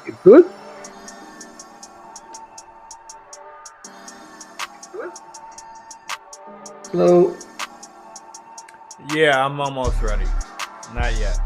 You good? Hello? Yeah, I'm almost ready. Not yet.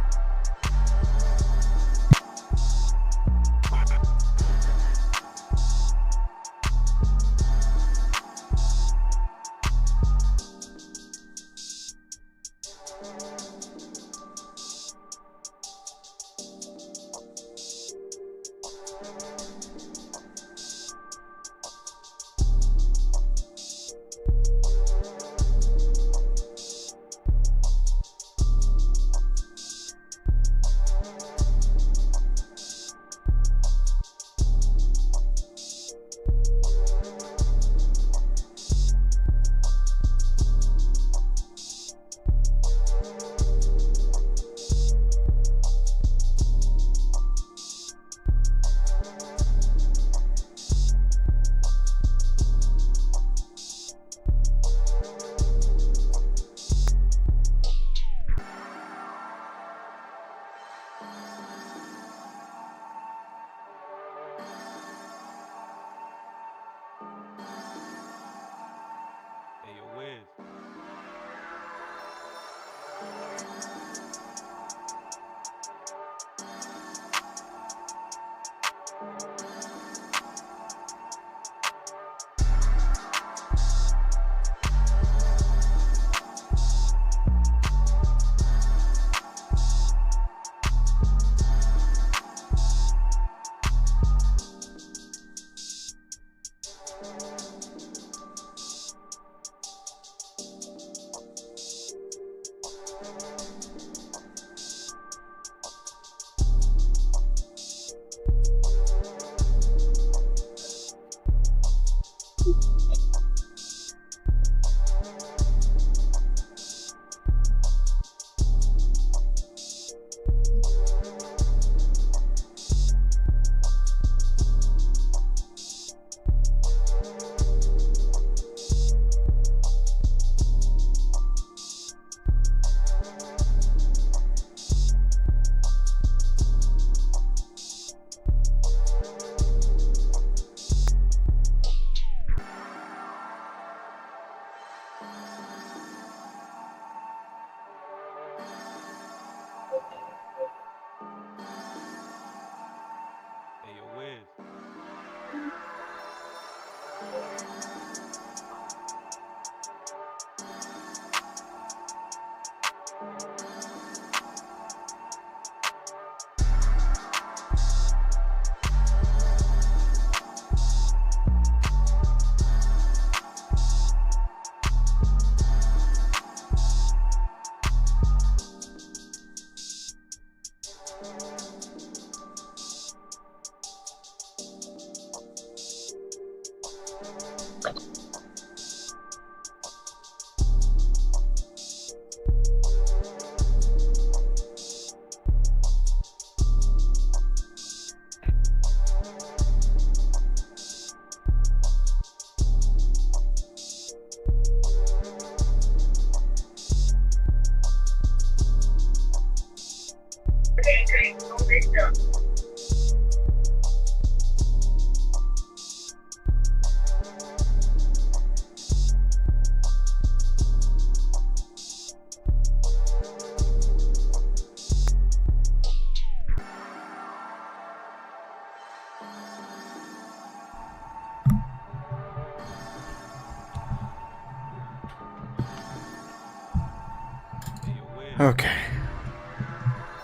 Okay.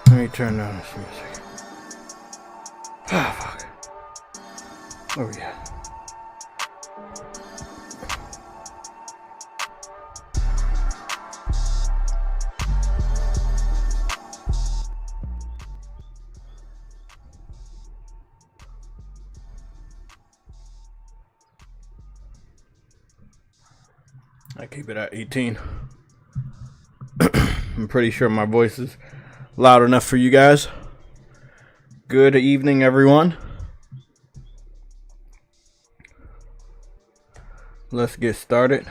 Let me turn down this music. Ah, fuck. Where we at? I keep it at 18. I'm pretty sure my voice is loud enough for you guys. Good evening, everyone. let's get started.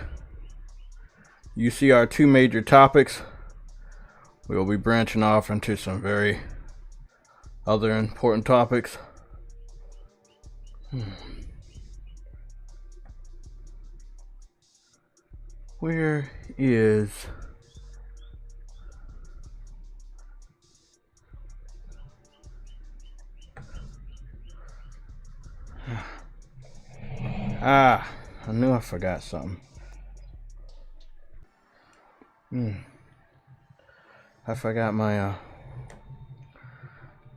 You see our two major topics. We will be branching off into some very other important topics. Where is I knew I forgot something. I forgot my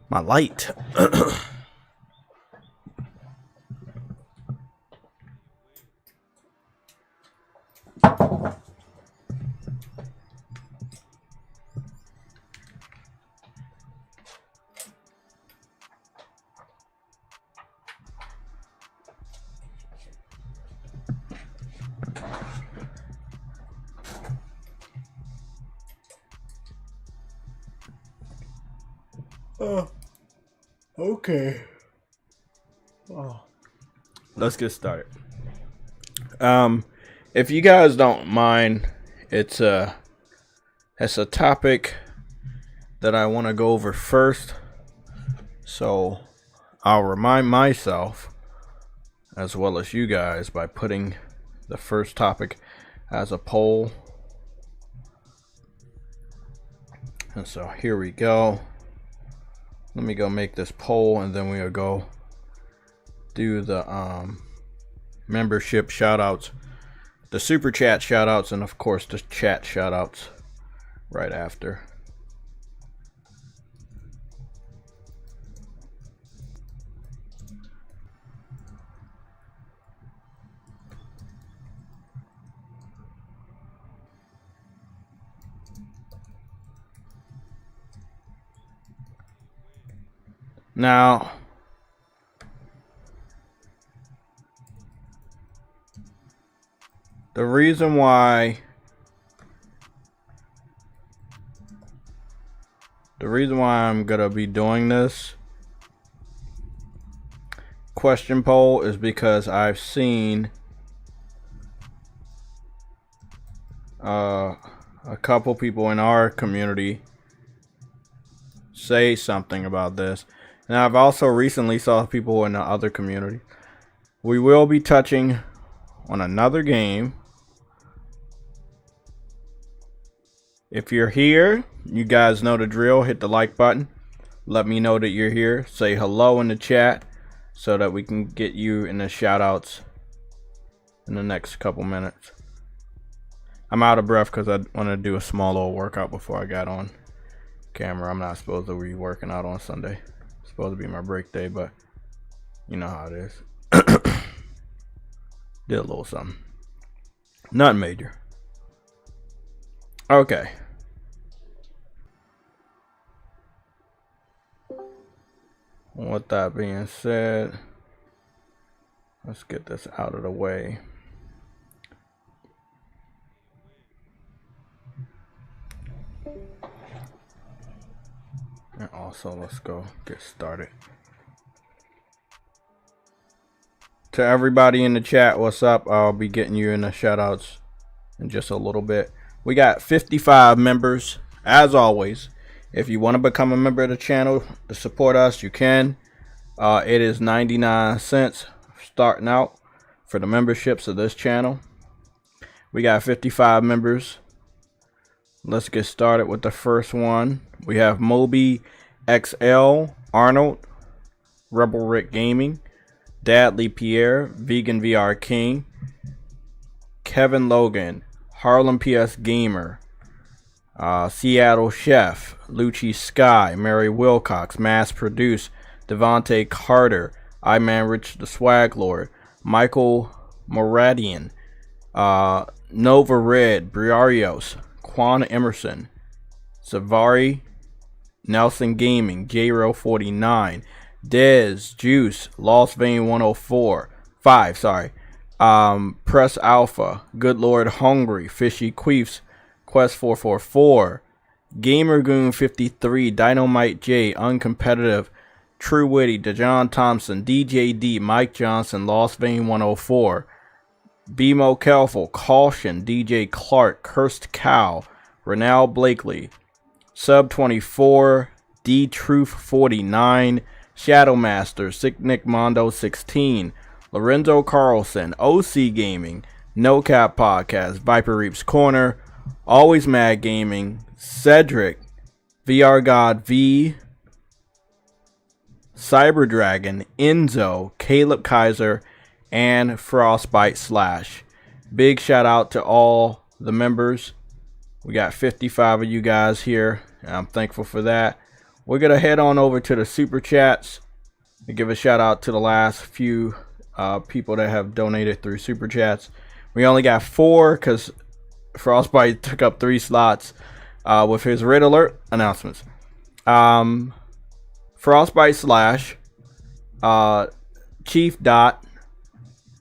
my light. Okay. Let's get started. If you guys don't mind, it's a topic that I want to go over first. So I'll remind myself as well as you guys by putting the first topic as a poll. And so here we go. Let me go make this poll, and then we'll go do the membership shout outs, the super chat shout outs, and of course the chat shout outs right after. Now, the reason why I'm gonna be doing this question poll is because I've seen a couple people in our community say something about this. Now, I've also recently saw people in the other community. We will be touching on another game. If you're here, you guys know the drill. Hit the like button. Let me know that you're here. Say hello in the chat so that we can get you in the shout outs in the next couple minutes. I'm out of breath because I want to do a small little workout before I got on camera. I'm not supposed to be working out on Sunday. Supposed to be my break day, but you know how it is. Did a little something. Nothing major. Okay. With that being said, let's get this out of the way. And also, let's go get started. To everybody in the chat, what's up? I'll be getting you in the shout outs in just a little bit. We got 55 members. As always, if you want to become a member of the channel to support us, you can. It is 99 cents starting out for the memberships of this channel. We got 55 members. Let's get started with the first one. We have Moby XL, Arnold, Rebel Rick Gaming, Dadley Pierre, Vegan VR King, Kevin Logan, Harlem PS Gamer, Seattle Chef, Lucci Sky, Mary Wilcox, Mass Produce, Devontae Carter, I-Man Rich the Swag Lord, Michael Moradian, Nova Red, Briarios, Quan Emerson, Savari, Nelson Gaming, JRO49, Dez, Juice, Lost Vein 104, 5, sorry, Press Alpha, Good Lord Hungry, Fishy Queefs, Quest 444, Gamergoon 53, Dynamite J, Uncompetitive, True Witty, DeJohn Thompson, DJD, Mike Johnson, Lost Vein 104, BMO Kelful, Caution, DJ Clark, Cursed Cow, Renal Blakely, Sub 24, D Truth 49, Shadowmaster, Sick Nick Mondo 16, Lorenzo Carlson, OC Gaming, No Cap Podcast, Viper Reaps Corner, Always Mad Gaming, Cedric, VR God V, Cyber Dragon, Enzo, Caleb Kaiser, and Frostbite Slash. Big shout out to all the members. We got 55 of you guys here, and I'm thankful for that. We're gonna head on over to the super chats and give a shout out to the last few people that have donated through super chats. We only got 4 because Frostbite took up 3 slots with his Red Alert announcements. Frostbite Slash, Chief Dot,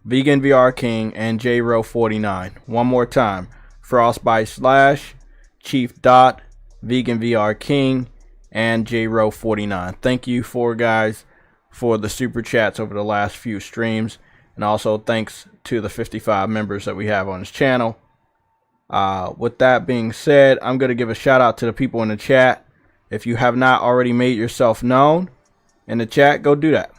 Vegan VR King, and JRO49. One more time. Frostbite Slash, Chief Dot, Vegan VR King, and JRO49. Thank you guys for the super chats over the last few streams. And also thanks to the 55 members that we have on this channel. With that being said, I'm going to give a shout out to the people in the chat. If you have not already made yourself known in the chat, go do that.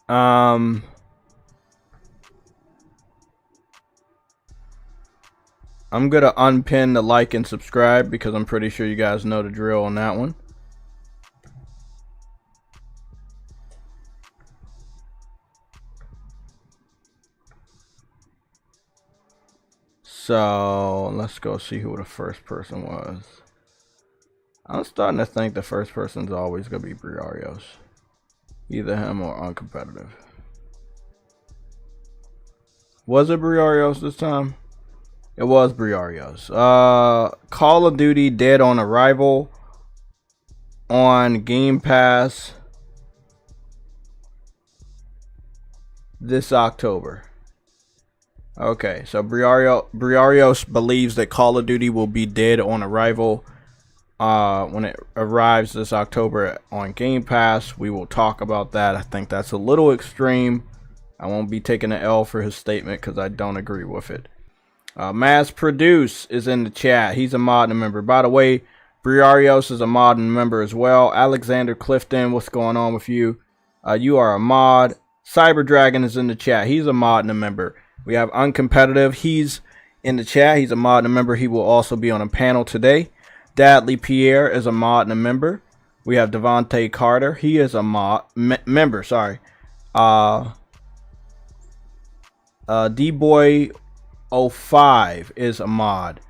I'm going to unpin the like and subscribe because I'm pretty sure you guys know the drill on that one. So let's go see who the first person was. I'm starting to think the first person's always going to be Briarios. Either him or uncompetitive. Was it Briarios this time? It was Briarios. Call of Duty Dead on Arrival on Game Pass this October. Okay, so Briarios believes that Call of Duty will be dead on arrival when it arrives this October on Game Pass. We will talk about that. I think that's a little extreme. I won't be taking an L for his statement because I don't agree with it. Mass Produce is in the chat. He's a mod and member. By the way, Briarios is a mod and member as well. Alexander Clifton, what's going on with you? You are a mod. Cyber Dragon is in the chat. He's a mod and a member. We have Uncompetitive. He's in the chat. He's a mod and a member. He will also be on a panel today. Dadley Pierre is a mod and a member. We have Devontae Carter. He is a mod member. Sorry. D-Boy 05 is a mod.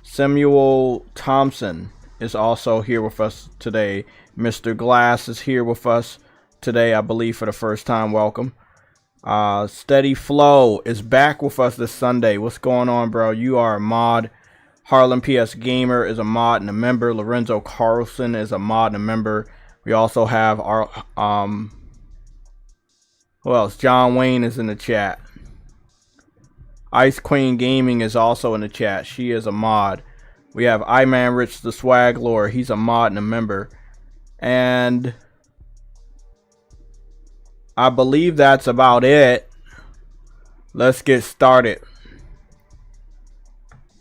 Samuel Thompson is also here with us today. Mr. Glass is here with us today, I believe, for the first time. Welcome. Steady Flow is back with us this Sunday. What's going on, bro? You are a mod. Harlem PS Gamer is a mod and a member. Lorenzo Carlson is a mod and a member. We also have our who else? John Wayne is in the chat. Ice Queen Gaming is also in the chat. She is a mod. We have Iman Rich the Swag Lord. He's a mod and a member. And I believe that's about it. Let's get started.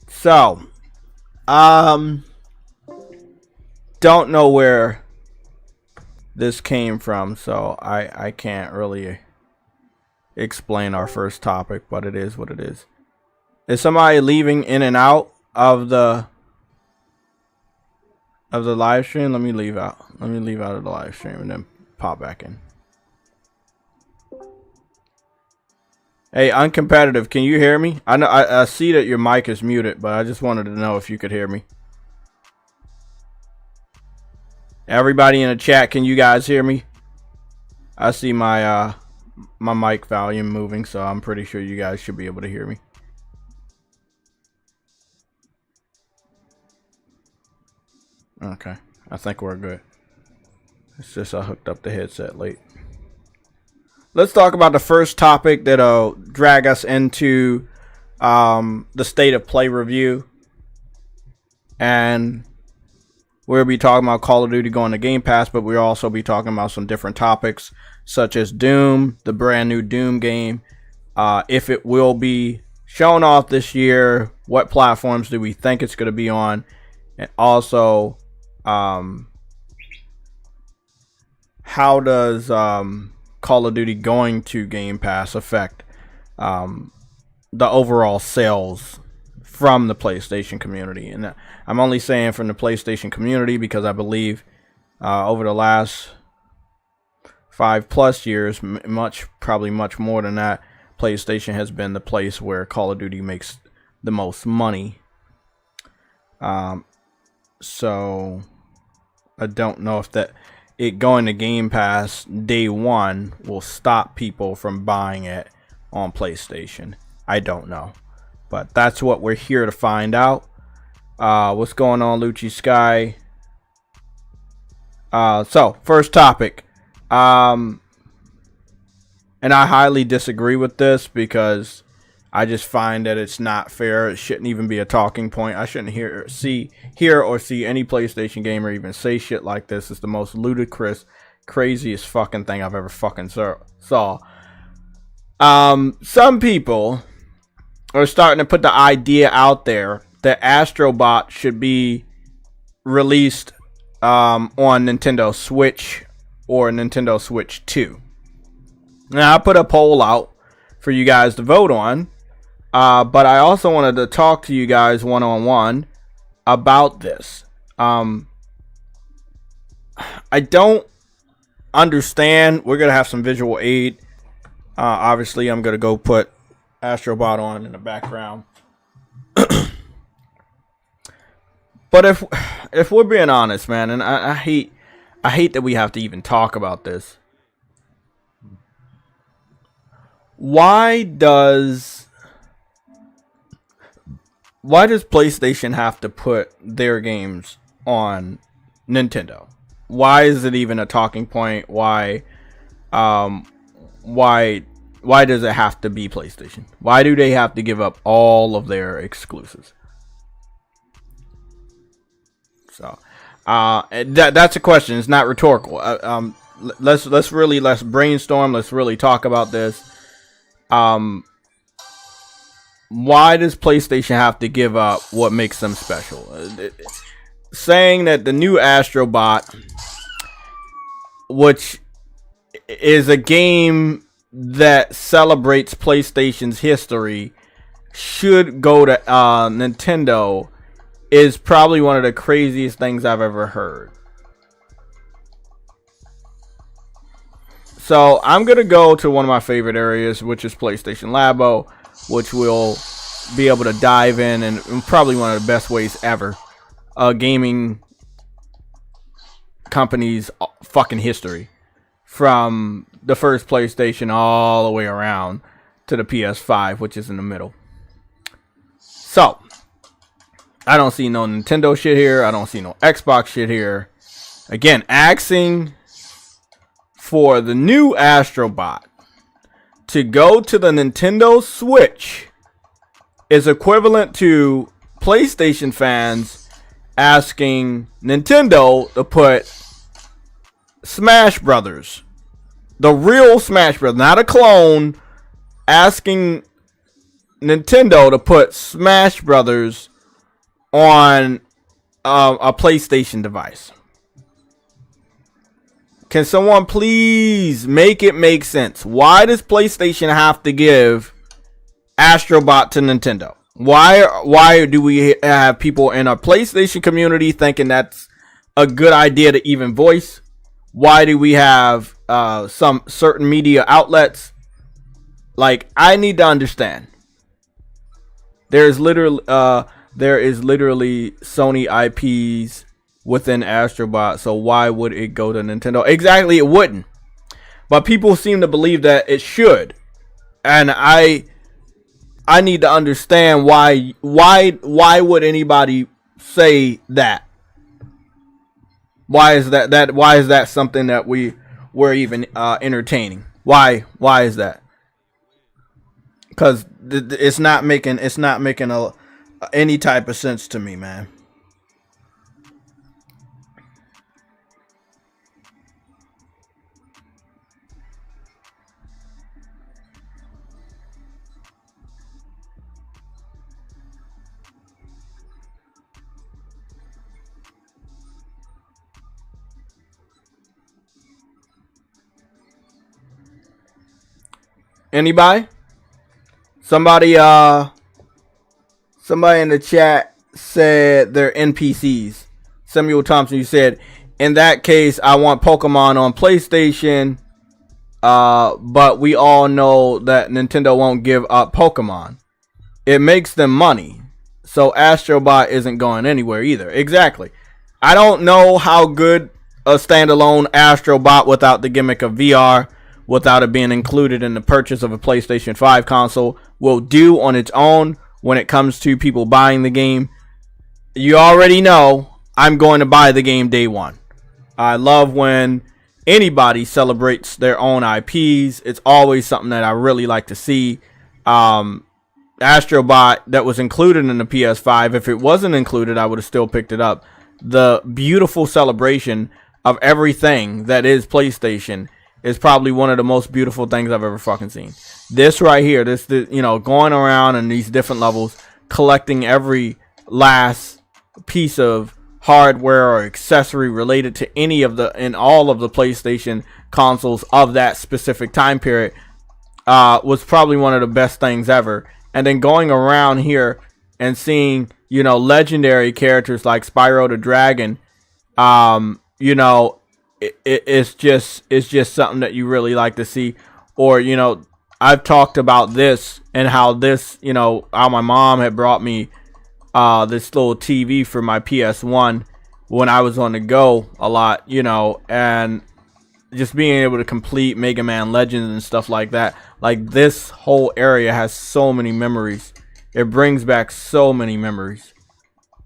So, don't know where this came from, so I can't really explain our first topic, but it is what it is. Is somebody leaving in and out of the live stream? Let me leave out. Let me leave out of the live stream and then pop back in. Hey, Uncompetitive, can you hear me? I know I see that your mic is muted, but I just wanted to know if you could hear me. Everybody in the chat, can you guys hear me? I see my my mic volume moving, so I'm pretty sure you guys should be able to hear me. Okay, I think we're good. It's just I hooked up the headset late. Let's talk about the first topic that'll drag us into the State of Play review. And we'll be talking about Call of Duty going to Game Pass, but we'll also be talking about some different topics, such as Doom, the brand new Doom game, if it will be shown off this year, what platforms do we think it's going to be on, and also how does Call of Duty going to Game Pass affect the overall sales from the PlayStation community. And I'm only saying from the PlayStation community because I believe over the last 5+ years, probably much more than that, PlayStation has been the place where Call of Duty makes the most money. So I don't know if it going to Game Pass day one will stop people from buying it on PlayStation. I don't know, but that's what we're here to find out. What's going on, Lucci Sky? So first topic, and I highly disagree with this because I just find that it's not fair. It shouldn't even be a talking point. I shouldn't hear or see any PlayStation gamer even say shit like this. It's the most ludicrous, craziest fucking thing I've ever fucking saw. Some people are starting to put the idea out there that Astrobot should be released on Nintendo Switch or Nintendo Switch 2. Now, I put a poll out for you guys to vote on, but I also wanted to talk to you guys one-on-one about this. I don't understand. We're going to have some visual aid. Obviously, I'm going to go put Astrobot on in the background. But if we're being honest, man, and I hate that we have to even talk about this. Why does PlayStation have to put their games on Nintendo? Why is it even a talking point? Why does it have to be PlayStation? Why do they have to give up all of their exclusives? So, that's a question. It's not rhetorical. Let's brainstorm. Let's really talk about this. Why does PlayStation have to give up what makes them special? Saying that the new Astrobot, which is a game that celebrates PlayStation's history, should go to Nintendo, is probably one of the craziest things I've ever heard. So I'm going to go to one of my favorite areas, which is PlayStation Labo, which we'll be able to dive in, and probably one of the best ways ever. Gaming company's fucking history. From the first PlayStation all the way around to the PS5, which is in the middle. So, I don't see no Nintendo shit here. I don't see no Xbox shit here. Again, asking for the new Astrobot to go to the Nintendo Switch is equivalent to PlayStation fans asking Nintendo to put Smash Brothers, the real Smash Brothers, not a clone, asking Nintendo to put Smash Brothers on a PlayStation device. Can someone please make it make sense? Why does PlayStation have to give Astrobot to Nintendo? Why do we have people in our PlayStation community thinking that's a good idea to even voice? Why do we have some certain media outlets? Like, I need to understand. There is literally Sony IPs within Astrobot, so why would it go to Nintendo? Exactly, it wouldn't. But people seem to believe that it should, and I need to understand why would anybody say that? Why is that something that we're even entertaining? Why is that? Because it's not making any type of sense to me, man. Anybody? Somebody in the chat said they're NPCs. Samuel Thompson, you said, in that case, I want Pokemon on PlayStation. But we all know that Nintendo won't give up Pokemon. It makes them money. So Astrobot isn't going anywhere either. Exactly. I don't know how good a standalone Astrobot without the gimmick of VR, without it being included in the purchase of a PlayStation 5 console, will do on its own when it comes to people buying the game. You already know I'm going to buy the game day one. I love when anybody celebrates their own IPs. It's always something that I really like to see. Astrobot that was included in the PS5. If it wasn't included, I would have still picked it up. The beautiful celebration of everything that is PlayStation is probably one of the most beautiful things I've ever fucking seen. This right here, going around in these different levels, collecting every last piece of hardware or accessory related to any of all of the PlayStation consoles of that specific time period was probably one of the best things ever. And then going around here and seeing, legendary characters like Spyro the Dragon, it's just something that you really like to see. Or, I've talked about this and how how my mom had brought me this little TV for my PS1 when I was on the go a lot, and just being able to complete Mega Man Legends and stuff like that. Like, this whole area has so many memories. It brings back so many memories.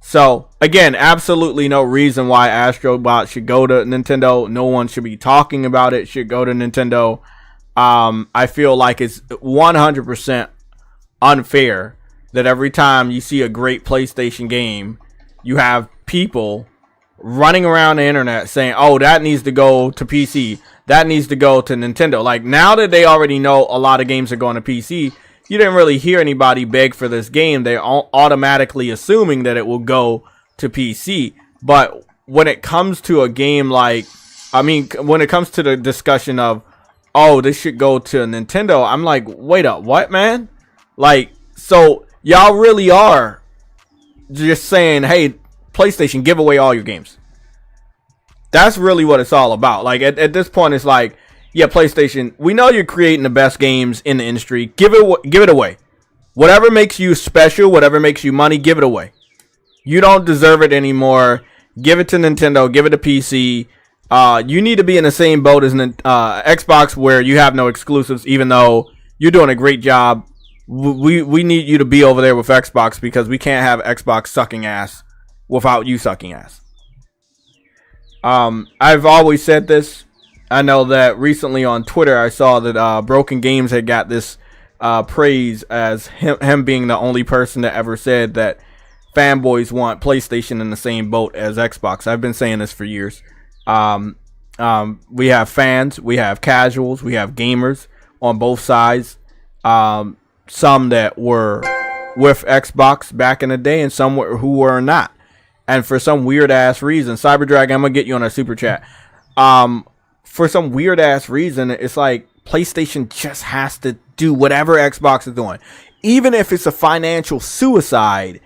So, again, absolutely no reason why Astrobot should go to Nintendo. No one should be talking about it. Should go to Nintendo. I feel like it's 100% unfair that every time you see a great PlayStation game, you have people running around the internet saying, oh, that needs to go to PC. That needs to go to Nintendo. Like, now that they already know a lot of games are going to PC, you didn't really hear anybody beg for this game. They're automatically assuming that it will go to PC. But when it comes to a game when it comes to the discussion of, oh, this should go to Nintendo, I'm like, wait up, what, man? Like, so y'all really are just saying, hey, PlayStation, give away all your games. That's really what it's all about. Like, at this point, it's like, yeah, PlayStation, we know you're creating the best games in the industry. Give it away. Whatever makes you special, whatever makes you money, give it away. You don't deserve it anymore. Give it to Nintendo. Give it to PC. You need to be in the same boat as Xbox, where you have no exclusives, even though you're doing a great job. We need you to be over there with Xbox, because we can't have Xbox sucking ass without you sucking ass. I've always said this. I know that recently on Twitter I saw that Broken Games had got this praise as him being the only person that ever said that fanboys want PlayStation in the same boat as Xbox. I've been saying this for years. We have fans, we have casuals, we have gamers on both sides. Some that were with Xbox back in the day, and some who were not. And for some weird ass reason, Cyberdragon, I'm gonna get you on a super chat. For some weird ass reason, it's like PlayStation just has to do whatever Xbox is doing. Even if it's a financial suicide,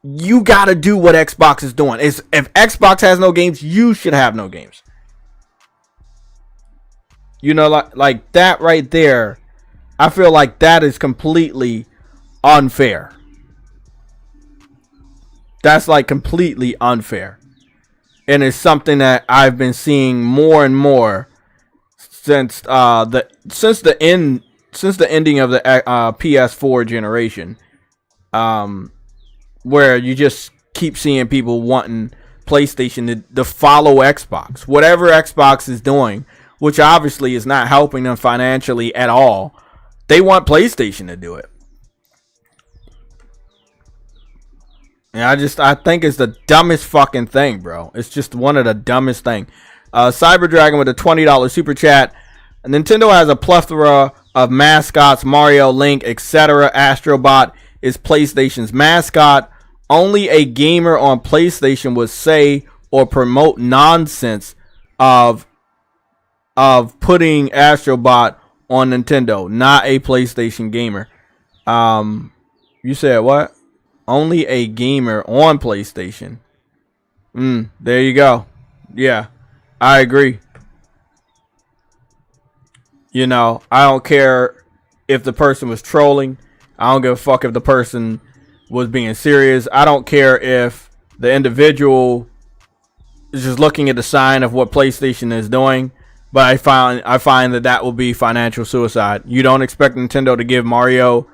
you gotta do what Xbox is doing. If Xbox has no games, you should have no games. Like that right there, I feel like that is completely unfair. That's like completely unfair. And it's something that I've been seeing more and more since the ending of the PS4 generation. Where you just keep seeing people wanting PlayStation to follow Xbox. Whatever Xbox is doing, which obviously is not helping them financially at all, they want PlayStation to do it. And I think it's the dumbest fucking thing, bro. It's just one of the dumbest thing. Cyberdragon with a $20 super chat. Nintendo has a plethora of mascots, Mario, Link, etc. Astrobot is PlayStation's mascot. Only a gamer on PlayStation would say or promote nonsense of putting Astrobot on Nintendo, not a PlayStation gamer. You said what? Only a gamer on PlayStation. There you go. Yeah, I agree. You know, I don't care if the person was trolling. I don't give a fuck if the person was being serious. I don't care if the individual is just looking at the sign of what PlayStation is doing. But I find that will be financial suicide. You don't expect Nintendo to give Mario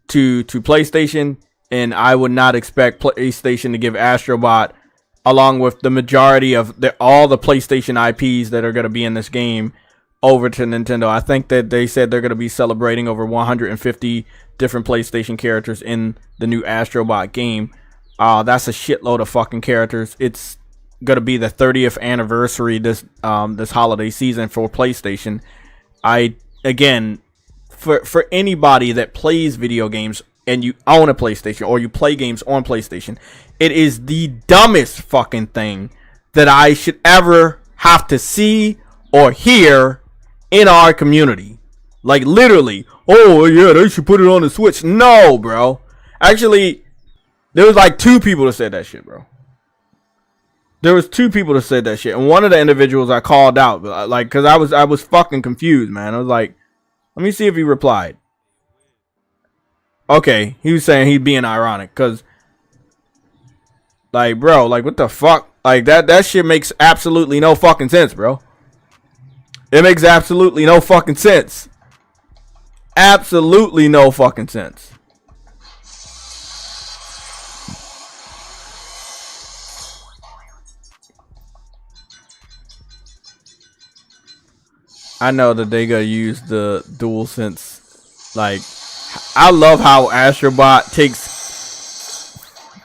to PlayStation, and I would not expect PlayStation to give Astrobot, along with the majority of all the PlayStation IPs that are going to be in this game, over to Nintendo. I think that they said they're going to be celebrating over 150 different PlayStation characters in the new Astrobot game. That's a shitload of fucking characters. It's going to be the 30th anniversary this holiday season for PlayStation. For anybody that plays video games and you own a PlayStation or you play games on PlayStation, it is the dumbest fucking thing that I should ever have to see or hear in our community. Like, literally, oh yeah, they should put it on the Switch. No, bro. Actually, there was like 2 people that said that shit, bro. There was 2 people that said that shit, and one of the individuals I called out, like, cause I was fucking confused, man. I was like, let me see if he replied. Okay, he was saying he'd being ironic, cause, like, bro, like, what the fuck? Like, that shit makes absolutely no fucking sense, bro. It makes absolutely no fucking sense. Absolutely no fucking sense. I know that they gonna use the DualSense. Like, I love how Astrobot takes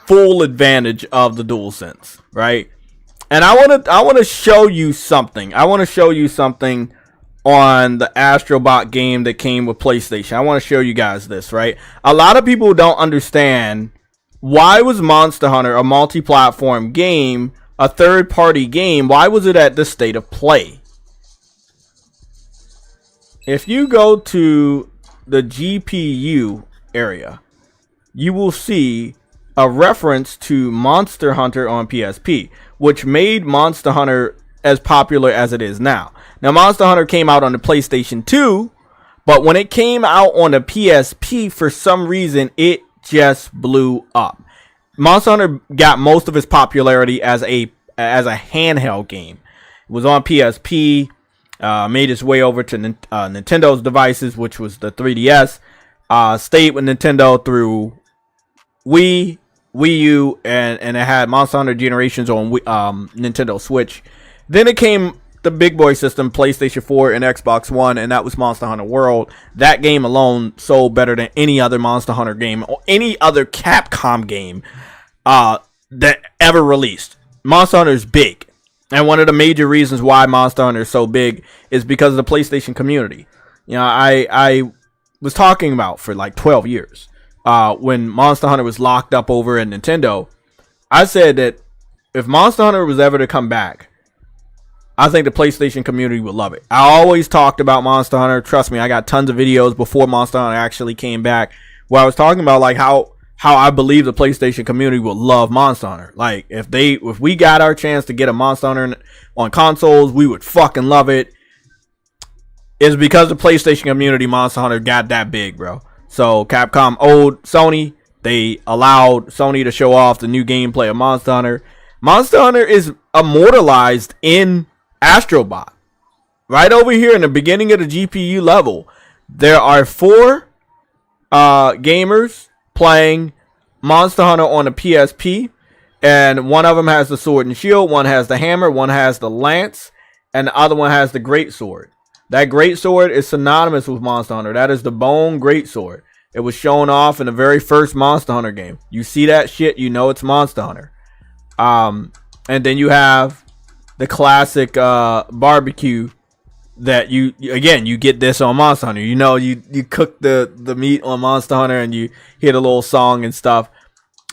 full advantage of the DualSense, right? And I wanna show you something. I wanna show you something on the Astrobot game that came with PlayStation. I want to show you guys this, right? A lot of people don't understand, why was Monster Hunter a multi-platform game, a third-party game? Why was it at this state of play? If you go to the GPU area, you will see a reference to Monster Hunter on PSP, which made Monster Hunter as popular as it is now. Now, Monster Hunter came out on the PlayStation 2, but when it came out on the PSP, for some reason, it just blew up. Monster Hunter got most of its popularity as a handheld game. It was on PSP, made its way over to Nintendo's devices, which was the 3DS, stayed with Nintendo through Wii U, and it had Monster Hunter Generations on Nintendo Switch. Then it came the big boy system, PlayStation 4 and Xbox One, and that was Monster Hunter World. That game alone sold better than any other Monster Hunter game or any other Capcom game that ever released. Monster Hunter is big, and one of the major reasons why Monster Hunter is so big is because of the PlayStation community. You know, I was talking about for like 12 years when Monster Hunter was locked up over at Nintendo. I said that if Monster Hunter was ever to come back, I think the PlayStation community would love it. I always talked about Monster Hunter. Trust me, I got tons of videos before Monster Hunter actually came back where I was talking about like how I believe the PlayStation community would love Monster Hunter. Like, if we got our chance to get a Monster Hunter on consoles, we would fucking love it. It's because the PlayStation community, Monster Hunter got that big, bro. So Capcom owed Sony. They allowed Sony to show off the new gameplay of Monster Hunter. Monster Hunter is immortalized in Astrobot. Right over here in the beginning of the GPU level, there are 4 gamers playing Monster Hunter on the PSP, and one of them has the sword and shield, one has the hammer, one has the lance, and the other one has the great sword. That great sword is synonymous with Monster Hunter. That is the bone great sword. It was shown off in the very first Monster Hunter game. You see that shit, you know it's Monster Hunter. And then you have the classic barbecue that you get this on Monster Hunter. You know, you cook the meat on Monster Hunter and you hear the little song and stuff.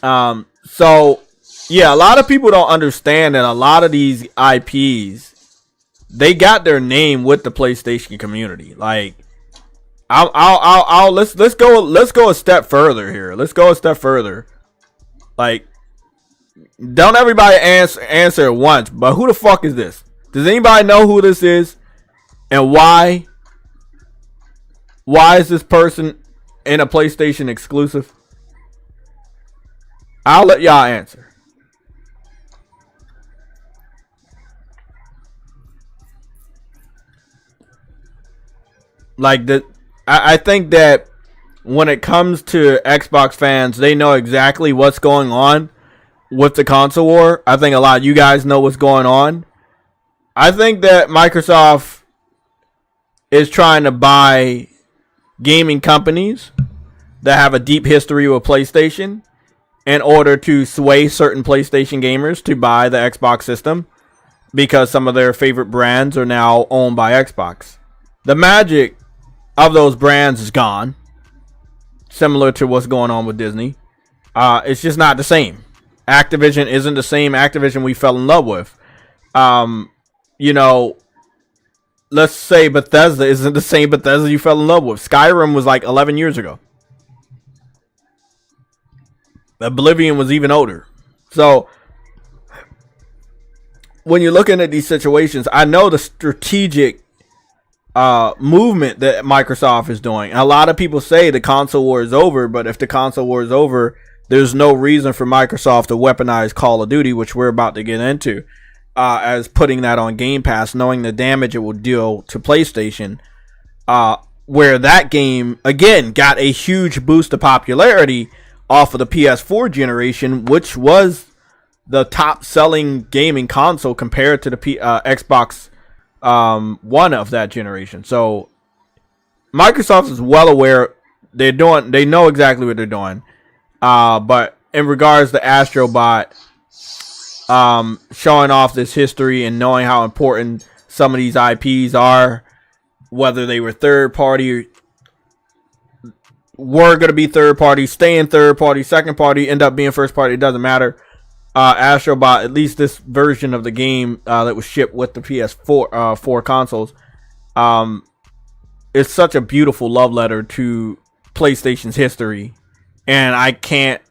So yeah, a lot of people don't understand that a lot of these IPs, they got their name with the PlayStation community. Like, let's go a step further here. Let's go a step further. Like, don't everybody answer at once, but who the fuck is this? Does anybody know who this is? And why? Why is this person in a PlayStation exclusive? I'll let y'all answer. Like, I think that when it comes to Xbox fans, they know exactly what's going on with the console war. I think a lot of you guys know what's going on. I think that Microsoft is trying to buy gaming companies that have a deep history with PlayStation in order to sway certain PlayStation gamers to buy the Xbox system because some of their favorite brands are now owned by Xbox. The magic of those brands is gone, similar to what's going on with Disney. It's just not the same. Activision isn't the same Activision we fell in love with. You know, let's say Bethesda isn't the same Bethesda you fell in love with. Skyrim was like 11 years ago. Oblivion was even older. So when you're looking at these situations, I know the strategic movement that Microsoft is doing. A lot of people say the console war is over, but if the console war is over, there's no reason for Microsoft to weaponize Call of Duty, which we're about to get into, as putting that on Game Pass, knowing the damage it will deal to PlayStation, where that game, again, got a huge boost of popularity off of the PS4 generation, which was the top-selling gaming console compared to the Xbox One of that generation. So Microsoft is well aware. They know exactly what they're doing. But in regards to Astro Bot, showing off this history and knowing how important some of these IPs are, whether they were third party, were going to be third party, stay in third party, second party, end up being first party, it doesn't matter. Astro Bot, at least this version of the game that was shipped with the PS4 4 consoles, it's such a beautiful love letter to PlayStation's history, and I can't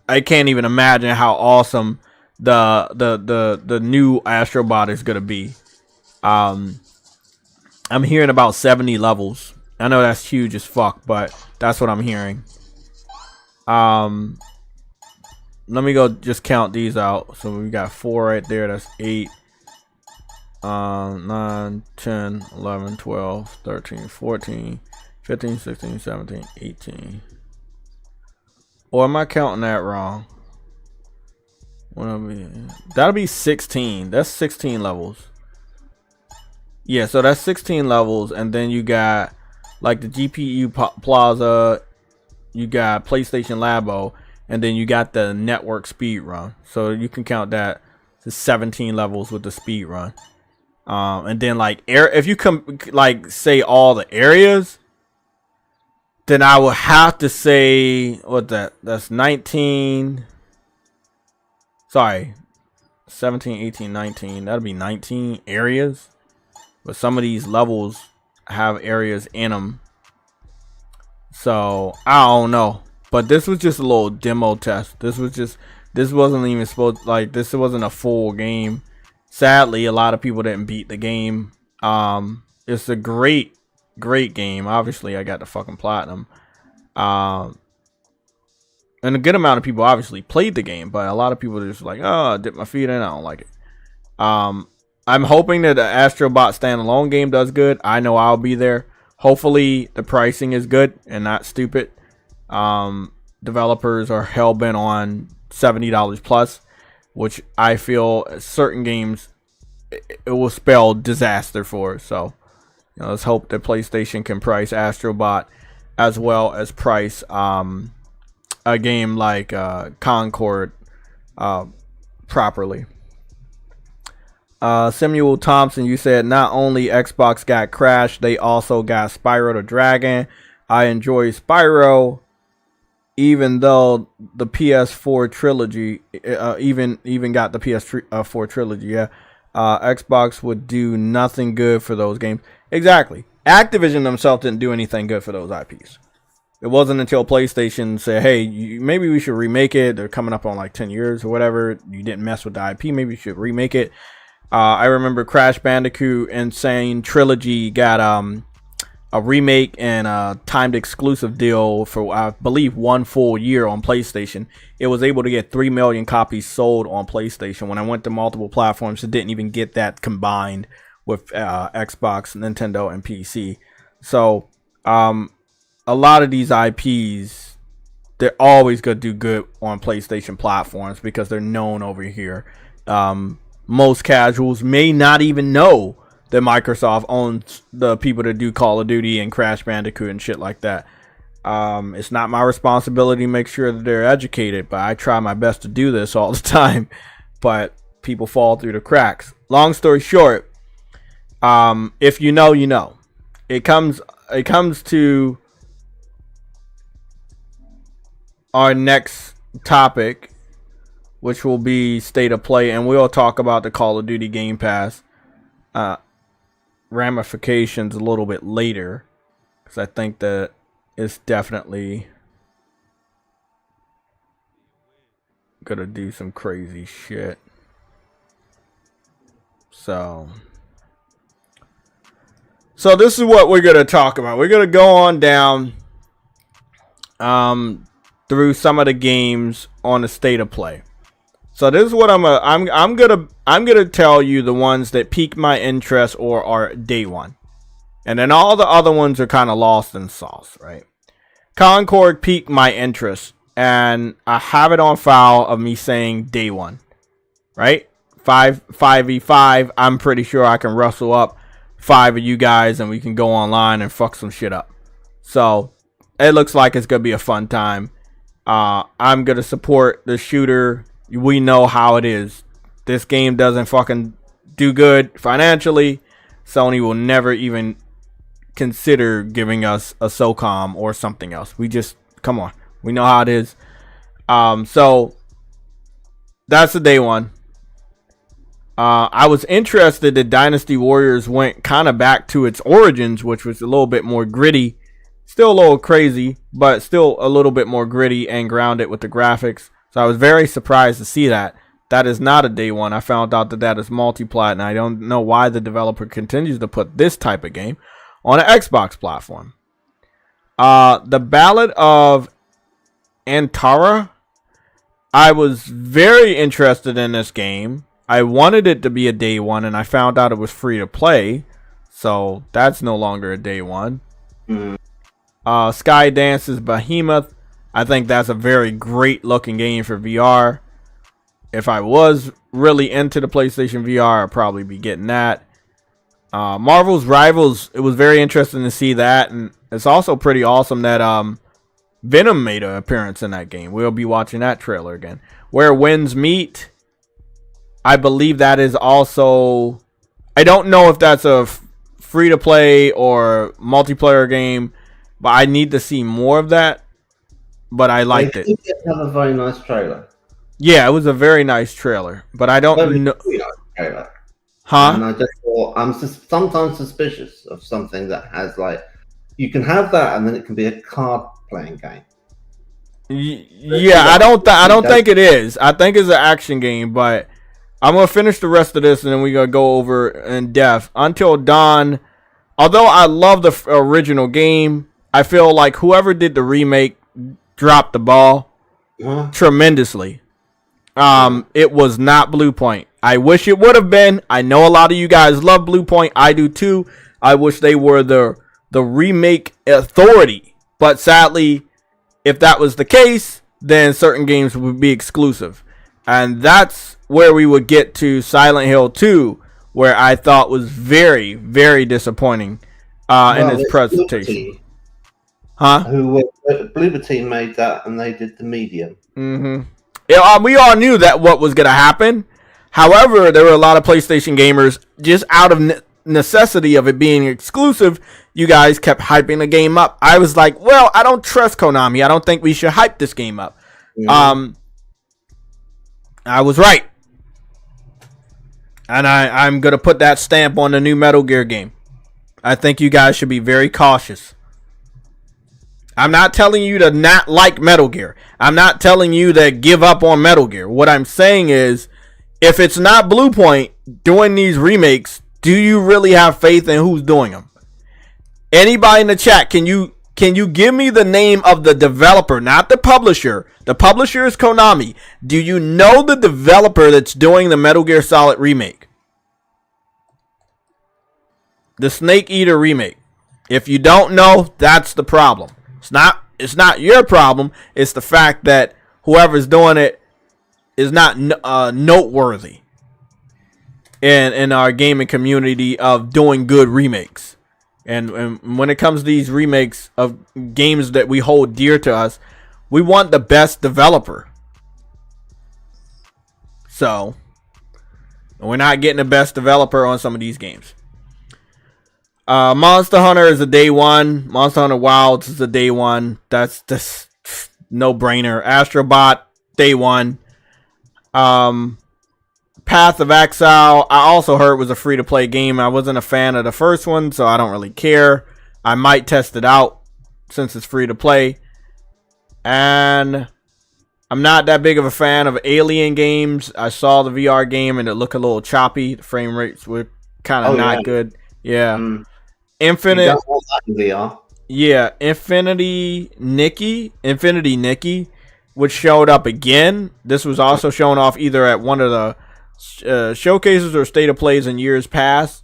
even imagine how awesome the new Astro Bot is gonna be. I'm hearing about 70 levels. I know that's huge as fuck, but that's what I'm hearing. Let me go just count these out. So we got 4 right there. That's 8, 9, 10, 11, 12, 13, 14, 15, 16, 17, 18. Or am I counting that wrong? That'll be 16. That's 16 levels. Yeah, so that's 16 levels. And then you got like the GPU Plaza. You got PlayStation Labo. And then you got the network speed run. So you can count that to 17 levels with the speed run. And then like if you like say all the areas, then I will have to say that's 19. Sorry. 17, 18, 19. That'll be 19 areas. But some of these levels have areas in them. So I don't know. But this was just a little demo test. This wasn't even supposed, like, this wasn't a full game. Sadly, a lot of people didn't beat the game. It's a great game. Obviously, I got the fucking platinum. And a good amount of people obviously played the game, but a lot of people are just like, oh, I dipped my feet in, I don't like it. I'm hoping that the Astro Bot standalone game does good. I know I'll be there. Hopefully, the pricing is good and not stupid. Developers are hell-bent on $70 plus, which I feel certain games it will spell disaster for. So, you know, let's hope that PlayStation can price Astro Bot as well as price a game like Concord properly. Samuel Thompson, you said not only Xbox got Crash, they also got Spyro the Dragon. I enjoy Spyro. Even though the PS4 trilogy, even got the PS4 trilogy, yeah, Xbox would do nothing good for those games. Exactly. Activision themselves didn't do anything good for those IPs. It wasn't until PlayStation said, hey, maybe we should remake it. They're coming up on like 10 years or whatever. You didn't mess with the IP. Maybe you should remake it. I remember Crash Bandicoot Insane Trilogy got a remake and a timed exclusive deal for, I believe, 1 full year on PlayStation. It was able to get 3 million copies sold on PlayStation. When I went to multiple platforms, it didn't even get that combined with Xbox, Nintendo, and PC. So, a lot of these IPs, they're always going to do good on PlayStation platforms because they're known over here. Most casuals may not even know that Microsoft owns the people that do Call of Duty and Crash Bandicoot and shit like that. It's not my responsibility to make sure that they're educated, but I try my best to do this all the time. But people fall through the cracks. Long story short, if you know, you know. It comes to our next topic, which will be State of Play, and we'll talk about the Call of Duty Game Pass ramifications a little bit later, because I think that it's definitely gonna do some crazy shit. So this is what we're gonna talk about. We're gonna go on down through some of the games on the State of Play. So this is what I'm gonna tell you the ones that pique my interest or are day one, and then all the other ones are kind of lost in sauce, right? Concord piqued my interest, and I have it on file of me saying day one, right? 5v5. I'm pretty sure I can rustle up 5 of you guys, and we can go online and fuck some shit up. So it looks like it's gonna be a fun time. I'm gonna support the shooter. We know how it is. This game doesn't fucking do good financially. Sony will never even consider giving us a SOCOM or something else. We just, come on. We know how it is. So that's the day one. I was interested that Dynasty Warriors went kind of back to its origins, which was a little bit more gritty. Still a little crazy, but still a little bit more gritty and grounded with the graphics. So I was very surprised to see that. That is not a day one. I found out that is multi-plat, and I don't know why the developer continues to put this type of game on an Xbox platform. The Ballad of Antara. I was very interested in this game. I wanted it to be a day one, and I found out it was free to play. So that's no longer a day one. Skydance's Behemoth. I think that's a very great looking game for VR. If I was really into the PlayStation VR, I'd probably be getting that. Marvel's Rivals, it was very interesting to see that, and it's also pretty awesome that Venom made an appearance in that game. We'll be watching that trailer again. Where Winds Meet, I believe that is also, I don't know if that's a free to play or multiplayer game, but I need to see more of that. But I liked it. It have a very nice trailer. Yeah, it was a very nice trailer, but I don't know. Nice trailer. Huh? And I just thought, I'm sometimes suspicious of something that has, like, you can have that, and then it can be a card playing game. Yeah, I don't think it is. I think it's an action game, but I'm gonna finish the rest of this, and then we're gonna go over in depth. Until Dawn, although I love the original game, I feel like whoever did the remake dropped the ball tremendously. It was not Blue Point. I wish it would have been. I know a lot of you guys love Blue Point. I do too. I wish they were the remake authority. But sadly, if that was the case, then certain games would be exclusive. And that's where we would get to Silent Hill 2, where I thought was very, very disappointing in its presentation. Bloober Team made that, and they did the medium. Yeah, we all knew that what was going to happen. However, there were a lot of PlayStation gamers, just out of necessity of it being exclusive, you guys kept hyping the game up. I was like, well, I don't trust Konami. I don't think we should hype this game up. I was right. And I'm going to put that stamp on the new Metal Gear game. I think you guys should be very cautious. I'm not telling you to not like Metal Gear. I'm not telling you to give up on Metal Gear. What I'm saying is, if it's not Blue Point doing these remakes, do you really have faith in who's doing them? Anybody in the chat, can you give me the name of the developer, not the publisher? The publisher is Konami. Do you know the developer that's doing the Metal Gear Solid remake? The Snake Eater remake. If you don't know, that's the problem. It's not your problem. It's the fact that whoever's doing it is not noteworthy in our gaming community of doing good remakes. And when it comes to these remakes of games that we hold dear to us, we want the best developer. So we're not getting the best developer on some of these games. Monster Hunter is a day one. Monster Hunter Wilds is a day one. That's just no brainer. Astrobot, day one. Path of Exile, I also heard was a free to play game. I wasn't a fan of the first one, so I don't really care. I might test it out since it's free to play. And I'm not that big of a fan of Alien games. I saw the VR game and it looked a little choppy. The frame rates were kind of not good. Yeah. Infinite. You don't want that in VR. Yeah, Infinity Nikki, which showed up again. This was also shown off either at one of the showcases or state of plays in years past.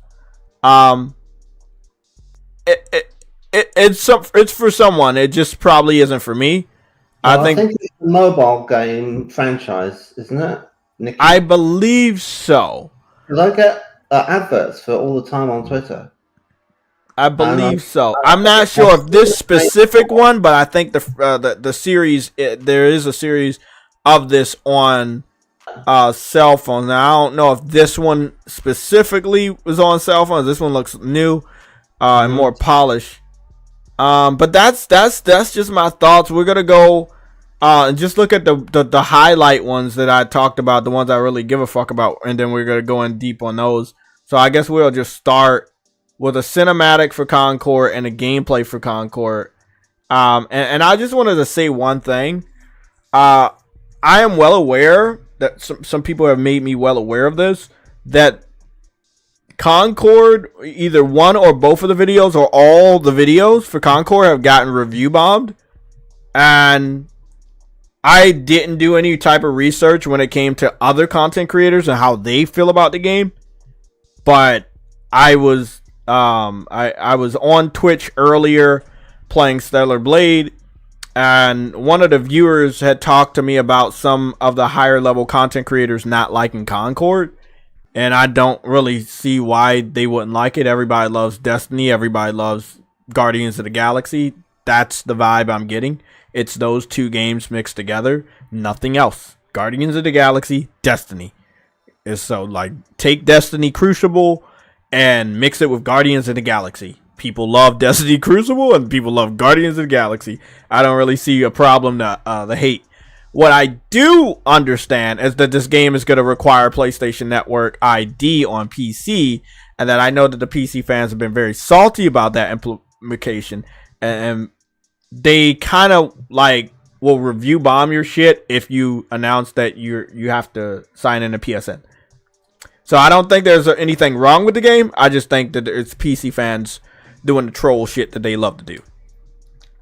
It's for someone. It just probably isn't for me. Well, I think it's a mobile game franchise, isn't it, Nikki? I believe so. Because I get adverts for it all the time on Twitter. I believe so. I'm not sure if this specific one, but I think the series, there is a series of this on cell phone. Now I don't know if this one specifically was on cell phones. This one looks new and more polished. But that's just my thoughts. We're gonna go and just look at the highlight ones that I talked about, the ones I really give a fuck about, and then we're gonna go in deep on those. So I guess we'll just start with a cinematic for Concord and a gameplay for Concord. And I just wanted to say one thing. I am well aware that some people have made me well aware of this, that Concord, either one or both of the videos or all the videos for Concord have gotten review bombed. And I didn't do any type of research when it came to other content creators and how they feel about the game. But I was on Twitch earlier playing Stellar Blade, and one of the viewers had talked to me about some of the higher level content creators not liking Concord, and I don't really see why they wouldn't like it. Everybody loves Destiny. Everybody loves Guardians of the Galaxy. That's the vibe I'm getting. It's those two games mixed together. Nothing else. Guardians of the Galaxy, Destiny. Is so like, take Destiny Crucible and mix it with Guardians of the Galaxy. People love Destiny Crucible and people love Guardians of the Galaxy. I don't really see a problem to the hate. What I do understand is that this game is going to require PlayStation Network ID on PC, and that I know that the PC fans have been very salty about that implication, and they kind of like will review bomb your shit if you announce that you have to sign in a PSN. So I don't think there's anything wrong with the game. I just think that it's PC fans doing the troll shit that they love to do.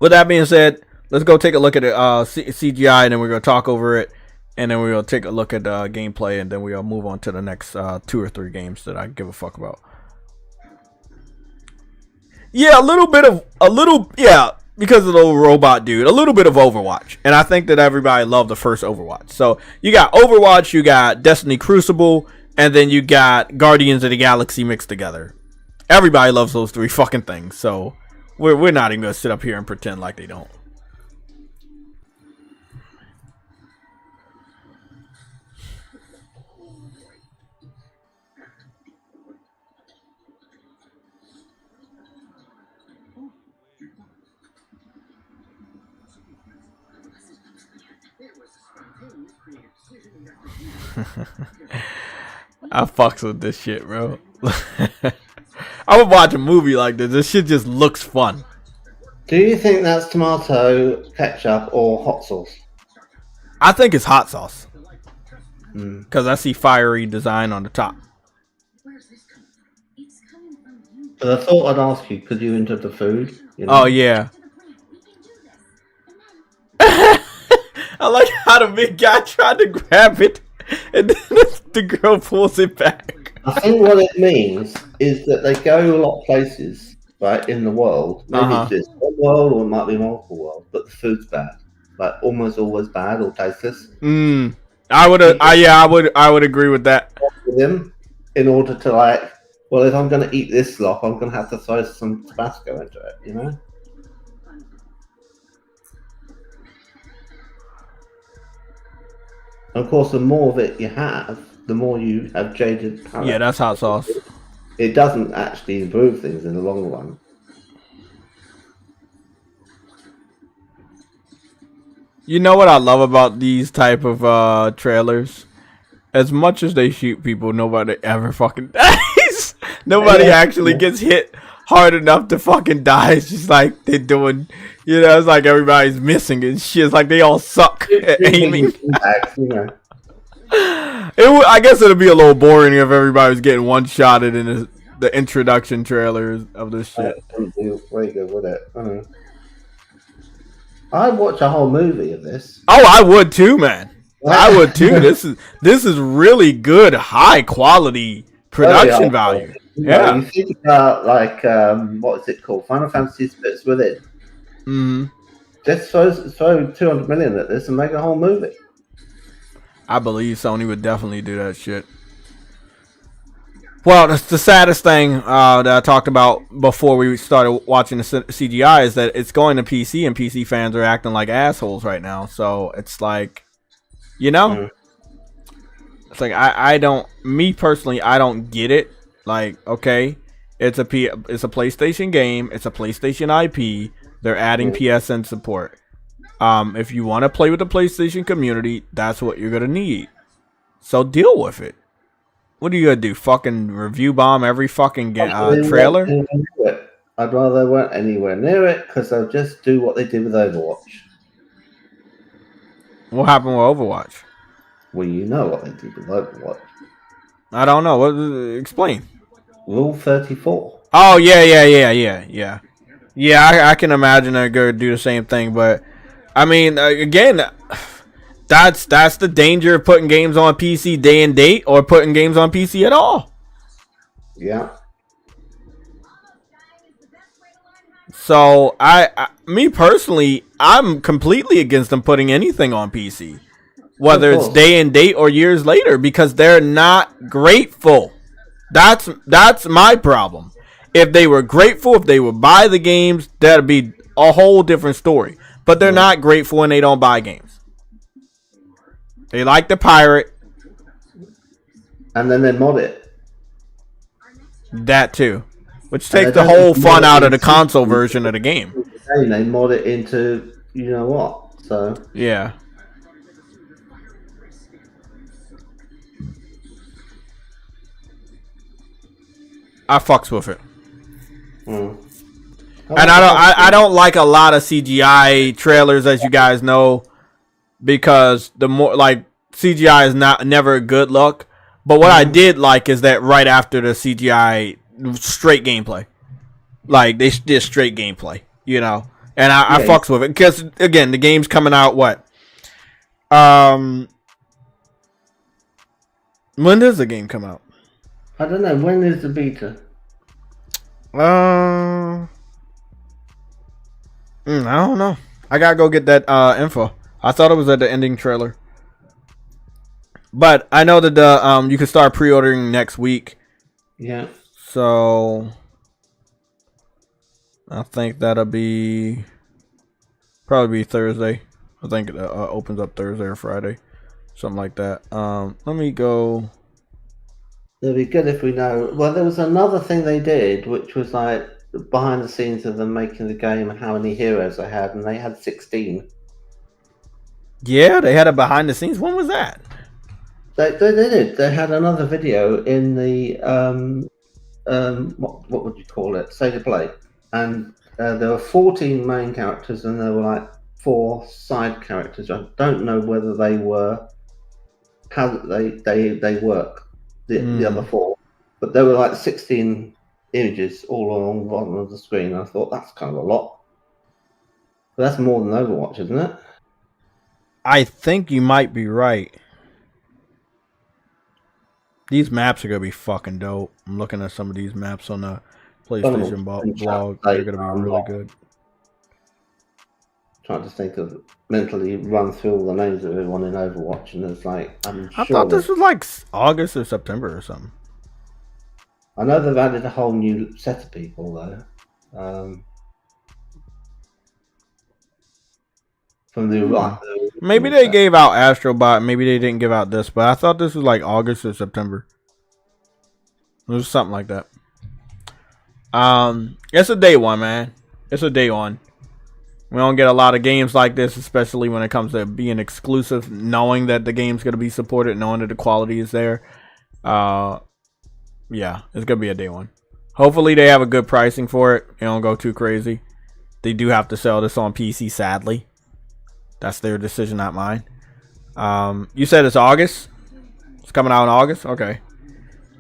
With that being said, let's go take a look at it, CGI, and then we're going to talk over it. And then we're going to take a look at gameplay, and then we'll move on to the next 2 or 3 games that I give a fuck about. Yeah, because of the little robot dude, a little bit of Overwatch. And I think that everybody loved the first Overwatch. So you got Overwatch, you got Destiny Crucible, and then you got Guardians of the Galaxy mixed together. Everybody loves those 3 fucking things. So we're not even going to sit up here and pretend like they don't. I fucks with this shit, bro. I would watch a movie like this. This shit just looks fun. Do you think that's tomato ketchup or hot sauce? I think it's hot sauce. Because I see fiery design on the top. But I thought I'd ask you, could you into the food? You know? Oh, yeah. I like how the big guy tried to grab it and then the girl pulls it back. I think what it means is that they go a lot of places, right, in the world. Maybe it's just one world or it might be multiple worlds, but the food's bad. Like almost always bad or tasteless. I would agree with that. With him, in order to like, well, if I'm going to eat this slop, I'm going to have to throw some Tabasco into it, you know? And of course, the more of it you have, the more you have jaded palate. Yeah, that's hot sauce. It doesn't actually improve things in the long run. You know what I love about these type of trailers? As much as they shoot people, nobody ever fucking dies. Nobody actually gets hit hard enough to fucking die. It's just like they're doing, you know, it's like everybody's missing and shit. It's like they all suck at aiming. I guess it'd be a little boring if everybody was getting one-shotted in the introduction trailers of this shit. Very good with it. I'd watch a whole movie of this. Oh, I would too, man. I would too. This is really good, high quality production value. Yeah. You think about like what is it called? Final Fantasy Spirits Within. Just throw 200 million at this and make a whole movie. I believe Sony would definitely do that shit. Well, the saddest thing that I talked about before we started watching the CGI is that it's going to PC, and PC fans are acting like assholes right now. So it's like, you know, it's like I don't. Me personally, I don't get it. Like, okay, it's a PlayStation game. It's a PlayStation IP. They're adding PSN support. If you want to play with the PlayStation community, that's what you're gonna need. So deal with it. What are you gonna do? Fucking review bomb every fucking trailer? I'd rather they weren't anywhere near it because they'll just do what they did with Overwatch. What happened with Overwatch? Well, you know what they did with Overwatch. I don't know. What? Explain. Rule 34. Oh yeah. Yeah, I can imagine they're gonna do the same thing, but I mean, again. That's the danger of putting games on PC day and date or putting games on PC at all. Yeah. So me personally, I'm completely against them putting anything on PC, whether it's day and date or years later, because they're not grateful. That's my problem. If they were grateful, if they would buy the games, that'd be a whole different story. But they're not grateful and they don't buy games. They like the pirate. And then they mod it. That too. Which takes the whole fun out of the console version of the game. And they mod it into you know what. So yeah. I fucks with it. And I don't like a lot of CGI trailers, as you guys know. Because the more like CGI is never a good look, but what I did like is that right after the CGI, straight gameplay, like they did straight gameplay, you know, and I fucks with it because again the game's coming out when does the game come out? I don't know. When is the beta? I don't know. I gotta go get that info. I thought it was at the ending trailer. But I know that you can start pre-ordering next week. Yeah. So I think that'll be probably Thursday. I think it opens up Thursday or Friday. Something like that. Let me go. It'd be good if we know. Well, there was another thing they did, which was like behind the scenes of them making the game and how many heroes they had, and they had 16. Yeah, they had a behind the scenes. When was that? They did. They had another video in the what would you call it? State of Play, and there were 14 main characters, and there were like 4 side characters. I don't know whether they were how they work the other 4, but there were like 16 images all along the bottom of the screen. I thought that's kind of a lot. But that's more than Overwatch, isn't it? I think you might be right. These maps are gonna be fucking dope. I'm looking at some of these maps on the PlayStation blog. They're gonna be really good. Trying to think of mentally run through all the names of everyone in Overwatch, and it's like I thought this was like August or September or something. I know they've added a whole new set of people though. From the maybe they gave out Astrobot, maybe they didn't give out this, but I thought this was like August or September. It was something like that. It's a day one, man. It's a day one. We don't get a lot of games like this, especially when it comes to being exclusive, knowing that the game's gonna be supported, knowing that the quality is there. Yeah, it's gonna be a day one. Hopefully they have a good pricing for it. They don't go too crazy. They do have to sell this on PC, sadly. That's their decision, not mine. You said it's August? It's coming out in August? Okay.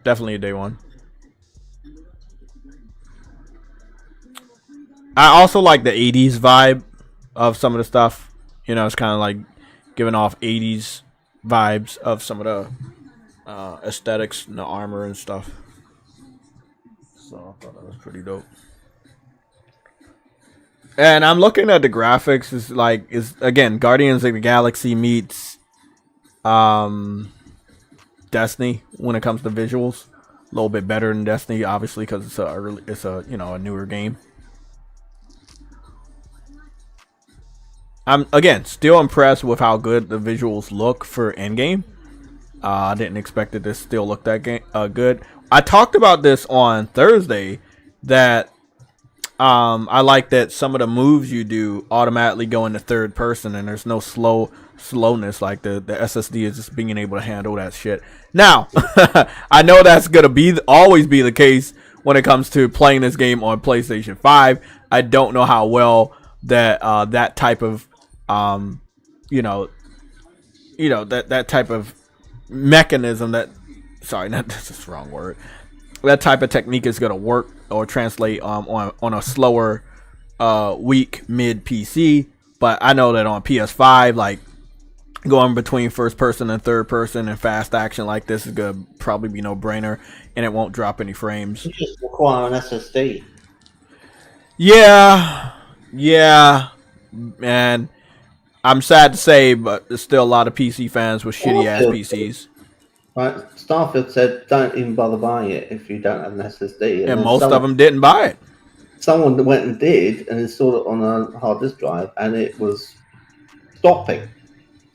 Definitely a day one. I also like the 80s vibe of some of the stuff. You know, it's kind of like giving off 80s vibes of some of the aesthetics and the armor and stuff. So I thought that was pretty dope. And I'm looking at the graphics. Is again Guardians of the Galaxy meets Destiny when it comes to visuals. A little bit better than Destiny, obviously, because it's a a newer game. I'm again still impressed with how good the visuals look for Endgame. I didn't expect it to still look that good. I talked about this on Thursday that I like that some of the moves you do automatically go into third person and there's no slowness, like the SSD is just being able to handle that shit. Now, I know that's gonna always be the case when it comes to playing this game on PlayStation 5. I don't know how well that type of that type of mechanism that this is the wrong word. That type of technique is gonna work or translate on a slower weak mid PC, but I know that on PS5, like going between first person and third person and fast action like this is gonna probably be no brainer, and it won't drop any frames. You just require an SSD. Yeah, man. I'm sad to say, but there's still a lot of PC fans with shitty ass PCs. Right, Starfield said, "Don't even bother buying it if you don't have an SSD." And most of them didn't buy it. Someone went and did, and installed it on a hard disk drive, and it was stopping.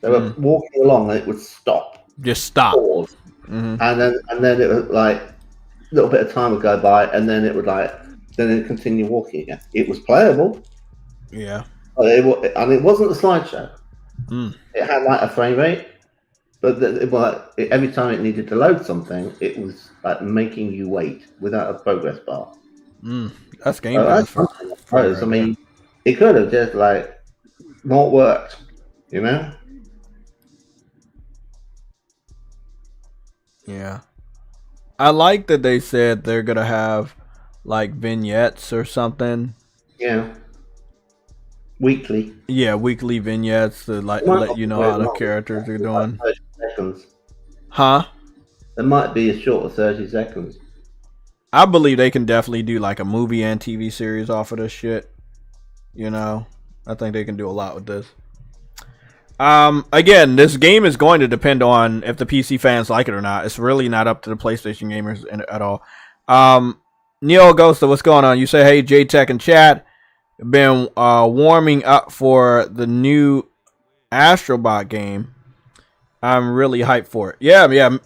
They were walking along, and it would stop. Just stop. Pause. And then it was like a little bit of time would go by, and then it would then it continue walking again. It was playable. Yeah. And it wasn't a slideshow. It had like a frame rate. But every time it needed to load something, it was like making you wait without a progress bar. That's game. I mean, it could have just not worked, you know? Yeah. I like that they said they're gonna have like vignettes or something. Yeah. Weekly. Yeah, weekly vignettes to let you know how the characters are doing. 30 seconds. Huh? It might be as short as 30 seconds. I believe they can definitely do like a movie and TV series off of this shit. You know, I think they can do a lot with this. Again, this game is going to depend on if the PC fans like it or not. It's really not up to the PlayStation gamers at all. Neil Ghosta, what's going on? You say, hey, JTech and chat. Been warming up for the new Astrobot game. I'm really hyped for it. Yeah.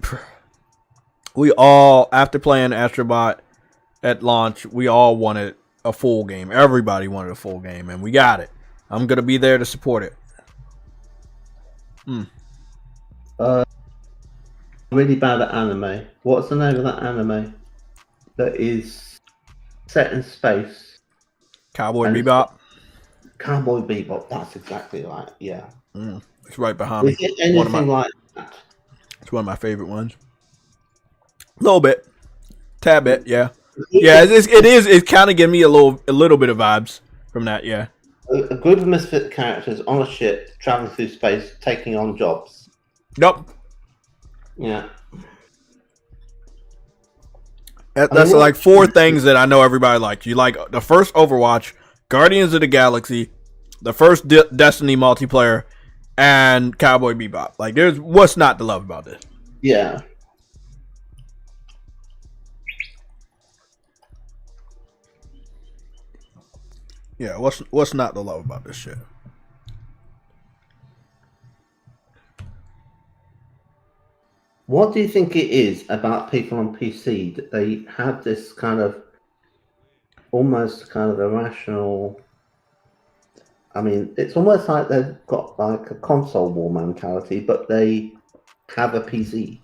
We all, after playing Astrobot at launch, we all wanted a full game. Everybody wanted a full game, and we got it. I'm gonna be there to support it. Really bad at anime. What's the name of that anime? that is set in space. Cowboy And Bebop. Cowboy Bebop. That's exactly right. Yeah. It's right behind me. Is it anything like that? It's one of my favorite ones. A little bit, tad bit, yeah. Yeah, it is. It kind of give me a little bit of vibes from that. Yeah. A group of misfit characters on a ship traveling through space, taking on jobs. Nope. Yeah. That's like 4 things that I know everybody liked. You like the first Overwatch, Guardians of the Galaxy, the first Destiny multiplayer, and Cowboy Bebop. Like, there's what's not to love about this? Yeah. Yeah, what's not to love about this shit? What do you think it is about people on PC that they have this kind of almost kind of irrational? I mean, it's almost like they've got like a console war mentality, but they have a PC,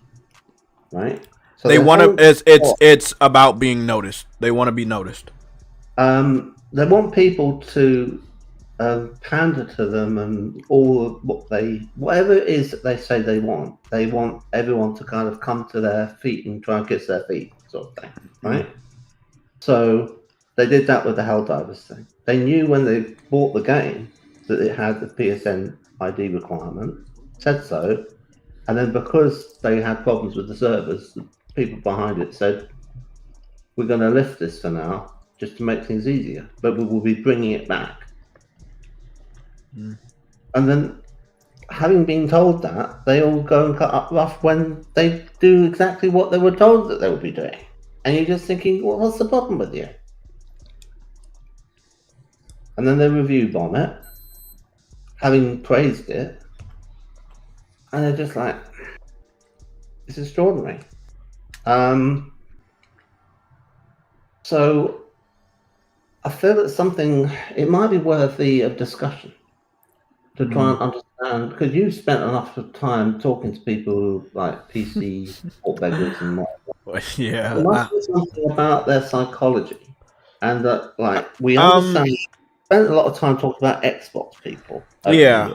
right? So They want to. It's about being noticed. They want to be noticed. They want people to pander to them and all whatever it is that they say they want. They want everyone to kind of come to their feet and try and kiss their feet, sort of thing, right? So they did that with the Helldivers thing. They knew when they bought the game that it had the PSN ID requirement, said so, and then because they had problems with the servers, the people behind it said, "We're going to lift this for now, just to make things easier, but we will be bringing it back." And then, having been told that, they all go and cut up rough when they do exactly what they were told that they would be doing. And you're just thinking, well, what's the problem with you? And then they review bomb it, having praised it, and they're just like, it's extraordinary. So I feel that it might be worthy of discussion to try and understand, because you've spent enough of time talking to people who like PC sport beggars and whatnot. Yeah. There must be something about their psychology, and that we understand. We spent a lot of time talking about Xbox people. Yeah.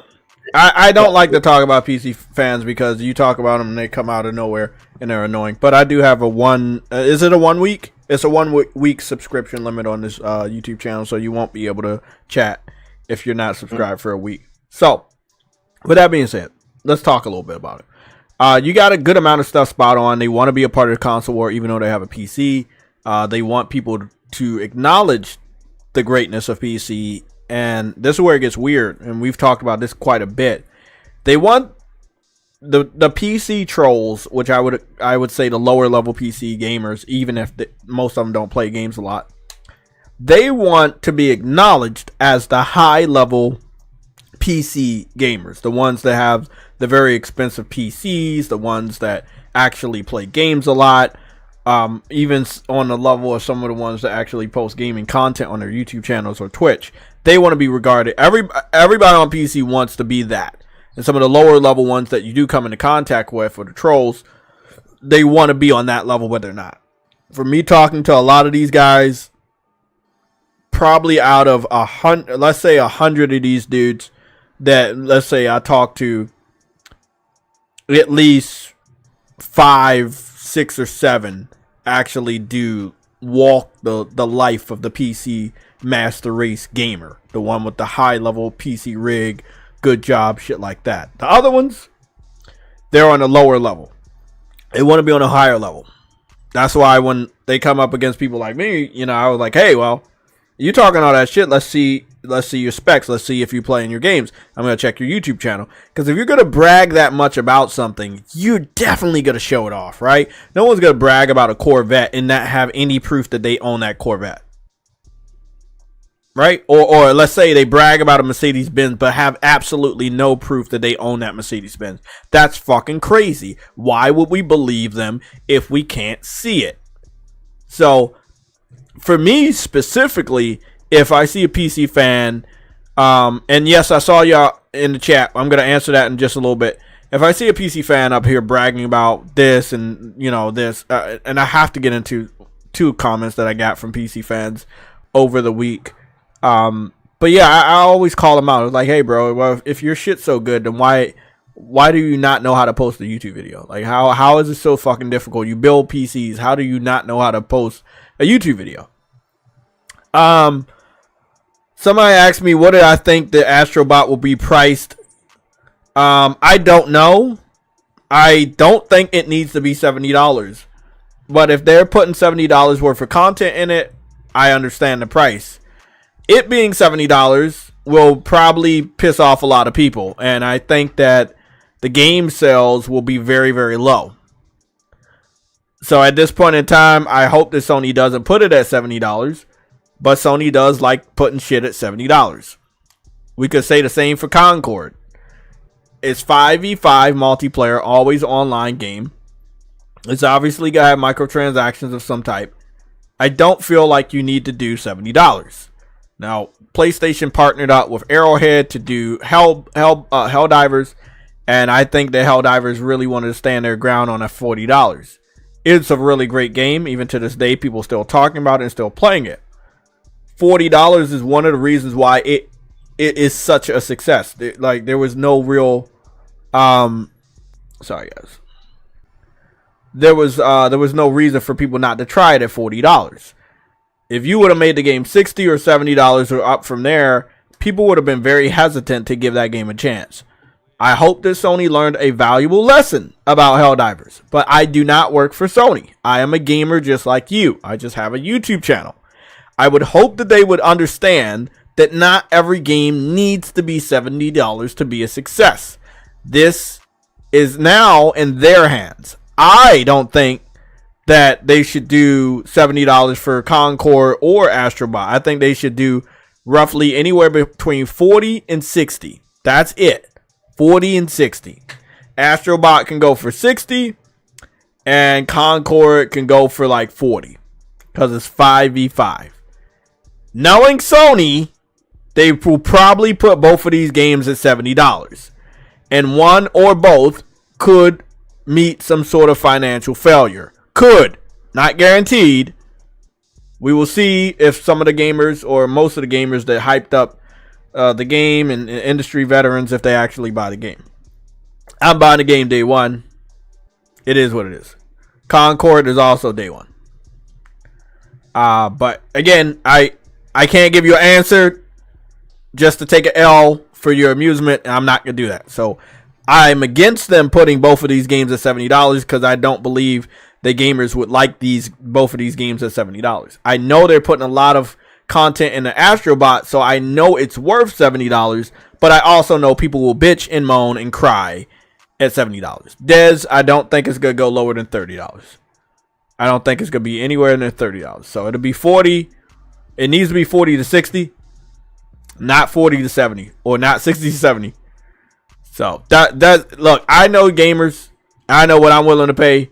I don't like to talk about PC fans because you talk about them and they come out of nowhere and they're annoying. But I do have is it a 1 week? It's a 1 week subscription limit on this YouTube channel, so you won't be able to chat if you're not subscribed for a week. So, with that being said, let's talk a little bit about it. You got a good amount of stuff spot on. They want to be a part of the console war, even though they have a PC. They want people to acknowledge the greatness of PC. And this is where it gets weird, and we've talked about this quite a bit. They want the PC trolls, which I would say the lower level PC gamers, even if most of them don't play games a lot. They want to be acknowledged as the high level PC gamers, the ones that have the very expensive PCs, the ones that actually play games a lot. Even on the level of some of the ones that actually post gaming content on their YouTube channels or Twitch, they want to be regarded. Everybody on PC wants to be that. And some of the lower level ones that you do come into contact with, or the trolls, they want to be on that level, but they're not. For me, talking to a lot of these guys, probably out of 100, let's say 100 of these dudes, that let's say I talk to at least 5, 6, or 7 actually do walk the life of the PC master race gamer, the one with the high level PC rig, good job, shit like that. The other ones, they're on a lower level. They want to be on a higher level. That's why when they come up against people like me, I was like, hey, well, you talking all that shit, let's see your specs, let's see if you play in your games. I'm going to check your YouTube channel. Because if you're going to brag that much about something, you're definitely going to show it off, right? No one's going to brag about a Corvette and not have any proof that they own that Corvette. Right? Or let's say they brag about a Mercedes-Benz but have absolutely no proof that they own that Mercedes-Benz. That's fucking crazy. Why would we believe them if we can't see it? So, for me specifically, if I see a PC fan, and yes, I saw y'all in the chat. I'm going to answer that in just a little bit. If I see a PC fan up here bragging about this and, this, and I have to get into two comments that I got from PC fans over the week. But yeah, I always call them out. I was like, hey, bro, well, if your shit's so good, then why do you not know how to post a YouTube video? Like, how is it so fucking difficult? You build PCs. How do you not know how to post a YouTube video? Somebody asked me, what did I think the Astrobot will be priced? I don't know. I don't think it needs to be $70. But if they're putting $70 worth of content in it, I understand the price. It being $70 will probably piss off a lot of people. And I think that the game sales will be very, very low. So at this point in time, I hope that Sony doesn't put it at $70. But Sony does like putting shit at $70. We could say the same for Concord. It's 5v5 multiplayer, always online game. It's obviously going to have microtransactions of some type. I don't feel like you need to do $70. Now, PlayStation partnered up with Arrowhead to do Helldivers, and I think the Helldivers really wanted to stand their ground on a $40. It's a really great game. Even to this day, people still talking about it and still playing it. $40 is one of the reasons why it is such a success. There was no real sorry guys. There was no reason for people not to try it at $40. If you would have made the game $60 or $70 or up from there, people would have been very hesitant to give that game a chance. I hope that Sony learned a valuable lesson about Helldivers, but I do not work for Sony. I am a gamer just like you. I just have a YouTube channel. I would hope that they would understand that not every game needs to be $70 to be a success. This is now in their hands. I don't think that they should do $70 for Concord or Astrobot. I think they should do roughly anywhere between $40 and $60. That's it. $40 and $60. Astrobot can go for $60 and Concord can go for like $40 because it's 5v5. Knowing Sony, they will probably put both of these games at $70. And one or both could meet some sort of financial failure. Could. Not guaranteed. We will see if some of the gamers or most of the gamers that hyped up the game and industry veterans, if they actually buy the game. I'm buying the game day one. It is what it is. Concord is also day one. But again, I can't give you an answer just to take an L for your amusement, and I'm not going to do that. So I'm against them putting both of these games at $70 because I don't believe the gamers would like both of these games at $70. I know they're putting a lot of content in the Astrobot, so I know it's worth $70, but I also know people will bitch and moan and cry at $70. Dez, I don't think it's going to go lower than $30. I don't think it's going to be anywhere near $30. So it'll be 40. It needs to be 40 to 60, not 40 to 70, or not 60 to 70. So that look, I know gamers. I know what I'm willing to pay,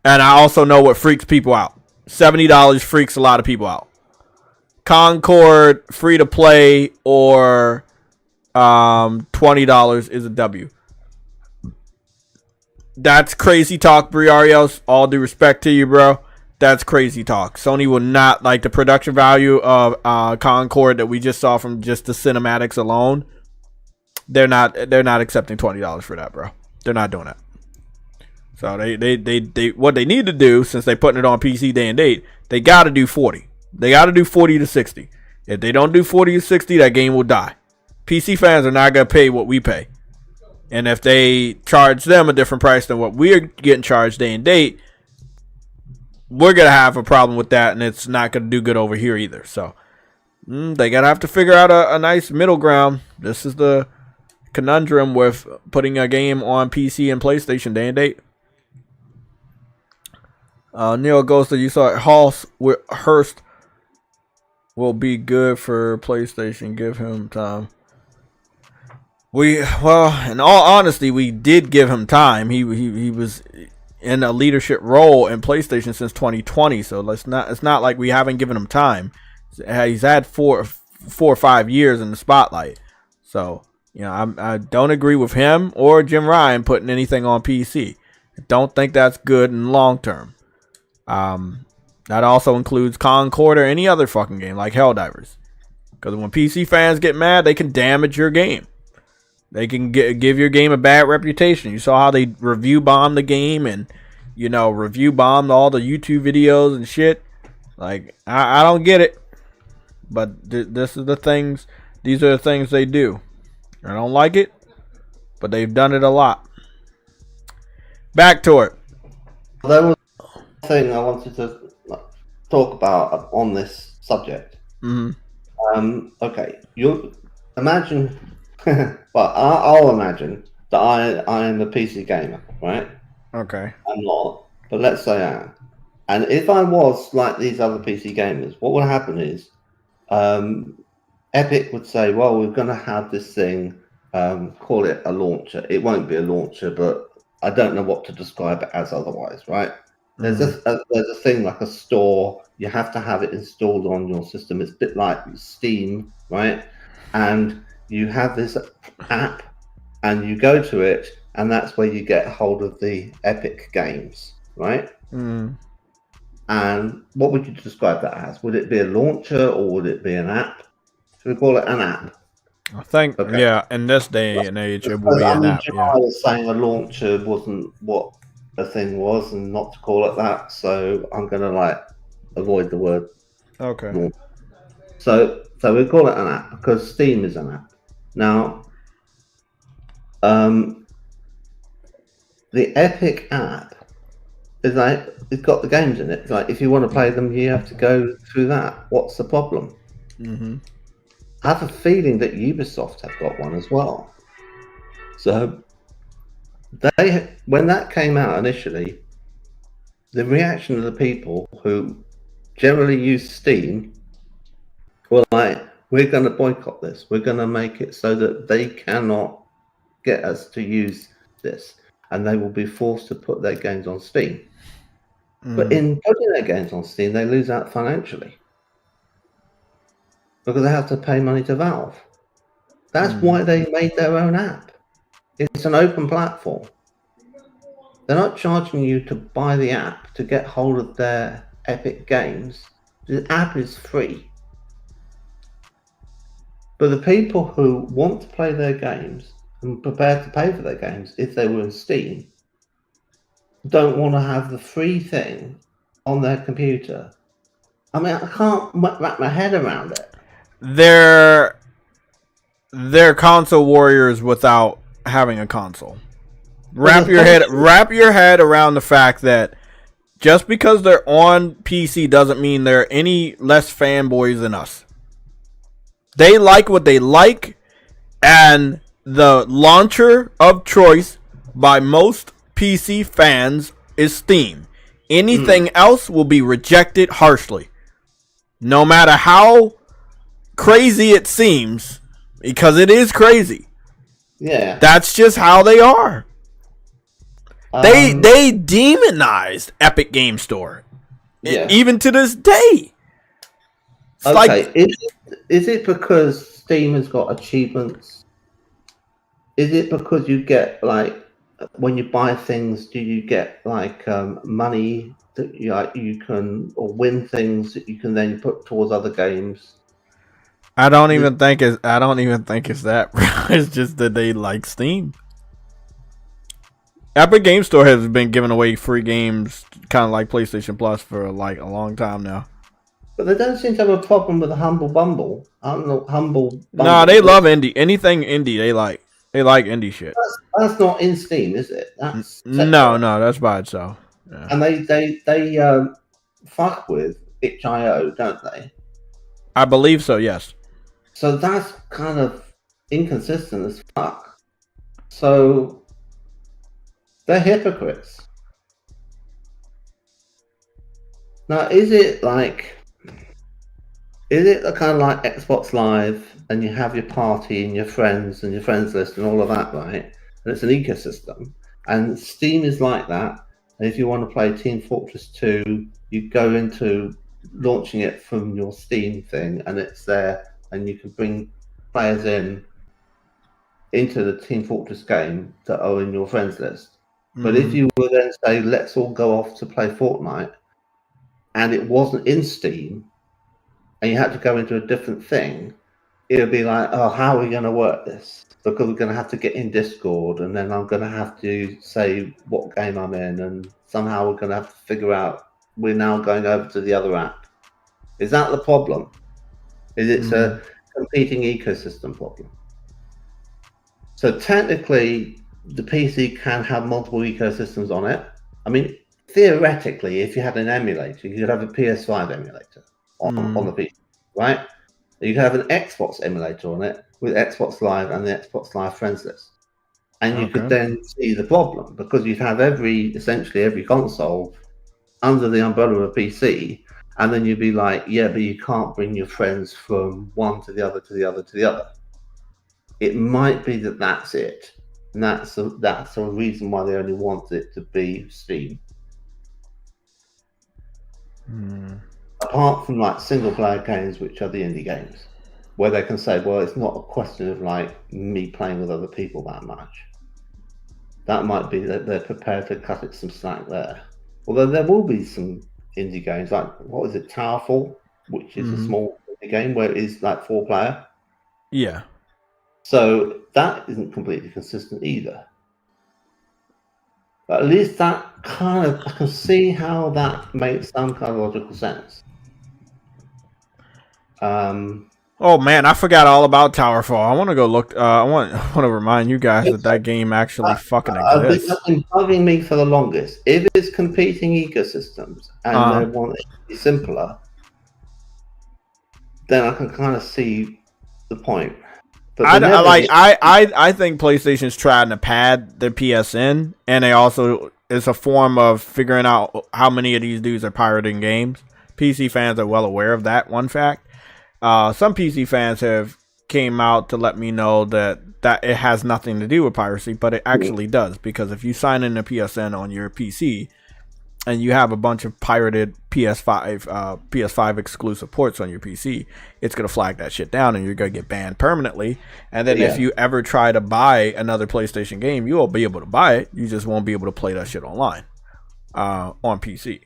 and I also know what freaks people out. $70 freaks a lot of people out. Concord free to play or $20 is a W. That's crazy talk, Briarios. All due respect to you, bro. That's crazy talk. Sony will not like the production value of Concord that we just saw from just the cinematics alone. They're not accepting $20 for that, bro. They're not doing that. So they what they need to do, since they're putting it on PC day and date, they got to do 40. They got to do 40 to 60. If they don't do 40 to 60, that game will die. PC fans are not going to pay what we pay. And if they charge them a different price than what we're getting charged day and date, we're going to have a problem with that, and it's not going to do good over here either. So they got to have to figure out a nice middle ground. This is the conundrum with putting a game on PC and PlayStation day and date. Neil Ghoster, you saw it. Hurst will be good for PlayStation. Give him time. In all honesty, we did give him time. He was in a leadership role in PlayStation since 2020. So it's not like we haven't given him time. He's had four or 5 years in the spotlight. So I don't agree with him or Jim Ryan putting anything on PC. I don't think that's good in the long term. That also includes Concord or any other fucking game like Helldivers. Because when PC fans get mad, they can damage your game. They can give your game a bad reputation. You saw how they review bombed the game and, review bombed all the YouTube videos and shit. Like, I don't get it. But this is the things, these are the things they do. I don't like it, but they've done it a lot. Back to it. There was one thing I wanted to talk about on this subject. Okay, you imagine. Well, I'll imagine that I am a PC gamer, right? Okay. I'm not, but let's say I am. And if I was like these other PC gamers, what would happen is, Epic would say, "Well, we're going to have this thing. Call it a launcher. It won't be a launcher, but I don't know what to describe it as otherwise, right?" There's a thing like a store. You have to have it installed on your system. It's a bit like Steam, right? And you have this app, and you go to it, and that's where you get hold of the Epic games, right? And what would you describe that as? Would it be a launcher or would it be an app? Should we call it an app? I think, yeah, in this day and age, it will be an app. I was saying a launcher wasn't what the thing was, and not to call it that. So I'm gonna avoid the word. Okay. Launcher. So we call it an app because Steam is an app. Now, the Epic app is it's got the games in it. It's like if you want to play them, you have to go through that. What's the problem? I have a feeling that Ubisoft have got one as well. So when that came out initially, the reaction of the people who generally use Steam were like, "We're going to boycott this. We're going to make it so that they cannot get us to use this, and they will be forced to put their games on Steam." But in putting their games on Steam, they lose out financially because they have to pay money to Valve. That's why they made their own app. It's an open platform. They're not charging you to buy the app to get hold of their Epic games. The app is free. But the people who want to play their games and prepared to pay for their games, if they were in Steam, don't want to have the free thing on their computer. I mean, I can't wrap my head around it. They're console warriors without having a console. Wrap your head around the fact that just because they're on PC doesn't mean they're any less fanboys than us. They like what they like, and the launcher of choice by most PC fans is Steam. Anything else will be rejected harshly. No matter how crazy it seems, because it is crazy. Yeah. That's just how they are. They demonized Epic Game Store. Yeah. Even to this day. It's okay. Is it because Steam has got achievements? Is it because you get when you buy things, do you get money that you can, or win things that you can then put towards other games? I don't even think it's that. It's just that they like Steam. Epic Game Store has been giving away free games, kind of like PlayStation Plus, for a long time now. But they don't seem to have a problem with the Humble Bundle. Nah, they love indie. Anything indie, they like. They like indie shit. That's not in Steam, is it? That's no, that's by itself. Yeah. And they fuck with itch.io, don't they? I believe so. Yes. So that's kind of inconsistent as fuck. So they're hypocrites. Now, is it kind of like Xbox Live, and you have your party and your friends and your friends list and all of that, right? And it's an ecosystem. And Steam is like that. And if you want to play Team Fortress 2, you go into launching it from your Steam thing, and it's there, and you can bring players into the Team Fortress game that are in your friends list. But if you would then say, let's all go off to play Fortnite, and it wasn't in Steam, and you had to go into a different thing, it would be like, oh, how are we going to work this? Because we're going to have to get in Discord, and then I'm going to have to say what game I'm in, and somehow we're going to have to figure out we're now going over to the other app. Is that the problem? Is it a competing ecosystem problem? So technically, the PC can have multiple ecosystems on it. I mean, theoretically, if you had an emulator, you could have a PS5 emulator on the PC, right? You could have an Xbox emulator on it with Xbox Live and the Xbox Live friends list. And you could then see the problem, because you'd have essentially every console under the umbrella of a PC, and then you'd be like, yeah, but you can't bring your friends from one to the other, to the other, to the other. It might be that that's it. And that's a reason why they only want it to be Steam. Apart from like single player games, which are the indie games, where they can say, well, it's not a question of like me playing with other people that much. That might be that they're prepared to cut it some slack there. Although there will be some indie games, like, what is it, Towerfall, which is a small indie game where it is like 4-player. Yeah. So that isn't completely consistent either. But at least that I can see how that makes some kind of logical sense. Oh man, I forgot all about Towerfall. I want to go look. I want to remind you guys that game actually fucking exists. That's been bugging me for the longest. If it's competing ecosystems and they want it to be simpler, then I can kind of see the point. But I think PlayStation's trying to pad their PSN, and it's a form of figuring out how many of these dudes are pirating games. PC fans are well aware of that one fact. Some PC fans have came out to let me know that it has nothing to do with piracy, but it actually does, because if you sign in a PSN on your PC and you have a bunch of pirated PS5 exclusive ports on your PC, it's going to flag that shit down and you're going to get banned permanently. And then if you ever try to buy another PlayStation game, you will be able to buy it. You just won't be able to play that shit online on PC.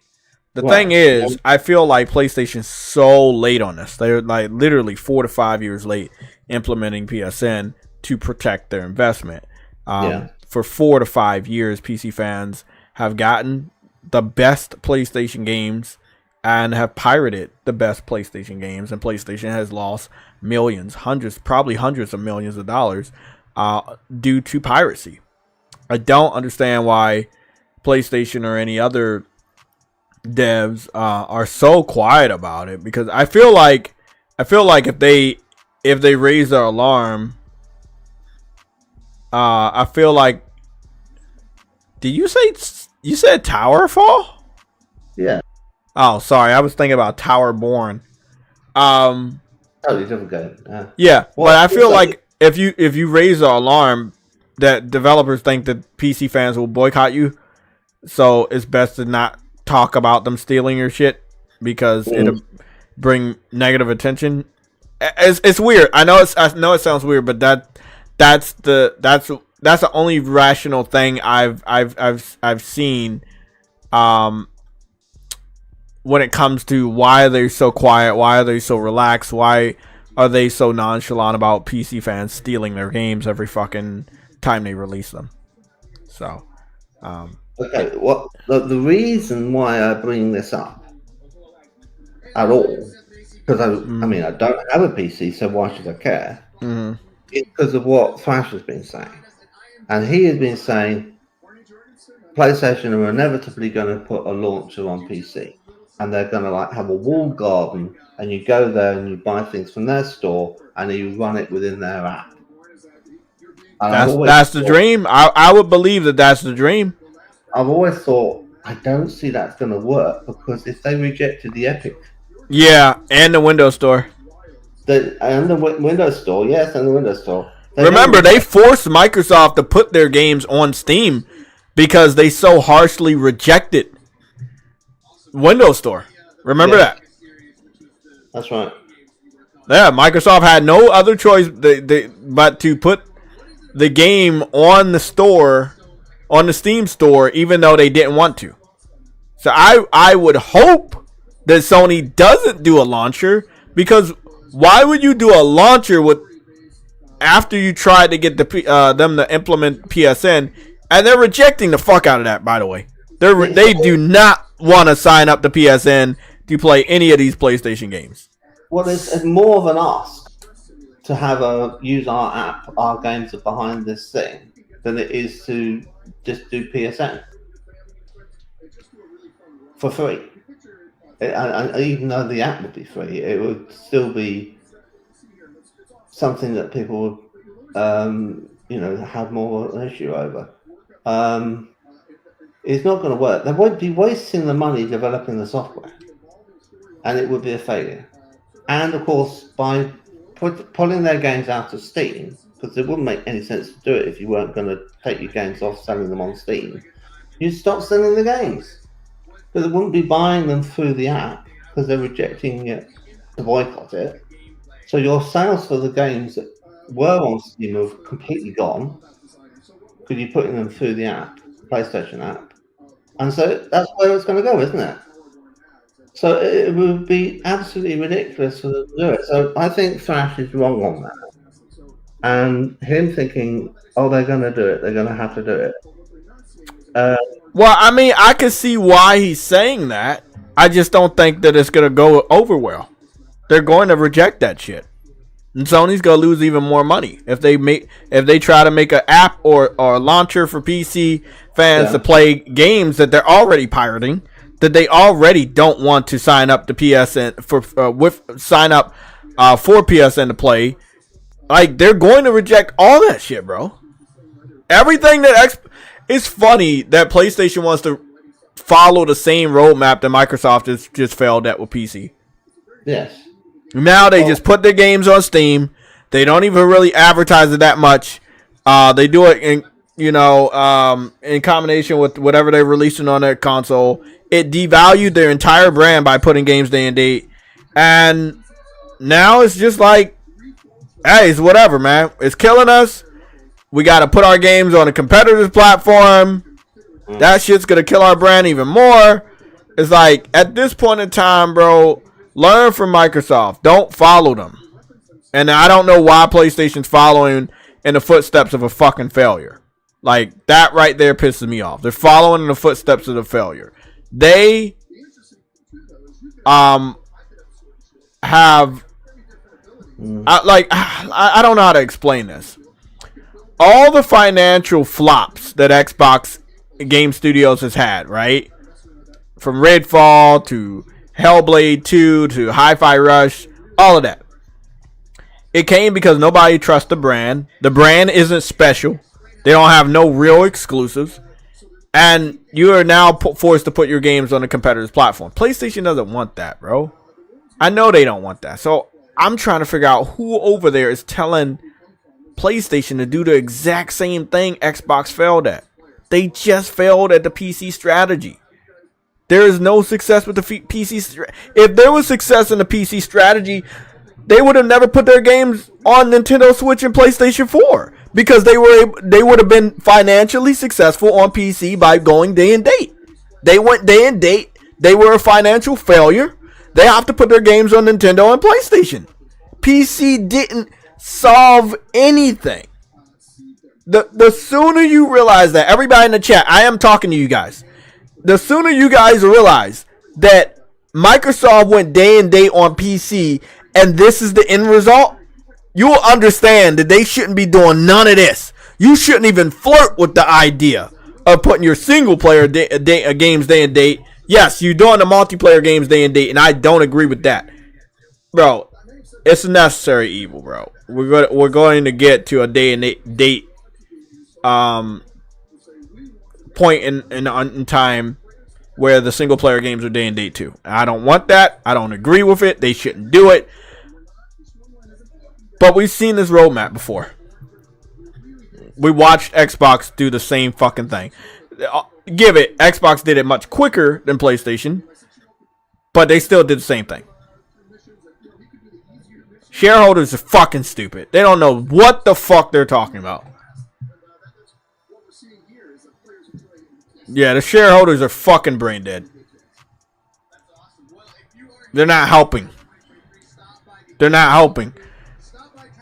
The thing is, I feel like PlayStation's so late on this. They're like literally 4 to 5 years late implementing PSN to protect their investment. For 4 to 5 years, PC fans have gotten the best PlayStation games and have pirated the best PlayStation games, and PlayStation has lost millions, probably hundreds of millions of dollars due to piracy. I don't understand why PlayStation or any other devs are so quiet about it, because I feel like if they raise their alarm, I feel like, did you said Towerfall? Yeah. Oh, sorry, I was thinking about Towerborn. Totally different game. Yeah, but I feel like if you raise the alarm, that developers think that PC fans will boycott you, so it's best to not talk about them stealing your shit, because it'll bring negative attention. It's weird. I know it sounds weird, but that's the only rational thing I've seen when it comes to why they're so quiet, why are they so relaxed, why are they so nonchalant about PC fans stealing their games every fucking time they release them. So okay, well, the reason why I bring this up at all, because I mean, I don't have a PC, so why should I care? It's because of what Thrash has been saying. And he has been saying PlayStation are inevitably going to put a launcher on PC, and they're going to like have a walled garden, and you go there and you buy things from their store and you run it within their app. That's the dream. I would believe that that's the dream. I've always thought, I don't see that's going to work, because if they rejected the Epic, and the Windows Store, and the Windows Store, and the Windows Store. Remember, they forced Microsoft to put their games on Steam because they so harshly rejected Windows Store. Remember that? That's right. Yeah, Microsoft had no other choice but to put the game on the store, on the Steam store, even though they didn't want to. So I would hope that Sony doesn't do a launcher, because why would you do a launcher with after you tried to get them to implement PSN, and they're rejecting the fuck out of that, by the way. They do not want to sign up to PSN to play any of these PlayStation games. Well, it's more of an ask to have use our app, our games are behind this thing, than it is to just do PSN for free. And even though the app would be free, it would still be something that people would, have more of an issue over. It's not going to work. They won't be wasting the money developing the software, and it would be a failure. And of course, by pulling their games out of Steam, because it wouldn't make any sense to do it if you weren't going to take your games off selling them on Steam, you'd stop selling the games. Because they wouldn't be buying them through the app, because they're rejecting it to boycott it. So your sales for the games that were on Steam have completely gone, because you're putting them through the app, the PlayStation app. And so that's where it's going to go, isn't it? So it would be absolutely ridiculous for them to do it. So I think Thrash is wrong on that. And him thinking, oh, they're going to do it, they're going to have to do it. Well, I mean, I can see why he's saying that. I just don't think that it's going to go over well. They're going to reject that shit. And Sony's going to lose even more money if they try to make an app or a launcher for PC fans to play games that they're already pirating, that they already don't want to sign up to PSN for PSN to play. Like, they're going to reject all that shit, bro. Everything that it's funny that PlayStation wants to follow the same roadmap that Microsoft has just failed at with PC. Yes. Now they just put their games on Steam. They don't even really advertise it that much. They do it in combination with whatever they're releasing on their console. It devalued their entire brand by putting games day and date. And now it's just like, hey, it's whatever, man. It's killing us. We got to put our games on a competitor's platform. That shit's going to kill our brand even more. It's like, at this point in time, bro, learn from Microsoft. Don't follow them. And I don't know why PlayStation's following in the footsteps of a fucking failure. Like, that right there pisses me off. They're following in the footsteps of the failure. They have I don't know how to explain this. All the financial flops that Xbox Game Studios has had, right? From Redfall to Hellblade 2 to Hi-Fi Rush, all of that. It came because nobody trusts the brand. The brand isn't special. They don't have no real exclusives. And you are now forced to put your games on a competitor's platform. PlayStation doesn't want that, bro. I know they don't want that. So I'm trying to figure out who over there is telling PlayStation to do the exact same thing Xbox failed at. They just failed at the PC strategy. There is no success with the PC. If there was success in the PC strategy, they would have never put their games on Nintendo Switch and PlayStation 4 because they would have been financially successful on PC by going day and date. They went day and date. They were a financial failure. They have to put their games on Nintendo and PlayStation. PC didn't solve anything. The sooner you realize that, everybody in the chat, I am talking to you guys. The sooner you guys realize that Microsoft went day and date on PC and this is the end result, you will understand that they shouldn't be doing none of this. You shouldn't even flirt with the idea of putting your single player games day and date. Yes, you're doing the multiplayer games day and date, and I don't agree with that. Bro, it's a necessary evil, bro. We're going to get to a day and date point in time where the single player games are day and date too. I don't want that. I don't agree with it. They shouldn't do it. But we've seen this roadmap before. We watched Xbox do the same fucking thing. Give it, Xbox did it much quicker than PlayStation, but they still did the same thing. Shareholders are fucking stupid. They don't know what the fuck they're talking about. Yeah, the shareholders are fucking brain dead. They're not helping. They're not helping.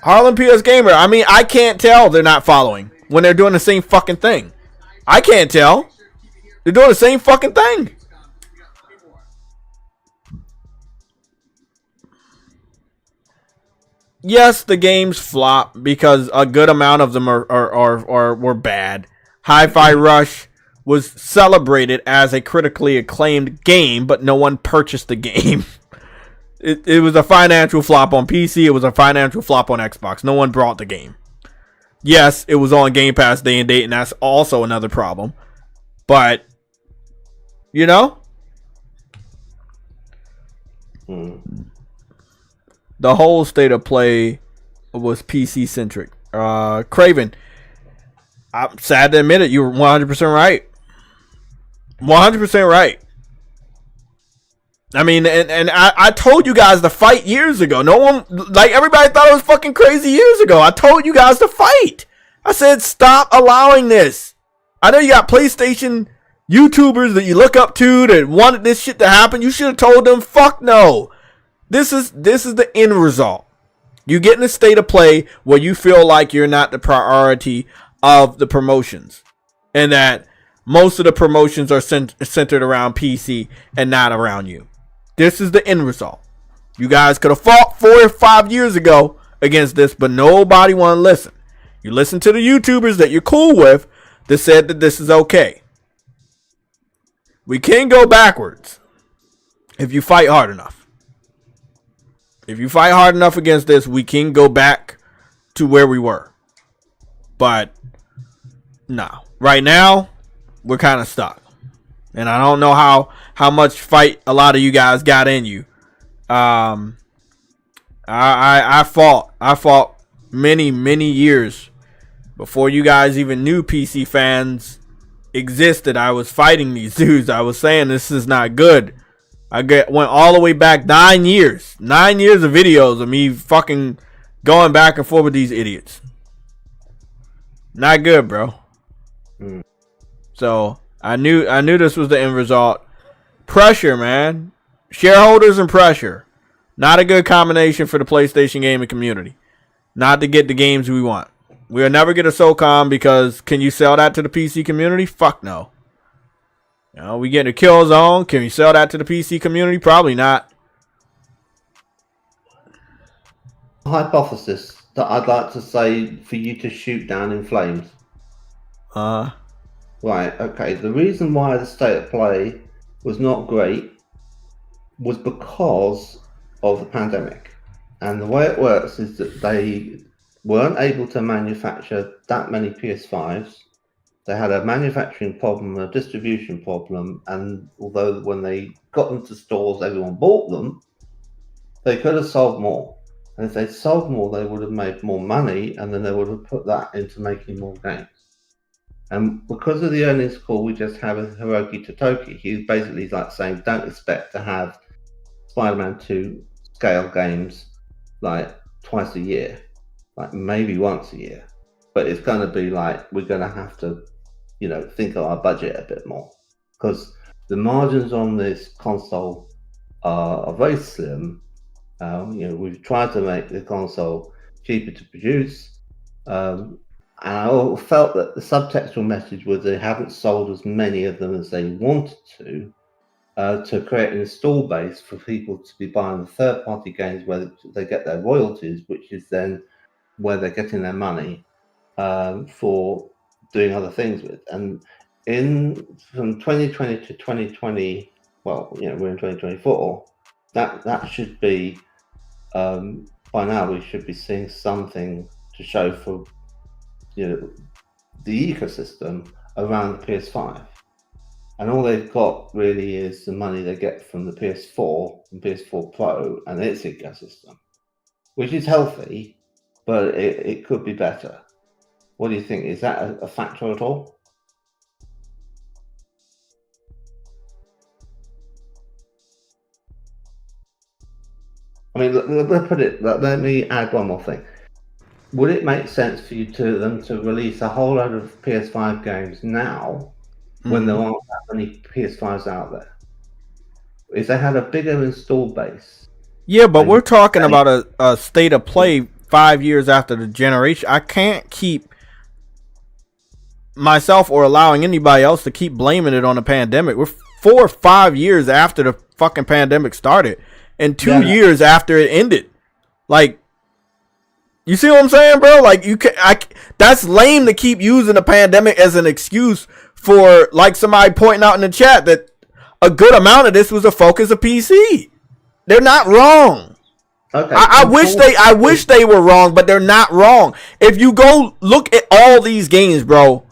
Harlem PS Gamer, I mean, I can't tell they're not following when they're doing the same fucking thing. I can't tell. They're doing the same fucking thing. Yes, the games flop because a good amount of them were bad. Hi-Fi Rush was celebrated as a critically acclaimed game, but no one purchased the game. It was a financial flop on PC. It was a financial flop on Xbox. No one brought the game. Yes, it was on Game Pass day and date, and that's also another problem. But, you know, the whole state of play was PC centric. Craven, I'm sad to admit it. You were 100% right. 100% right. I mean, and I told you guys to fight years ago. No one, like, everybody thought it was fucking crazy years ago. I told you guys to fight. I said, stop allowing this. I know you got PlayStation YouTubers that you look up to that wanted this shit to happen. You should have told them, fuck no. This is the end result. You get in a state of play where you feel like you're not the priority of the promotions. And that most of the promotions are centered around PC and not around you. This is the end result. You guys could have fought 4 or 5 years ago against this, but nobody want to listen. You listen to the YouTubers that you're cool with that said that this is okay. We can go backwards if you fight hard enough. If you fight hard enough against this, we can go back to where we were. But no. Right now, we're kind of stuck. And I don't know how much fight a lot of you guys got in you. I fought many years before you guys even knew PC fans existed. I was fighting these dudes. I was saying this is not good. Went all the way back 9 years. 9 years of videos of me fucking going back and forth with these idiots. Not good, bro. So I knew this was the end result. Pressure, man. Shareholders and pressure. Not a good combination for the PlayStation gaming community. Not to get the games we want. We'll never get a SOCOM because can you sell that to the PC community? Fuck no. You know, we get a Killzone. Can you sell that to the PC community? Probably not. Hypothesis that I'd like to say for you to shoot down in flames. Right, okay. The reason why the state of play was not great was because of the pandemic. And the way it works is that they weren't able to manufacture that many PS5s. They had a manufacturing problem, a distribution problem, and although when they got them to stores, everyone bought them, they could have sold more. And if they'd sold more, they would have made more money, and then they would have put that into making more games. And because of the earnings call we just had with Hiroki Totoki, he's basically like saying, don't expect to have Spider-Man 2 scale games like twice a year, like maybe once a year. But it's going to be like, we're going to have to, you know, think of our budget a bit more. Because the margins on this console are very slim. You know, we've tried to make the console cheaper to produce. And I felt that the subtextual message was they haven't sold as many of them as they wanted to create an install base for people to be buying the third-party games where they get their royalties, which is then where they're getting their money for doing other things with. And from 2020 to 2020, well, you know, we're in 2024. That should be by now we should be seeing something to show for, you know, the ecosystem around the PS5. And all they've got really is the money they get from the PS4 and PS4 Pro and its ecosystem, which is healthy, but it could be better. What do you think? Is that a factor at all? I mean, let me add one more thing. Would it make sense for them to release a whole load of PS5 games now when there aren't that many PS5s out there? is they had a bigger install base. Yeah, but we're talking about a state of play 5 years after the generation. I can't keep myself or allowing anybody else to keep blaming it on the pandemic. We're 4 or 5 years after the fucking pandemic started, and 2 years after it ended. Like, you see what I'm saying, bro? Like, that's lame to keep using the pandemic as an excuse for, like, somebody pointing out in the chat that a good amount of this was a focus of PC. They're not wrong. Okay. I wish they were wrong, but they're not wrong. If you go look at all these games, bro.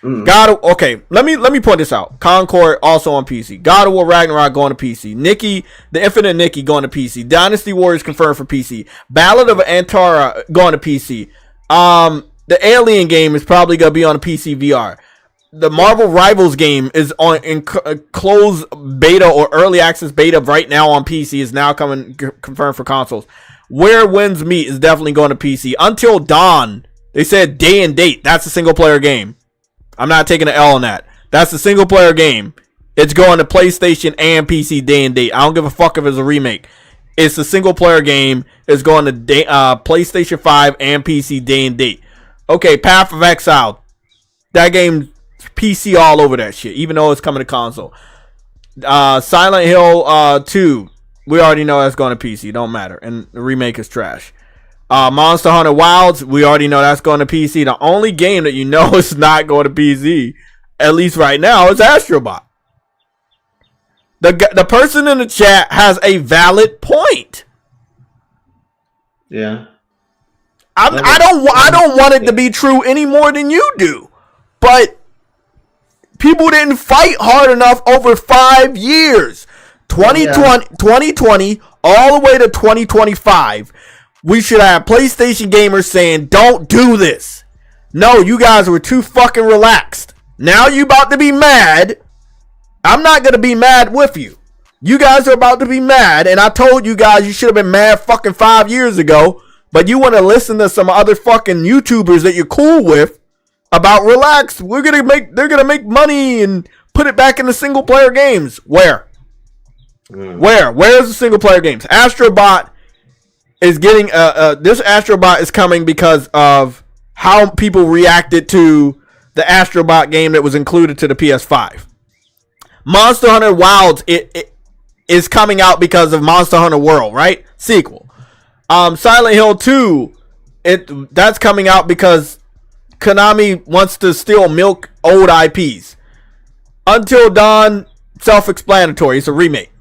Okay, let me point this out. Concord also on PC. God of War Ragnarok going to PC. Nikki, the Infinite Nikki going to PC. Dynasty Warriors confirmed for PC. Ballad of Antara going to PC. The Alien game is probably gonna be on a PC VR. The Marvel Rivals game is in closed beta or early access beta right now on PC. Is now coming confirmed for consoles. Where Winds Meet is definitely going to PC. Until Dawn, they said day and date. That's a single player game. I'm not taking an L on that. That's a single player game. It's going to PlayStation and PC day and date. I don't give a fuck if it's a remake. It's a single player game. It's going to PlayStation 5 and PC day and date. Okay, Path of Exile. That game. PC all over that shit, even though it's coming to console. Silent Hill 2, we already know that's going to PC. Don't matter, and the remake is trash. Monster Hunter Wilds, we already know that's going to PC. The only game that you know is not going to PC, at least right now, is Astrobot. The person in the chat has a valid point. Yeah. I don't want it to be true any more than you do, but people didn't fight hard enough over 5 years. 2020 all the way to 2025. We should have PlayStation gamers saying, don't do this. No, you guys were too fucking relaxed. Now you about to be mad. I'm not going to be mad with you. You guys are about to be mad, and I told you guys you should have been mad fucking 5 years ago, but you want to listen to some other fucking YouTubers that you're cool with about relax. They're gonna make money and put it back into single player games. Where's the single player games? Astrobot is getting this Astrobot is coming because of how people reacted to the Astrobot game that was included to the PS5. Monster Hunter Wilds it is coming out because of Monster Hunter World, right? Sequel. Silent Hill 2 that's coming out because Konami wants to still milk old IPs. Until Dawn, self-explanatory. It's a remake.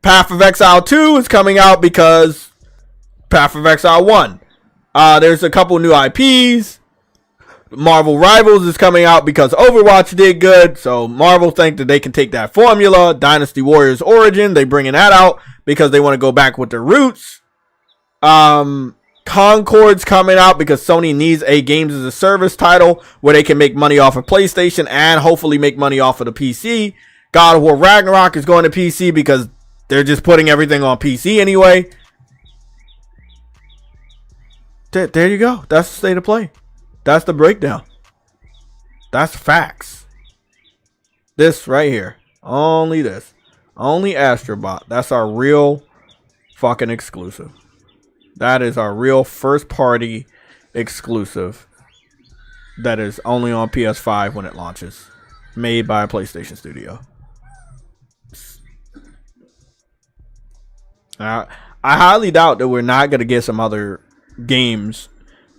Path of Exile 2 is coming out because Path of Exile 1. There's a couple new IPs. Marvel Rivals is coming out because Overwatch did good. So Marvel think that they can take that formula. Dynasty Warriors Origin, they bringing that out because they want to go back with their roots. Concord's coming out because Sony needs a games as a service title where they can make money off of PlayStation and hopefully make money off of the PC. God of War Ragnarok is going to PC because they're just putting everything on PC anyway. There you go. That's the state of play. That's the breakdown. That's facts. This right here. Only this. Only Astrobot. That's our real fucking exclusive. That is our real first party exclusive that is only on PS5 when it launches. Made by a PlayStation studio. I highly doubt that we're not going to get some other games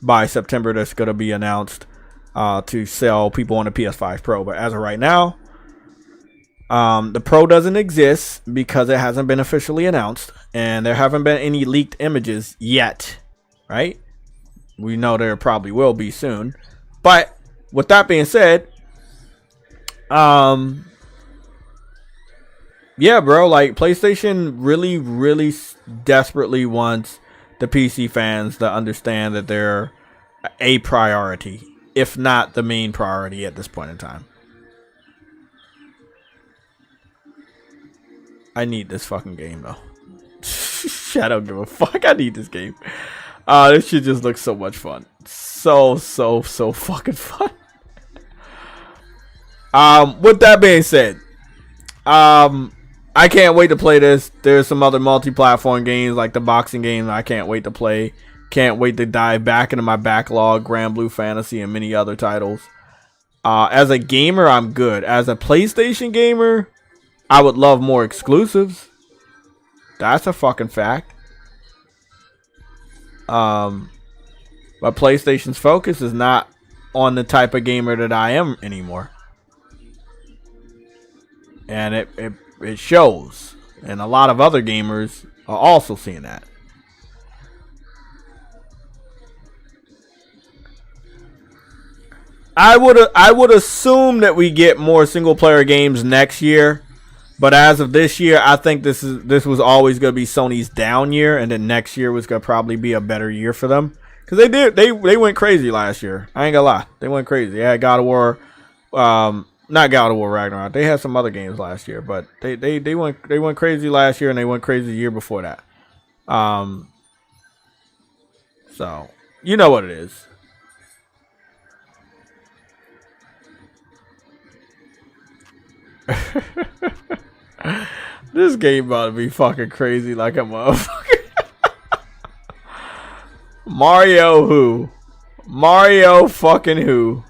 by September that's going to be announced to sell people on the PS5 Pro. But as of right now, the Pro doesn't exist because it hasn't been officially announced. And there haven't been any leaked images yet. Right? We know there probably will be soon. But with that being said, yeah, bro, like PlayStation really desperately wants the PC fans to understand that they're a priority, if not the main priority at this point in time. I need this fucking game though. I don't give a fuck. I need this game. This shit just looks so much fun. So fucking fun. With that being said, I can't wait to play this. There's some other multi-platform games like the boxing game I can't wait to play. Can't wait to dive back into my backlog, Grand Blue Fantasy, and many other titles. As a gamer, I'm good. As a PlayStation gamer, I would love more exclusives. That's a fucking fact. But PlayStation's focus is not on the type of gamer that I am anymore. And it shows. And a lot of other gamers are also seeing that. I would assume that we get more single player games next year, but as of this year, I think this was always going to be Sony's down year, and then next year was going to probably be a better year for them because they went crazy last year. I ain't gonna lie, they went crazy. They had God of War, not God of War Ragnarok. They had some other games last year, but they went crazy last year, and they went crazy the year before that. So you know what it is. This game about to be fucking crazy like a motherfucker. Mario who? Mario fucking who?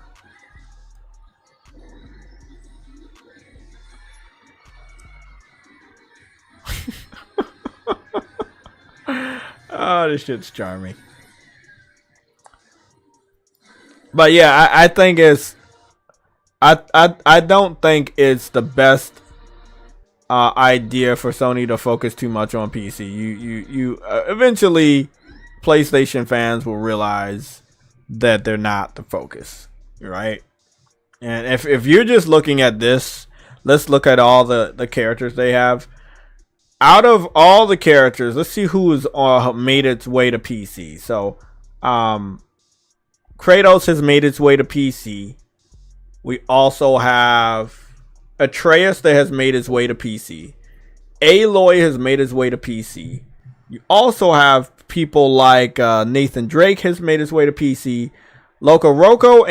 Oh, this shit's charming. But yeah, I think it's I don't think it's the best idea for Sony to focus too much on PC. You eventually PlayStation fans will realize that they're not the focus, right? And if you're just looking at this, let's look at all the characters they have. Out of all the characters, let's see who's made its way to PC. So, Kratos has made its way to PC. We also have Atreus that has made his way to PC. Aloy has made his way to PC. You also have people like Nathan Drake has made his way to PC. Loco Roco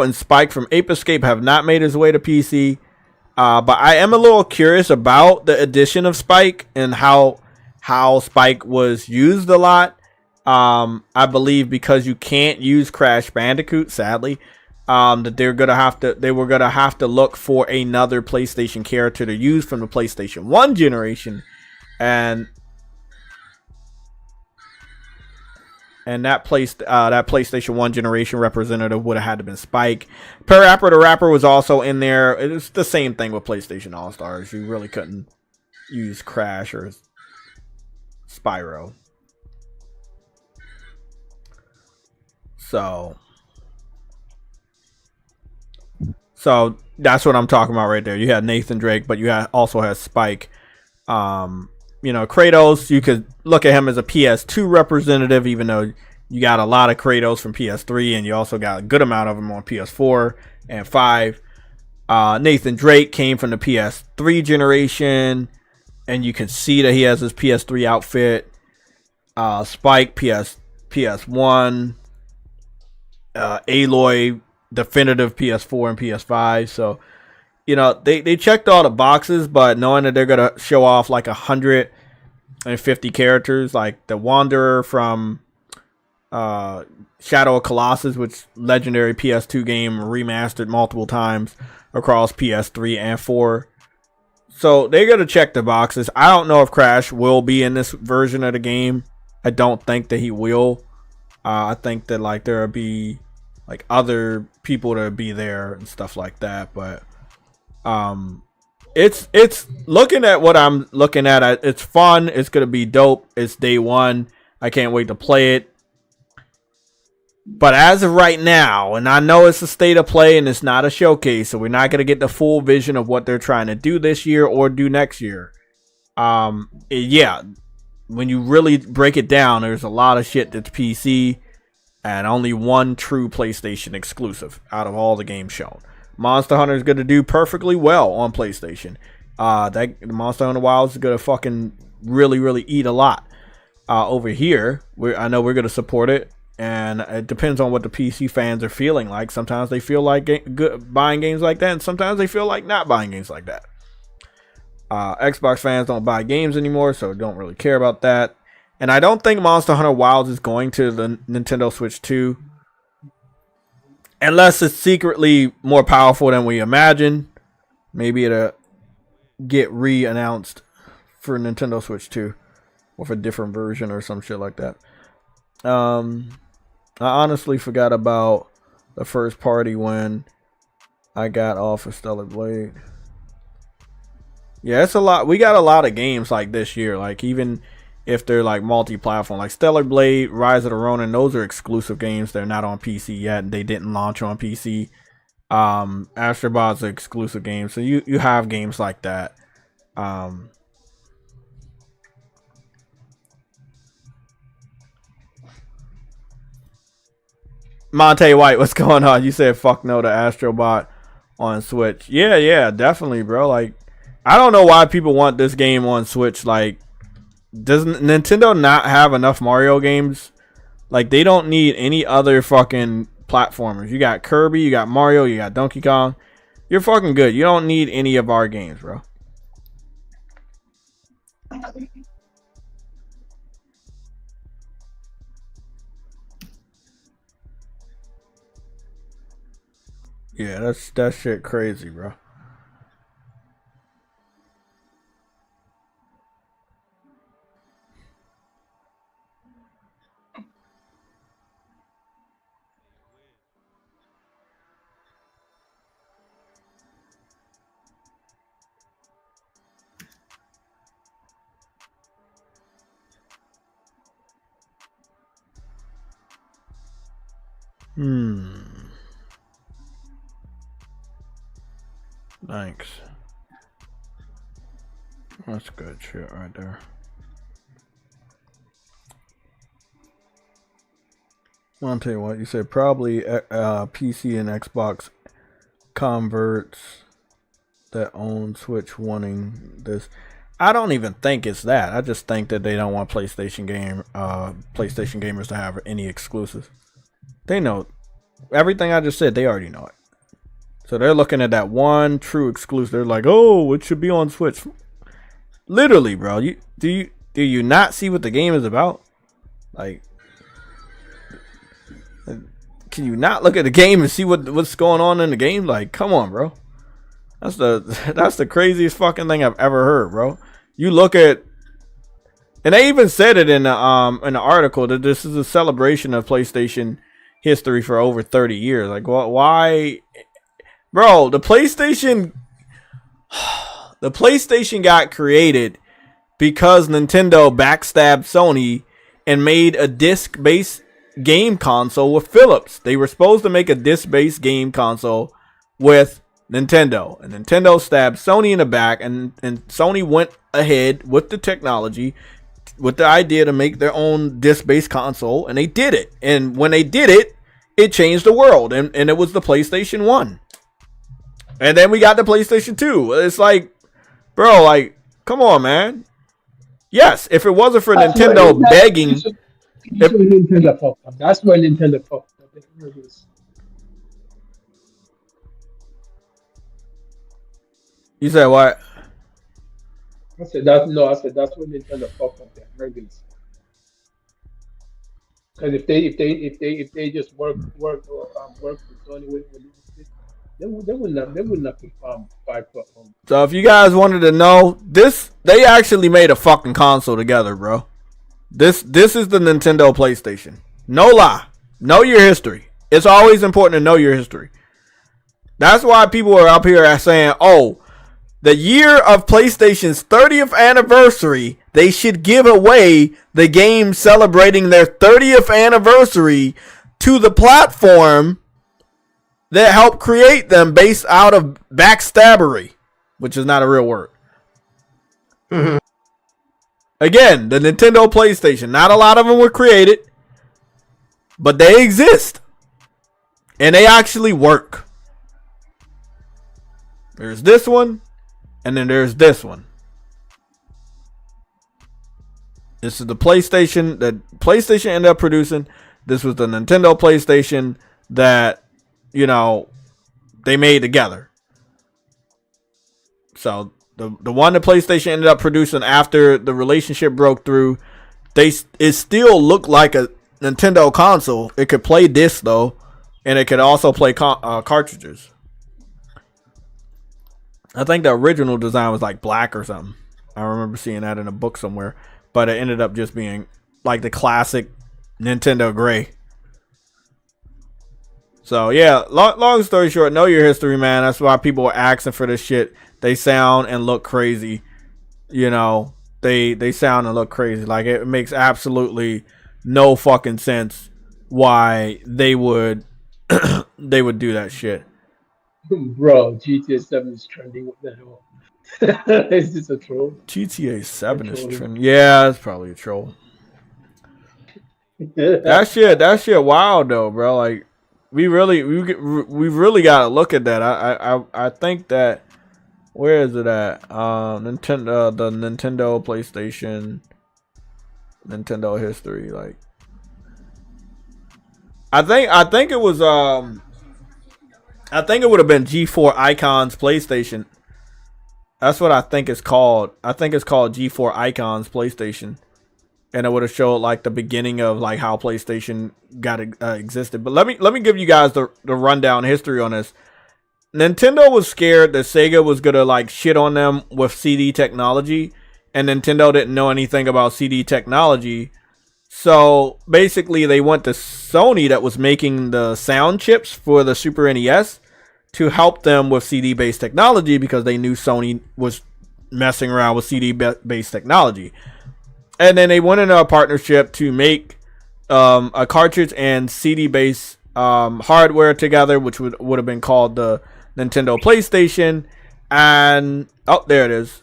and Spike from Ape Escape have not made his way to PC. But I am a little curious about the addition of Spike and how Spike was used a lot. I believe because you can't use Crash Bandicoot, sadly, that they were gonna have to look for another PlayStation character to use from the PlayStation 1 generation, and that PlayStation 1 generation representative would have had to been Spike. Parappa the Rapper was also in there. It's the same thing with PlayStation All Stars. You really couldn't use Crash or Spyro. So that's what I'm talking about right there. You had Nathan Drake, but you also had Spike. Kratos, you could look at him as a PS2 representative, even though you got a lot of Kratos from PS3, and you also got a good amount of them on PS4 and 5. Nathan Drake came from the PS3 generation, and you can see that he has his PS3 outfit. Spike, PS1. Aloy, definitive PS4 and PS5. So, they checked all the boxes, but knowing that they're going to show off like 150 characters, like the Wanderer from Shadow of Colossus, which legendary PS2 game remastered multiple times across PS3 and 4. So they're going to check the boxes. I don't know if Crash will be in this version of the game. I don't think that he will. I think that there will be other people to be there and stuff like that, but it's looking at what I'm looking at. It's fun. It's gonna be dope. It's day one. I can't wait to play it. But as of right now, and I know it's a state of play and it's not a showcase, so we're not gonna get the full vision of what they're trying to do this year or do next year. Yeah, when you really break it down, there's a lot of shit that's PC. And only one true PlayStation exclusive out of all the games shown. Monster Hunter is going to do perfectly well on PlayStation. That Monster Hunter Wilds is going to fucking really, really eat a lot. Over here, I know we're going to support it. And it depends on what the PC fans are feeling like. Sometimes they feel like buying games like that, and sometimes they feel like not buying games like that. Xbox fans don't buy games anymore, so don't really care about that. And I don't think Monster Hunter Wilds is going to the Nintendo Switch 2. Unless it's secretly more powerful than we imagine. Maybe it'll get re-announced for Nintendo Switch 2. With a different version or some shit like that. I honestly forgot about the first party when I got off of Stellar Blade. Yeah, it's a lot. We got a lot of games like this year. Like, even if they're like multi-platform, like Stellar Blade, Rise of the Ronin, those are exclusive games. They're not on PC yet. They didn't launch on PC. Astro Bot's an exclusive game. So you have games like that. Monte White, what's going on? You said fuck no to Astro Bot on Switch. Yeah, definitely, bro. Like, I don't know why people want this game on Switch. Like, doesn't Nintendo not have enough Mario games? Like, they don't need any other fucking platformers. You got Kirby, you got Mario, you got Donkey Kong. You're fucking good. You don't need any of our games, bro. Yeah, that shit crazy, bro. Thanks. That's good shit right there. I'll tell you what, you said probably PC and Xbox converts that own Switch wanting this. I don't even think it's that. I just think that they don't want PlayStation gamers to have any exclusives. They know everything I just said. They already know it. So they're looking at that one true exclusive. They're like, oh, it should be on Switch. Literally, bro. Do you not see what the game is about? Like, can you not look at the game and see what's going on in the game? Like, come on, bro. That's the craziest fucking thing I've ever heard, bro. You look at, and they even said it in the article that this is a celebration of PlayStation history for over 30 years. Like, why? Bro, the PlayStation got created because Nintendo backstabbed Sony and made a disc-based game console with Philips. They were supposed to make a disc-based game console with Nintendo, and Nintendo stabbed Sony in the back, and Sony went ahead with the technology, with the idea to make their own disc-based console, and they did it. And when they did it, it changed the world, and it was the PlayStation 1. And then we got the PlayStation 2. It's like, bro, like, come on, man. Yes, if it wasn't for Nintendo begging. That's where Nintendo fucked up. That's where Nintendo fucked up. You said what? I said that's where Nintendo fucked up their regulars. Because if they just work with Sony with they would not be 5 foot. So if you guys wanted to know, they actually made a fucking console together, bro. This is the Nintendo PlayStation. No lie. Know your history. It's always important to know your history. That's why people are up here saying, oh, the year of PlayStation's 30th anniversary, they should give away the game celebrating their 30th anniversary to the platform that helped create them based out of backstabbery, which is not a real word. Mm-hmm. Again, the Nintendo PlayStation. Not a lot of them were created, but they exist. And they actually work. There's this one, and then there's this one. This is the PlayStation that PlayStation ended up producing. This was the Nintendo PlayStation that, you know, they made together. So the one that PlayStation ended up producing after the relationship broke through, it still looked like a Nintendo console. It could play discs though, and it could also play cartridges. I think the original design was like black or something. I remember seeing that in a book somewhere, but it ended up just being like the classic Nintendo gray. So yeah, long story short, know your history, man. That's why people are asking for this shit. They sound and look crazy. You know, they sound and look crazy. Like, it makes absolutely no fucking sense why they would do that shit. Bro, GTA 7 is trending. What the hell? Is this a troll? GTA 7 is trending. Yeah, it's probably a troll. That shit wild though, bro. Like, we've really got to look at that. I think that, where is it at? Nintendo, the Nintendo PlayStation, Nintendo history. Like, I think it was I think it would have been G4 Icons PlayStation. That's what I think it's called. I think it's called G4 Icons PlayStation. And it would have showed like the beginning of like how PlayStation got existed. But let me give you guys the rundown history on this. Nintendo was scared that Sega was gonna like shit on them with CD technology, and Nintendo didn't know anything about CD technology. So basically, they went to Sony, that was making the sound chips for the Super NES, to help them with CD-based technology, because they knew Sony was messing around with CD-based technology. And then they went into a partnership to make a cartridge and CD-based hardware together, which would have been called the Nintendo PlayStation. And oh, there it is.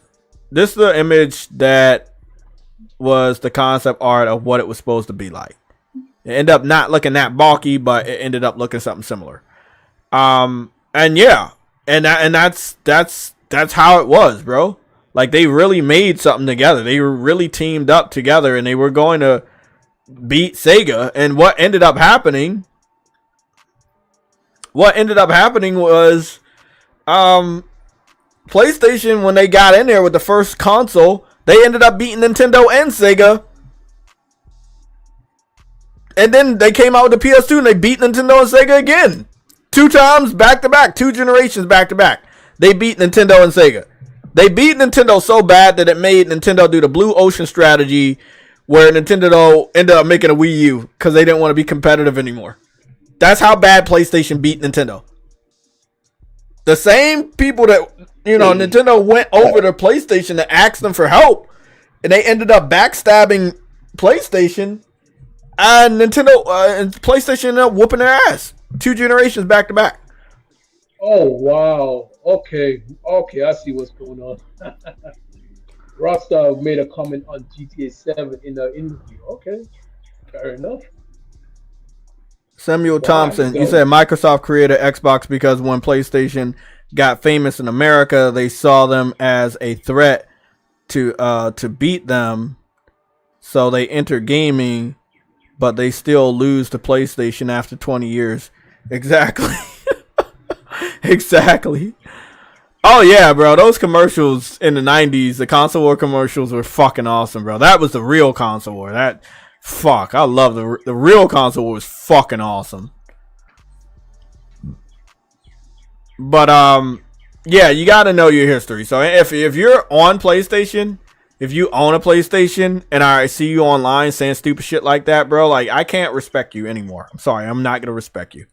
This is the image that was the concept art of what it was supposed to be like. It ended up not looking that bulky, but it ended up looking something similar. And yeah, and that's how it was, bro. Like, they really made something together. They were really teamed up together, and they were going to beat Sega. And what ended up happening was PlayStation, when they got in there with the first console, they ended up beating Nintendo and Sega. And then they came out with the PS2 and they beat Nintendo and Sega again. 2 times back to back, 2 generations back to back. They beat Nintendo and Sega. They beat Nintendo so bad that it made Nintendo do the Blue Ocean strategy, where Nintendo ended up making a Wii U because they didn't want to be competitive anymore. That's how bad PlayStation beat Nintendo. The same people that, you know, Nintendo went over to PlayStation to ask them for help, and they ended up backstabbing PlayStation, and Nintendo and PlayStation ended up whooping their ass 2 generations back to back. Oh wow. Okay, I see what's going on. Rockstar made a comment on GTA 7 in the interview. Okay, fair enough. Samuel Thompson, you said Microsoft created Xbox because when PlayStation got famous in America, they saw them as a threat to beat them, so they entered gaming, but they still lose to PlayStation after 20 years. Exactly. Exactly. Oh yeah, bro. Those commercials in the 90s, the console war commercials were fucking awesome, bro. That was the real console war. I love the real console war was fucking awesome. But yeah, you got to know your history. So if you're on PlayStation, if you own a PlayStation and I see you online saying stupid shit like that, bro, like, I can't respect you anymore. I'm sorry, I'm not gonna respect you.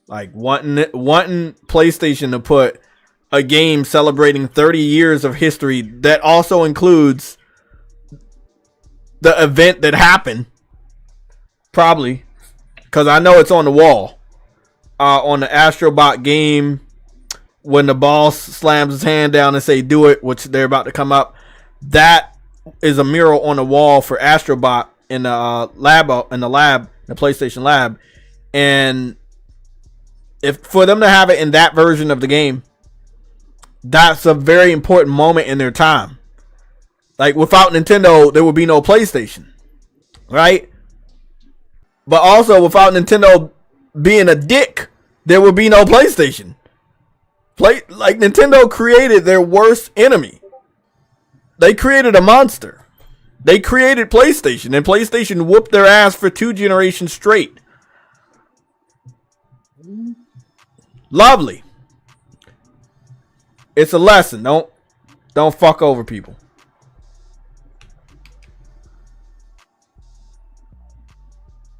Like, wanting PlayStation to put a game celebrating 30 years of history that also includes the event that happened, probably, because I know it's on the wall, on the Astrobot game, when the boss slams his hand down and say do it, which they're about to come up. That is a mural on the wall for Astrobot in the the PlayStation lab. And if for them to have it in that version of the game, that's a very important moment in their time. Like, without Nintendo, there would be no PlayStation, right? But also, without Nintendo being a dick, there would be no PlayStation. Like Nintendo created their worst enemy. They created a monster. They created PlayStation, and PlayStation whooped their ass for 2 generations straight. Lovely. It's a lesson. Don't fuck over people.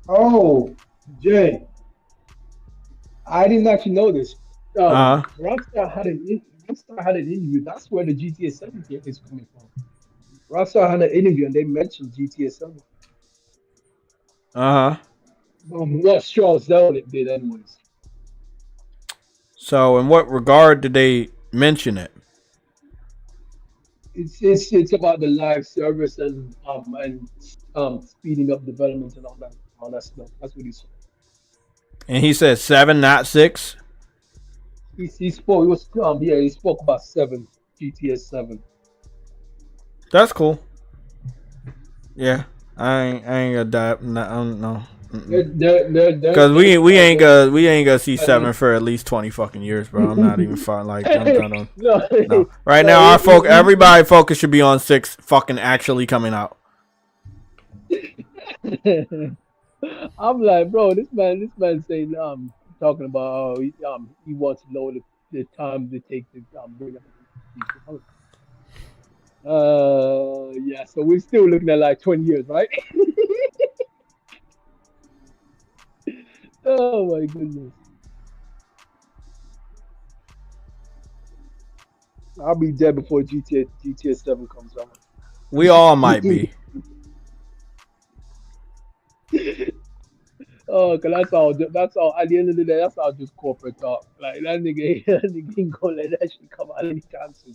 Oh, Jay, I didn't actually know this. Rockstar had an interview. That's where the GTA 7 game is coming from. Rockstar had an interview and they mentioned GTA 7. I'm not sure Zelda did anyways. So, in what regard did they mention it? It's about the live service and speeding up development and all that stuff. That's what he said. And he said 7, not 6. He spoke. He was he spoke about 7, GTA 7. That's cool. Yeah, I ain't gonna die. No. Because we ain't gonna see 7 for at least 20 fucking years, bro. I'm not even fine. Like no. Right now, everybody focus should be on 6 fucking actually coming out. I'm like, bro, this man saying talking about he wants to know the time to take to bring up. Yeah, so we're still looking at like 20 years, right? Oh my goodness. I'll be dead before GTA 7 comes out. We all might be. Oh, cause that's all. At the end of the day, that's all just corporate talk. Like that nigga ain't gonna let that shit come out anytime soon.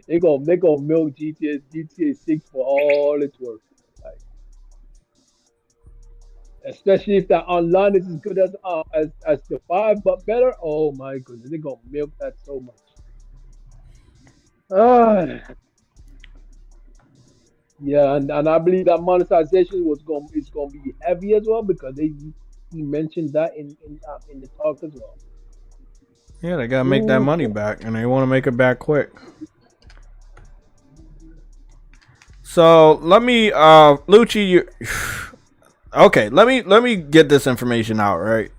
They gonna milk GTA 6 for all it's worth. Like, especially if that online is as good as the 5, but better. Oh my goodness, they gonna milk that so much. Yeah, and I believe that monetization is gonna be heavy as well because he mentioned that in the talk as well. Yeah, they gotta make that money back, and they want to make it back quick. So let me, Lucci, okay, let me get this information out right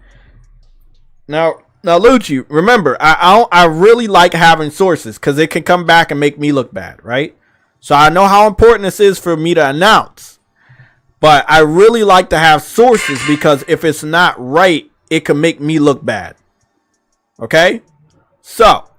now. Now, Lucci, remember, I really like having sources because it can come back and make me look bad, right? So I know how important this is for me to announce, but I really like to have sources because if it's not right, it can make me look bad. Okay? So,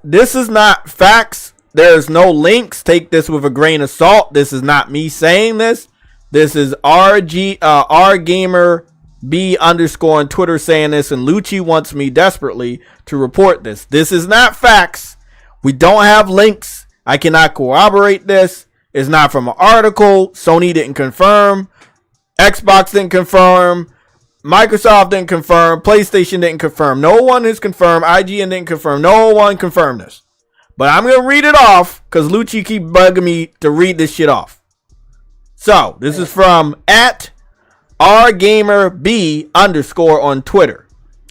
this is not facts. There's no links. Take this with a grain of salt. This is not me saying this. This is rgamer B _ on Twitter saying this, and Lucci wants me desperately to report this. This is not facts. We don't have links. I cannot corroborate this. It's not from an article. Sony didn't confirm. Xbox didn't confirm. Microsoft didn't confirm. PlayStation didn't confirm. No one has confirmed. IGN didn't confirm. No one confirmed this. But I'm going to read it off because Lucci keep bugging me to read this shit off. So, this is from @rgamerb _ on Twitter.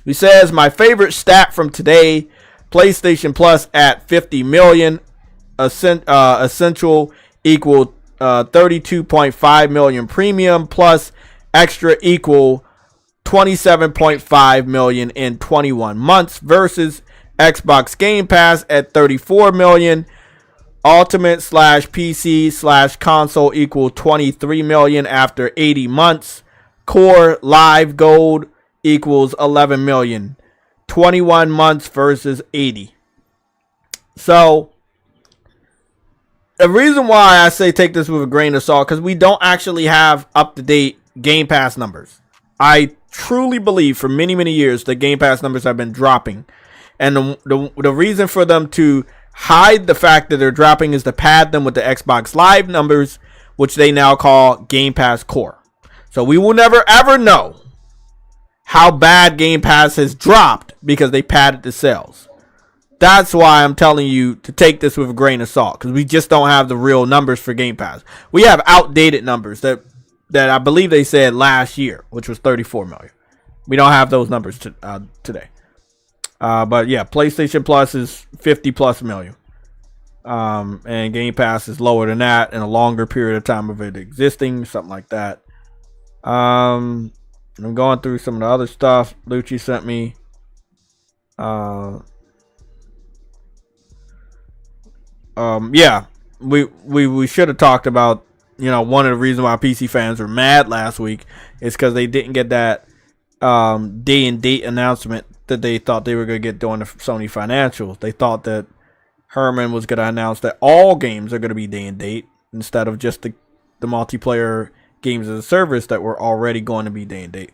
He says, my favorite stat from today, PlayStation Plus at 50 million, essential equal 32.5 million premium plus extra equal 27.5 million in 21 months versus Xbox Game Pass at 34 million. Ultimate /PC /console equal 23 million after 80 months. Core Live Gold equals 11 million. 21 months versus 80. So, the reason why I say take this with a grain of salt, because we don't actually have up-to-date Game Pass numbers. I truly believe for many, many years the Game Pass numbers have been dropping. And the reason for them to hide the fact that they're dropping is to pad them with the Xbox Live numbers, which they now call Game Pass Core. So we will never ever know how bad Game Pass has dropped because they padded the sales. That's why I'm telling you to take this with a grain of salt, because we just don't have the real numbers for Game Pass. We have outdated numbers that that I believe they said last year, which was 34 million. We don't have those numbers today. But yeah, PlayStation Plus is 50 plus million. And Game Pass is lower than that in a longer period of time of it existing, something like that. I'm going through some of the other stuff Lucci sent me. Yeah, we should have talked about, one of the reasons why PC fans were mad last week is because they didn't get that day and date announcement that they thought they were going to get during the Sony financials. They thought that Herman was going to announce that all games are going to be day and date instead of just the multiplayer games as a service that were already going to be day and date.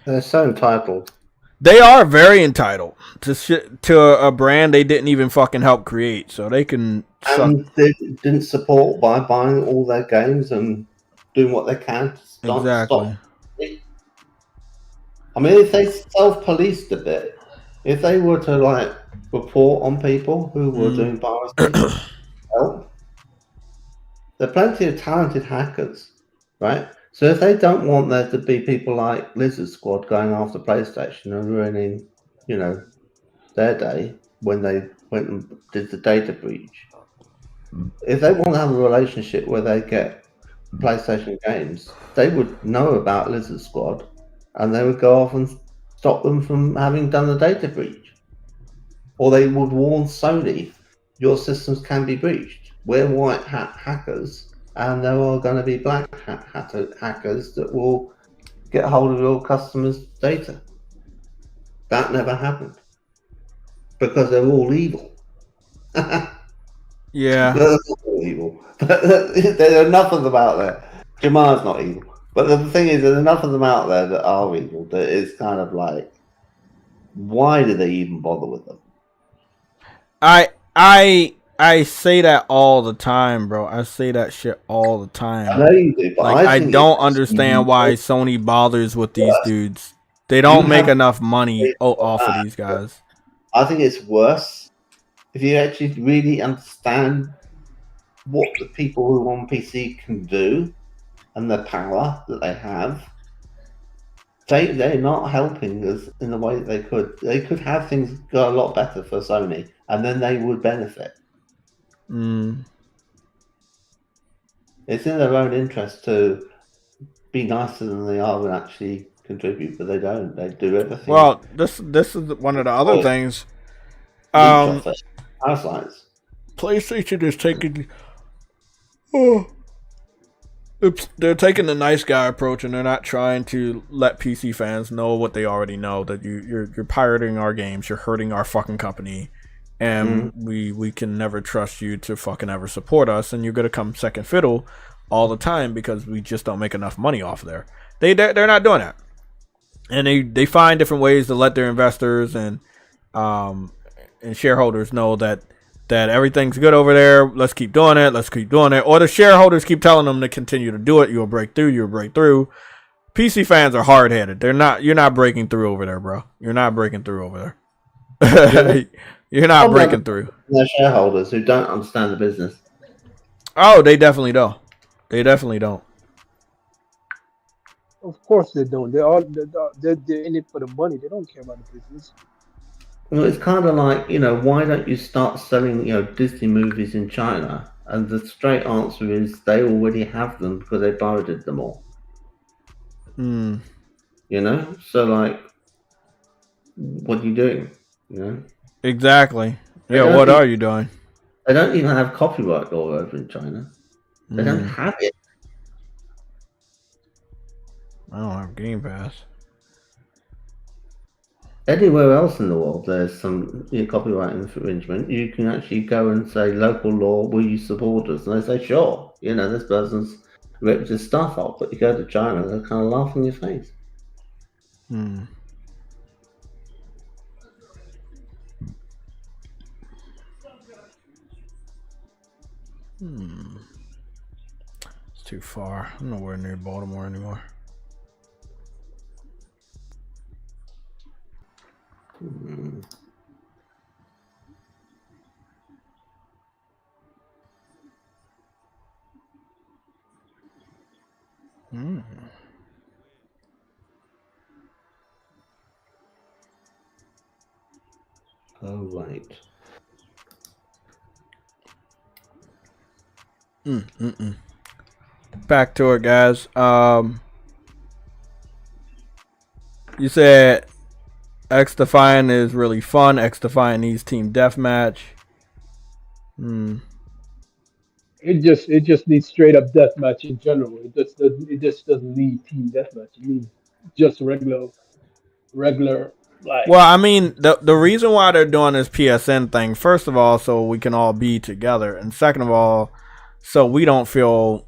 They're so entitled. They are very entitled to a brand they didn't even fucking help create, so they can. And they didn't support by buying all their games and doing what they can to stop. I mean, if they self-policed a bit, if they were to report on people who were doing piracy, well, there are plenty of talented hackers, right? So if they don't want there to be people like Lizard Squad going after PlayStation and ruining, their day when they went and did the data breach, if they want to have a relationship where they get PlayStation games, they would know about Lizard Squad, and they would go off and stop them from having done the data breach. Or they would warn Sony, your systems can be breached. We're white hat hackers, and there are going to be black hat hackers that will get hold of your customers' data. That never happened. Because they're all evil. Yeah. They're all evil. There are enough of them out there. Jamar's not evil. But the thing is, there's enough of them out there that are evil that it's kind of like, why do they even bother with them? I say that all the time, bro. I say that shit all the time. I know you do, but I don't understand why Sony bothers with these dudes. They don't make enough money off of these guys. I think it's worse if you actually really understand what the people who are on PC can do and the power that they have. They're not helping us in the way that they could. They could have things go a lot better for Sony, and then they would benefit. It's in their own interest to be nicer than they are and actually contribute, but they don't. They do everything. Well, this is one of the other things. Parasites. PlayStation is taking. They're taking the nice guy approach, and they're not trying to let PC fans know what they already know, that you're pirating our games, you're hurting our fucking company, and we can never trust you to fucking ever support us, and you're gonna come second fiddle all the time because we just don't make enough money off there. They're not doing that, and they find different ways to let their investors and shareholders know that everything's good over there. Let's keep doing it. Or the shareholders keep telling them to continue to do it. You'll break through. PC fans are hard headed. You're not breaking through over there, bro. You're not breaking through over there. You're not breaking through. They're shareholders who don't understand the business. Oh, they definitely don't. Of course they don't. They're in it for the money. They don't care about the business. Well, it's kind of like, why don't you start selling, Disney movies in China? And the straight answer is they already have them because they pirated them all. So what are you doing? Exactly. Yeah, what are you doing? They don't even have copyright law over in China. They don't have it. I don't have Game Pass. Anywhere else in the world, there's some copyright infringement. You can actually go and say, local law, will you support us? And they say, sure. This person's ripped his stuff off. But you go to China, they're kind of laughing in your face. It's too far. I'm nowhere near Baltimore anymore. Oh, right. Back to it, guys. You said X Defiant is really fun. X Defiant needs team deathmatch. It just needs straight up deathmatch in general. It just doesn't need team deathmatch. It needs just regular like. Well, I mean, the reason why they're doing this PSN thing, first of all, so we can all be together, and second of all, so we don't feel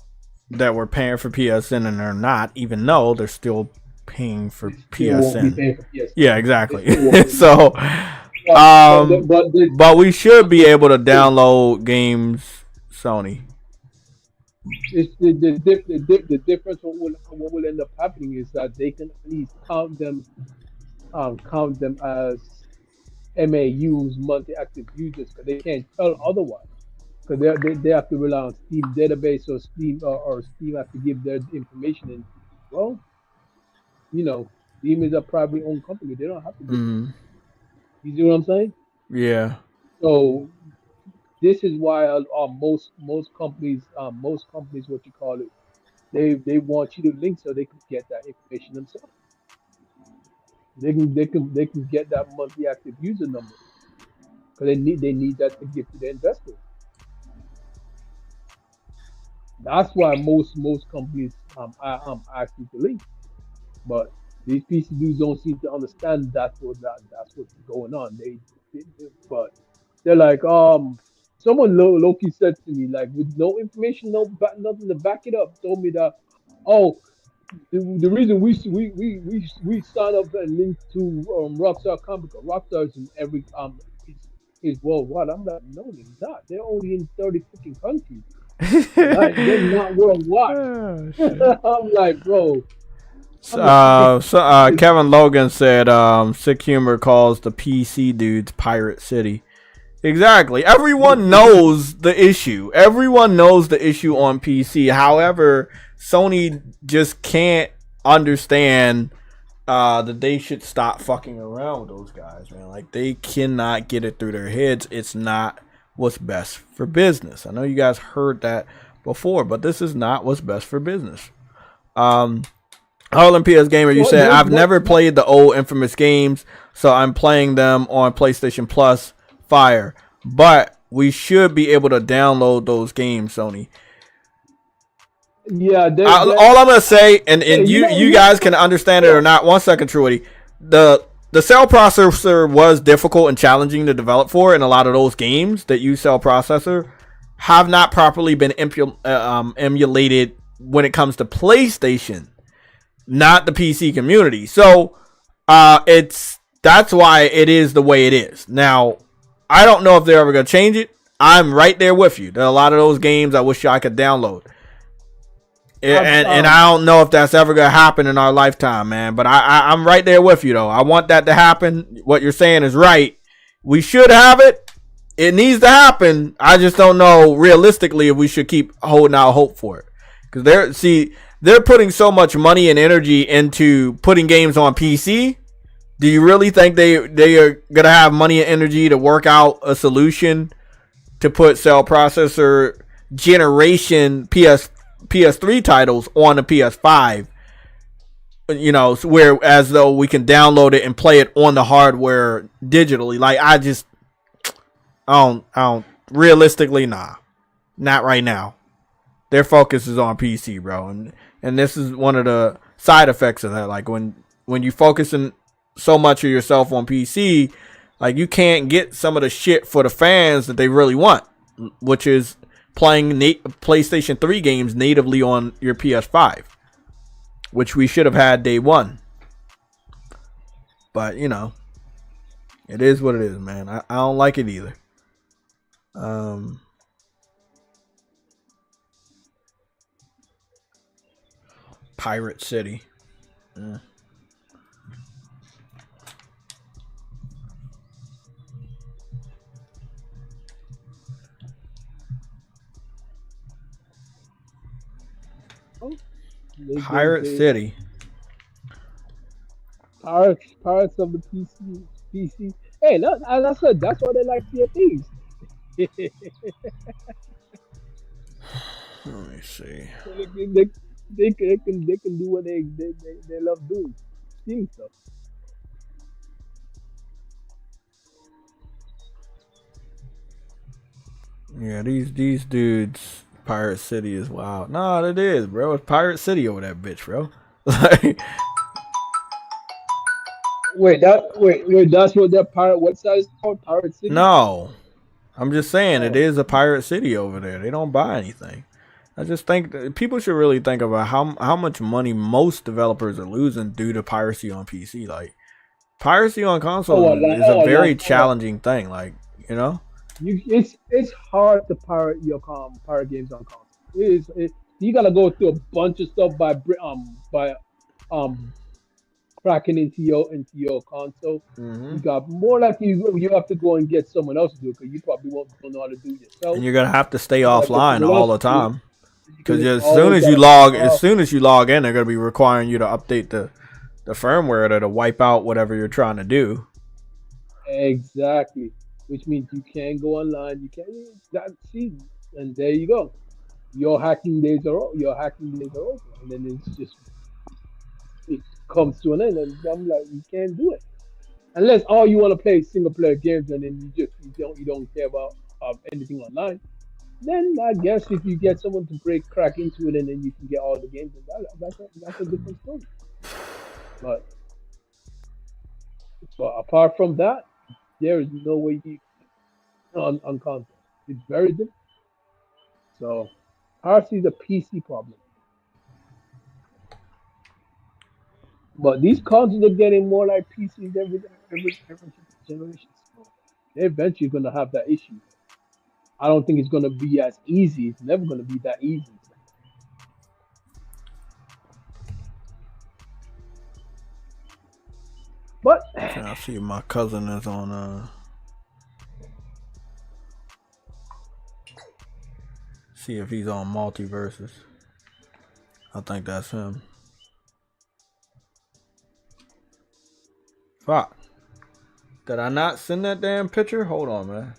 that we're paying for PSN and they're not, even though they're still paying for PSN. Yeah, exactly. So, but we should be able to download games, Sony. It's the difference. What will end up happening is that they can at least count them as MAUs, monthly active users, because they can't tell otherwise. Because they have to rely on Steam database or Steam or Steam have to give their information. And well, Steam is a privately owned company. They don't have to do that. You see what I'm saying? Yeah. So this is why most companies what you call it, they want you to link so they can get that information themselves. They can get that monthly active user number because they need that to give to the investors. That's why most companies ask you to link, but these PC dudes don't seem to understand that's what's going on. But they're like someone Loki said to me like with no information, nothing to back it up, told me that oh the reason we sign up and link to Rockstar.com because Rockstar is in every is worldwide. I'm like, no, they're not. They're only in 30 freaking countries. Like, they're not worldwide. Oh, I'm like, bro. Kevin Logan said, Sick Humor calls the PC dudes Pirate City. Exactly. Everyone knows the issue. Everyone knows the issue on PC. However, Sony just can't understand that they should stop fucking around with those guys, man. Like, they cannot get it through their heads. It's not what's best for business. I know you guys heard that before, but this is not what's best for business. Harlan PS Gamer, you said, I've never played the old infamous games, so I'm playing them on PlayStation Plus. Fire, but we should be able to download those games, Sony. Yeah, all I'm gonna say, and you guys can understand it or not. 1 second, Truity. The cell processor was difficult and challenging to develop for, and a lot of those games that use cell processor have not properly been emulated when it comes to PlayStation, not the PC community. So that's why it is the way it is now. I don't know if they're ever going to change it. I'm right there with you. There are a lot of those games I wish I could download. And I don't know if that's ever going to happen in our lifetime, man. But I'm right there with you, though. I want that to happen. What you're saying is right. We should have it. It needs to happen. I just don't know realistically if we should keep holding out hope for it. Because they're putting so much money and energy into putting games on PC. Do you really think they are going to have money and energy to work out a solution to put cell processor generation PS3 titles on the PS5? Where as though we can download it and play it on the hardware digitally. Like, I don't realistically, nah. Not right now. Their focus is on PC, bro. And this is one of the side effects of that. Like, when you focusing so much of yourself on PC, like, you can't get some of the shit for the fans that they really want, which is playing PlayStation 3 games natively on your PS5, which we should have had day one. But, it is what it is, man. I don't like it either. Pirate City. Yeah. Pirate City. Pirates of the PC. Hey, look, as I said, that's why they like Sea of Thieves. Let me see. So they can do what they love doing, stealing stuff. Yeah, these dudes, Pirate City is wild. Nah, it is, bro. It's Pirate City over that bitch, bro. Like, Wait, that's what that pirate website is called, Pirate City. no, I'm just saying it Oh, is a Pirate City over there. They don't buy anything. I just think that people should really think about how much money most developers are losing due to piracy on PC. Like, piracy on console is a very challenging thing. Like, you know. It's hard to pirate games on console. You gotta go through a bunch of stuff by um cracking into your console. Hmm. You got more like you have to go and get someone else to do it because you probably don't know how to do it yourself. And you're gonna have to stay You gotta get offline someone all else the to do it. time. Because as soon Always as you gotta log, be as off. soon as you log in, they're gonna be requiring you to update the firmware to wipe out whatever you're trying to do. Exactly, which means you can't go online. You can't see, and there you go. Your hacking days are over, and then it comes to an end. And I'm like, you can't do it unless all you want to play is single player games, and then you don't care about anything online. Then I guess if you get someone to crack into it, and then you can get all the games, and that's a different story. But apart from that, there is no way you on console. It's very different. So RC is a PC problem. But these consoles are getting more like PCs every generation. So they're eventually gonna have that issue. I don't think it's gonna be as easy. It's never gonna be that easy. But I see my cousin is on. See if he's on Multiverses. I think that's him. Fuck. Did I not send that damn picture? Hold on, man.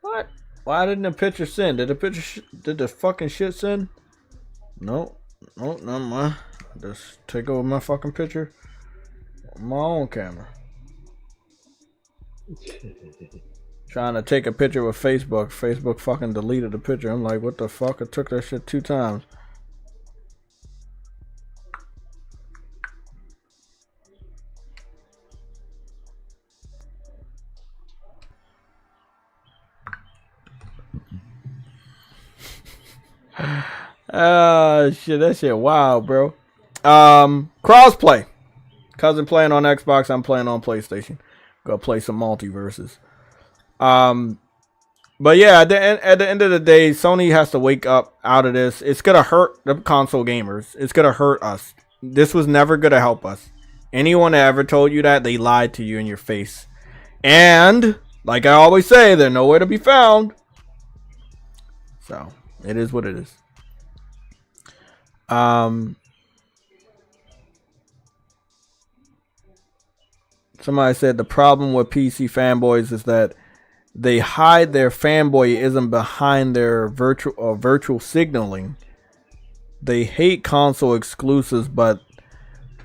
What? Why didn't the picture send? Did the fucking shit send? Nope. Nope, not mine. Just take over my fucking picture on my own camera. Trying to take a picture with Facebook. Facebook fucking deleted the picture. I'm like, what the fuck? I took that shit 2 times. Shit, that shit wild, bro. Crossplay. Cousin playing on Xbox, I'm playing on PlayStation. Go play some Multiverses. But yeah, at the end of the day, Sony has to wake up out of this. It's gonna hurt the console gamers. It's gonna hurt us. This was never gonna help us. Anyone that ever told you that, they lied to you in your face. And like I always say, they're nowhere to be found. So it is what it is. Somebody said the problem with PC fanboys is that they hide their fanboyism behind their virtual signaling. They hate console exclusives, but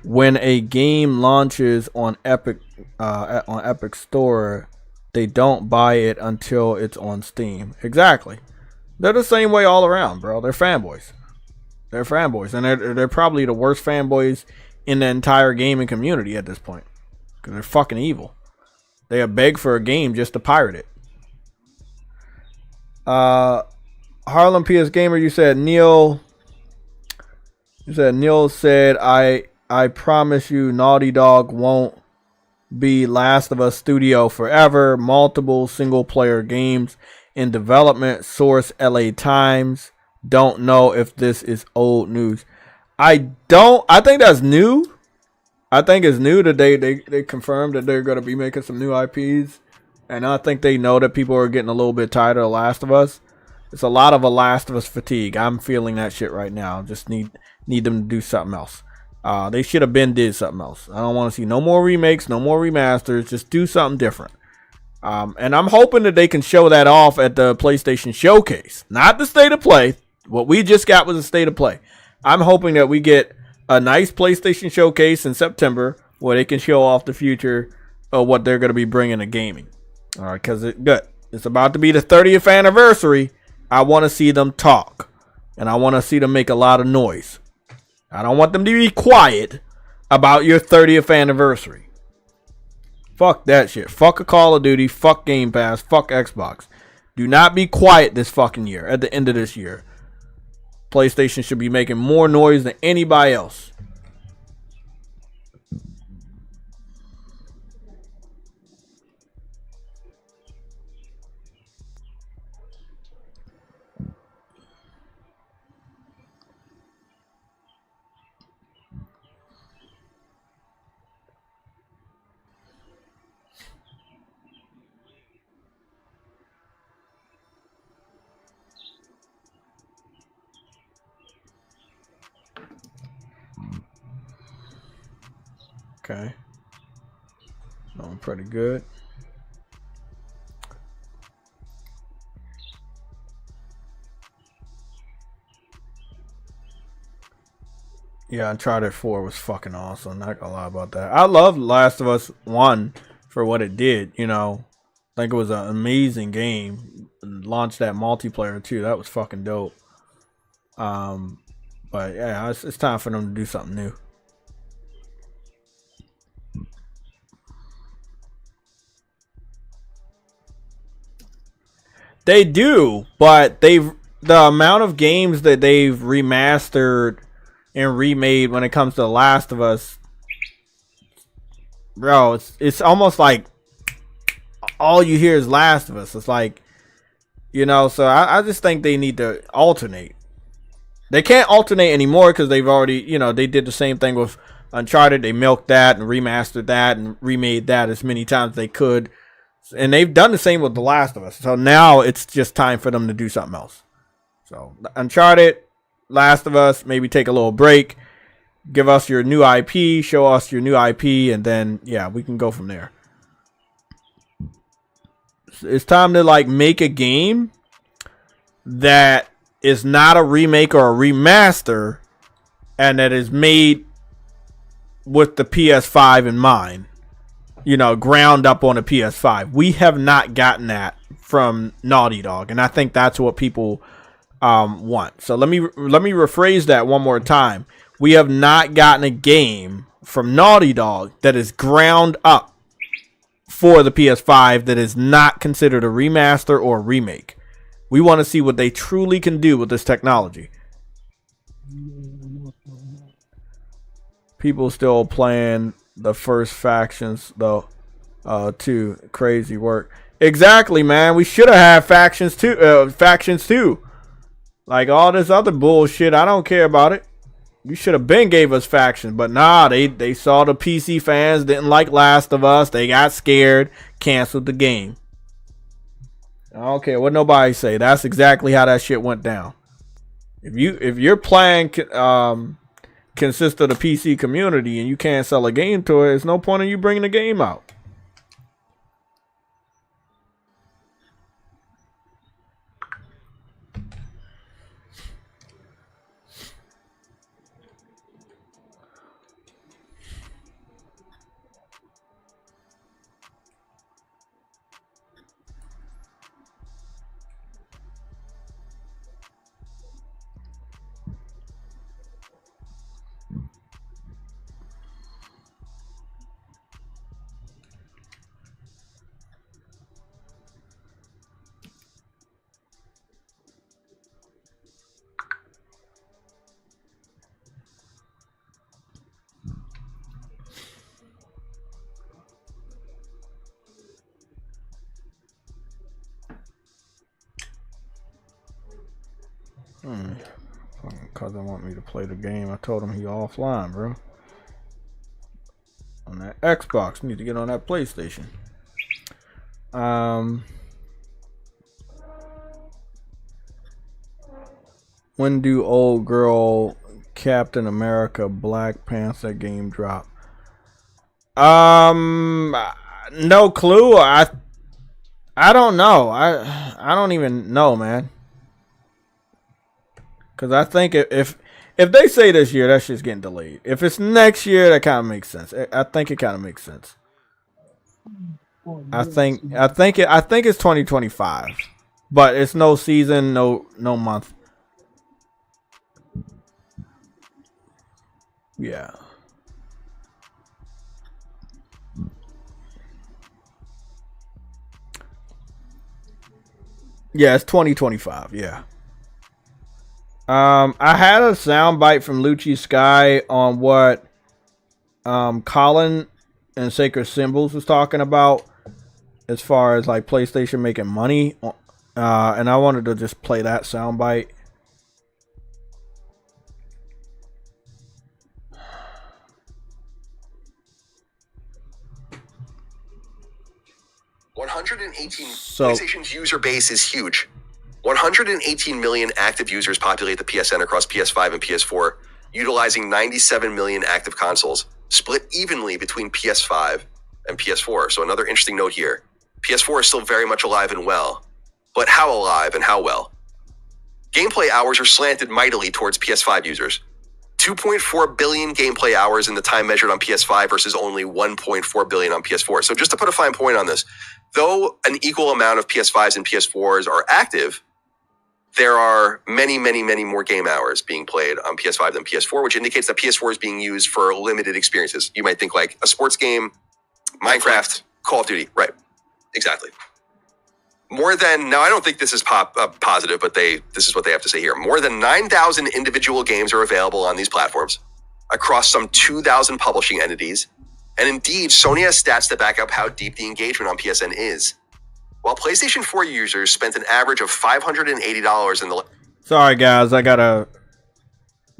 when a game launches on Epic Store, they don't buy it until it's on Steam. Exactly. They're the same way all around, bro. They're fanboys. They're fanboys, and they're probably the worst fanboys in the entire gaming community at this point, because they're fucking evil. They beg for a game just to pirate it. Harlem PS Gamer, you said Neil said I promise you Naughty Dog won't be Last of Us studio forever. Multiple single player games in development. Source LA Times. Don't know if this is old news. I think that's new. I think it's new that they confirmed that they're going to be making some new IPs. And I think they know that people are getting a little bit tired of The Last of Us. It's a lot of a Last of Us fatigue. I'm feeling that shit right now. Just need them to do something else. They should have did something else. I don't want to see no more remakes, no more remasters. Just do something different. And I'm hoping that they can show that off at the PlayStation Showcase. Not the State of Play. What we just got was a State of Play. I'm hoping that we get a nice PlayStation Showcase in September where they can show off the future of what they're going to be bringing to gaming. All right, because it's about to be the 30th anniversary. I want to see them talk. And I want to see them make a lot of noise. I don't want them to be quiet about your 30th anniversary. Fuck that shit. Fuck a Call of Duty. Fuck Game Pass. Fuck Xbox. Do not be quiet this fucking year. At the end of this year, PlayStation should be making more noise than anybody else. Okay. Doing pretty good. Yeah, Uncharted 4 was fucking awesome. Not gonna lie about that. I love Last of Us 1 for what it did, you know. I think it was an amazing game. Launched that multiplayer too. That was fucking dope. But yeah, it's time for them to do something new. They do, but the amount of games that they've remastered and remade when it comes to The Last of Us, bro, it's almost like all you hear is Last of Us. It's like, you know, so I just think they need to alternate. They can't alternate anymore because they've already, you know, they did the same thing with Uncharted. They milked that and remastered that and remade that as many times as they could. And they've done the same with The Last of Us. So now it's just time for them to do something else. So Uncharted, Last of Us, maybe take a little break. Give us your new IP. Show us your new IP. And then, yeah, we can go from there. It's time to, like, make a game that is not a remake or a remaster. And that is made with the PS5 in mind. You know, ground up on a PS5. We have not gotten that from Naughty Dog, and I think that's what people want. So let me rephrase that one more time. We have not gotten a game from Naughty Dog that is ground up for the PS5 that is not considered a remaster or a remake. We want to see what they truly can do with this technology. People still playing the first factions though, too. Crazy work. Exactly, man. We should have had factions too. Like all this other bullshit, I don't care about it. You should have been gave us factions, but nah, they saw the PC fans didn't like Last of Us. They got scared, canceled the game. I don't care what nobody say. That's exactly how that shit went down. If your plan consists of the PC community and you can't sell a game to it, there's no point in you bringing the game out. Fucking cousin want me to play the game. I told him he offline, bro. On that Xbox. Need to get on that PlayStation. When do old girl Captain America Black Panther game drop? No clue. I don't know. I don't even know, man. Because I think if they say this year, that shit's getting delayed. If it's next year, that kind of makes sense. I think it kind of makes sense. I think it's 2025, but it's no season, no month. Yeah. Yeah, it's 2025. Yeah. I had a soundbite from Lucci Sky on what Colin and Sacred Symbols was talking about as far as like PlayStation making money, and I wanted to just play that soundbite. PlayStation's user base is huge. 118 million active users populate the PSN across PS5 and PS4, utilizing 97 million active consoles, split evenly between PS5 and PS4. So another interesting note here. PS4 is still very much alive and well. But how alive and how well? Gameplay hours are slanted mightily towards PS5 users. 2.4 billion gameplay hours in the time measured on PS5 versus only 1.4 billion on PS4. So just to put a fine point on this, though an equal amount of PS5s and PS4s are active, there are many, many, many more game hours being played on PS5 than PS4, which indicates that PS4 is being used for limited experiences. You might think like a sports game, Minecraft, Call of Duty, right? Exactly. More than, now I don't think this is positive, but this is what they have to say here. More than 9,000 individual games are available on these platforms across some 2,000 publishing entities. And indeed, Sony has stats to back up how deep the engagement on PSN is. While PlayStation 4 users spent an average of $580 in the... Sorry guys, I gotta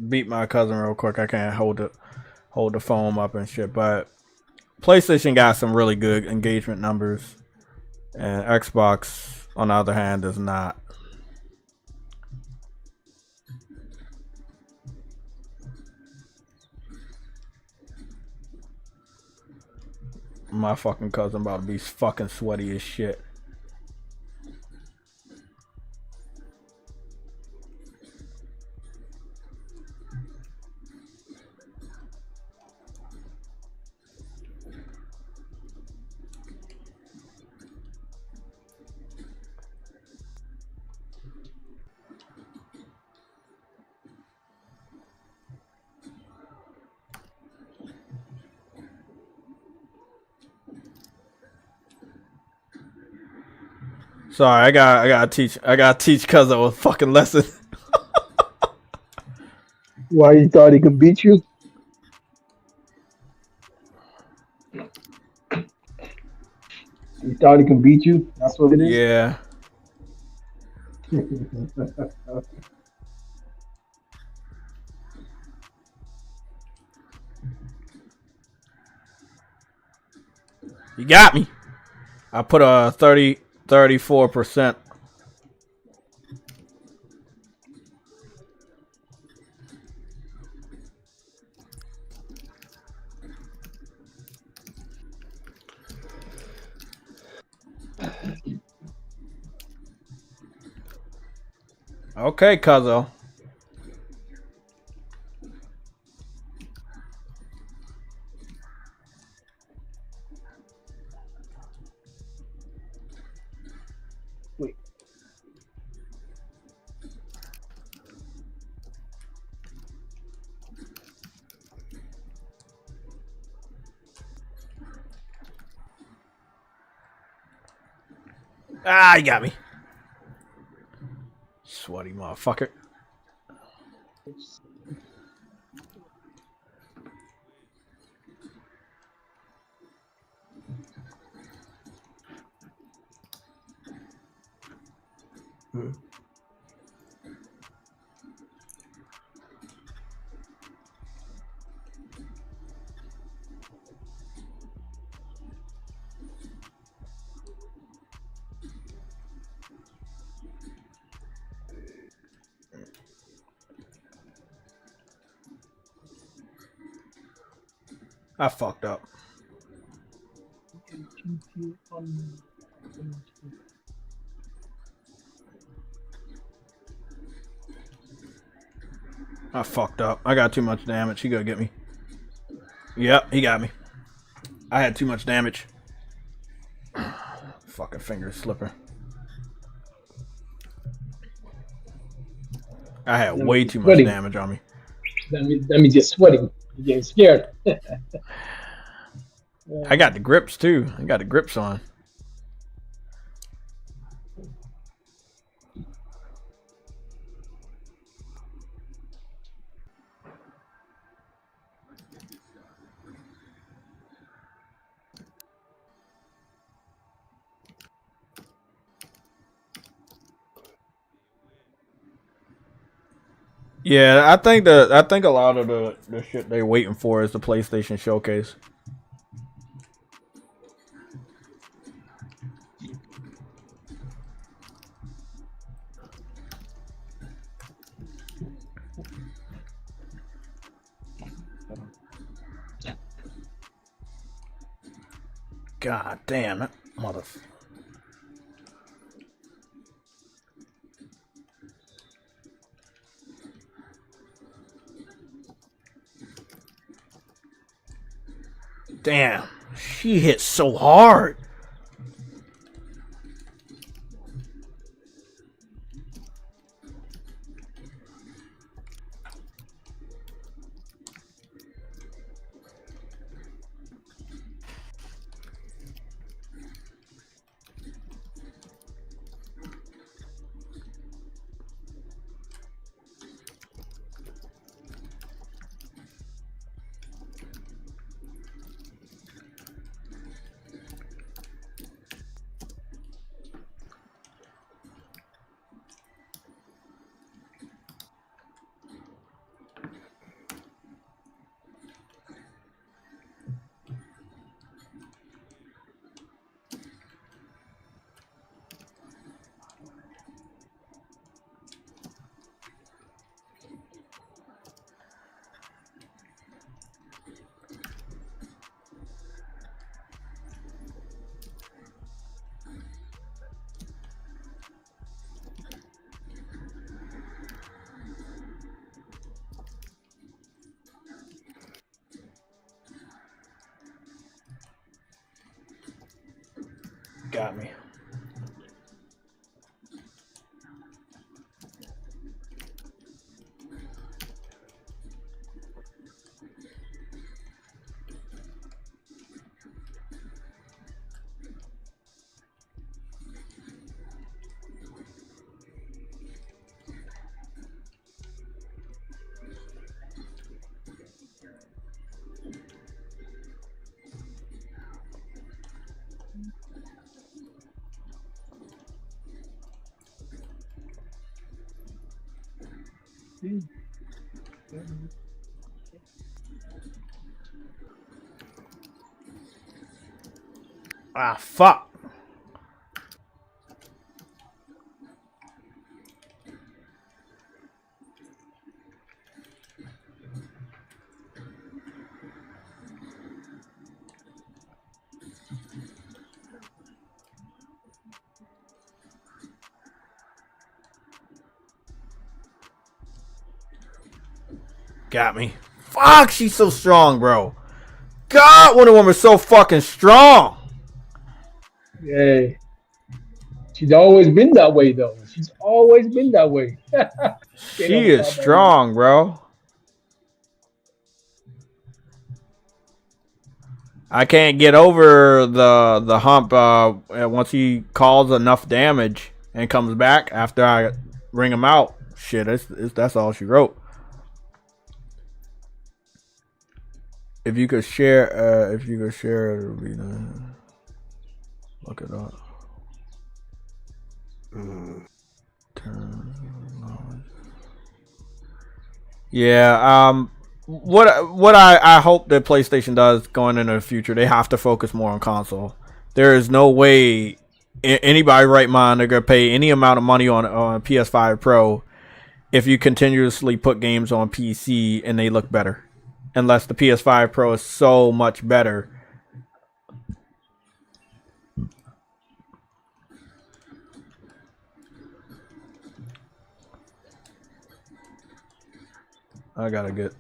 beat my cousin real quick. I can't hold the phone up and shit, but PlayStation got some really good engagement numbers. And Xbox, on the other hand, does not. My fucking cousin about to be fucking sweaty as shit. Sorry, I gotta teach cousin a fucking lesson. Why, you thought he could beat you? You thought he could beat you? That's what it is? Yeah. You got me. I put a 34%. Okay, cuzzo. Wait. Ah, you got me. Sweaty motherfucker. I fucked up. I fucked up. I got too much damage. He gonna get me. Yep, he got me. I had too much damage. Fucking finger slipper. I had way too much damage on me. That means you're sweating. You're getting scared. I got the grips too. I got the grips on. Yeah, I think a lot of the shit they're waiting for is the PlayStation Showcase. God damn it, motherfucker. Damn, she hit so hard. Got me. Ah, fuck. Got me. Fuck, she's so strong, bro. God, Wonder Woman's so fucking strong. Yeah. She's always been that way, though. She's always been that way. She is strong, bro. I can't get over the hump once he calls enough damage and comes back after I ring him out. Shit, that's all she wrote. If you could share, it would be nice. Look it up. Yeah. What I hope that PlayStation does going into the future, they have to focus more on console. There is no way anybody right mind they're gonna pay any amount of money on PS5 Pro if you continuously put games on PC and they look better. unless the PS5 Pro is so much better. I gotta get.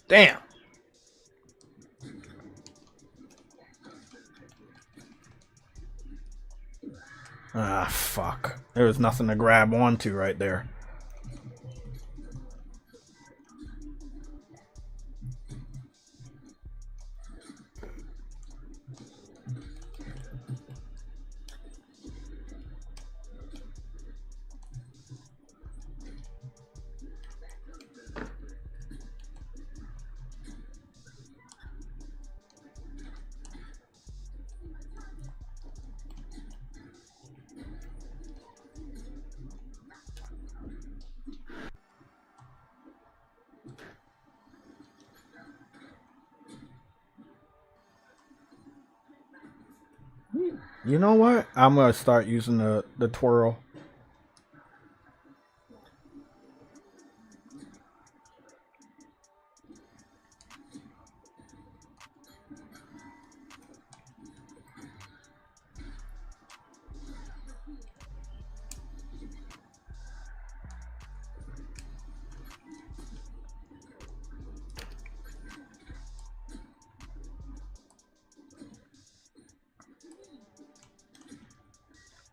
Damn. Ah, fuck. There was nothing to grab onto right there. You know what? I'm gonna start using the twirl.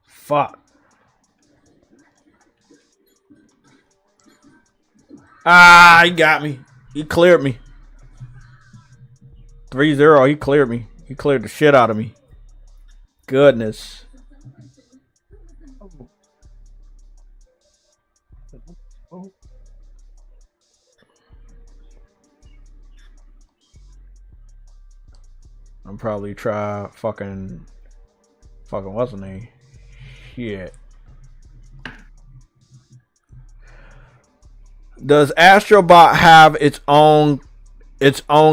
Fuck. Ah, he got me. He cleared me. 3-0, he cleared me. He cleared the shit out of me. Goodness. I'm probably try fucking what's the name? Shit. Does Astrobot have its own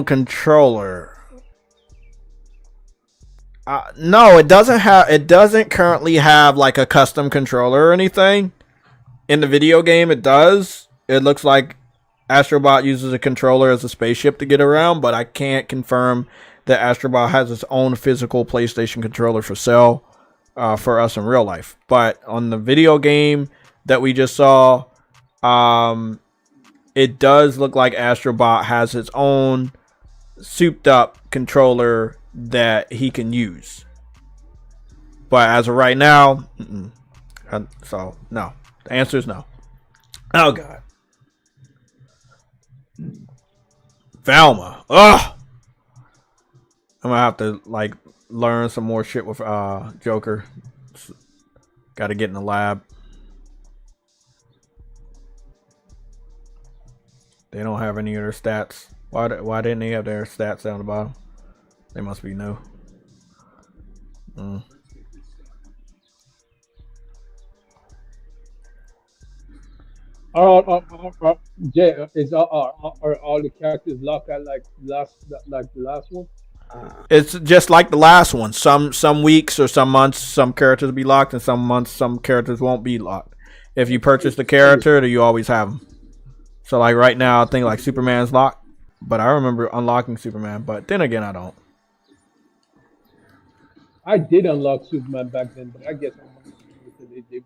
controller? No, it doesn't have. It doesn't currently have like a custom controller or anything. In the video game, it does. It looks like Astrobot uses a controller as a spaceship to get around, but I can't confirm that Astrobot has its own physical PlayStation controller for sale for us in real life. But on the video game that we just saw, it does look like Astrobot has its own souped up controller that he can use. But as of right now, so no. The answer is no. Oh god. Velma. Ugh. I'm gonna have to like learn some more shit with Joker. Gotta get in the lab. They don't have any of their stats. Why didn't they have their stats down the bottom? They must be new. Jay, are all the characters locked at like the last one? It's just like the last one. Some weeks or some months, some characters will be locked, and some months, some characters won't be locked. If you purchase the character, then you always have them. So like right now, I think like Superman's locked, but I remember unlocking Superman. But then again, I don't. I did unlock Superman back then, but I guess they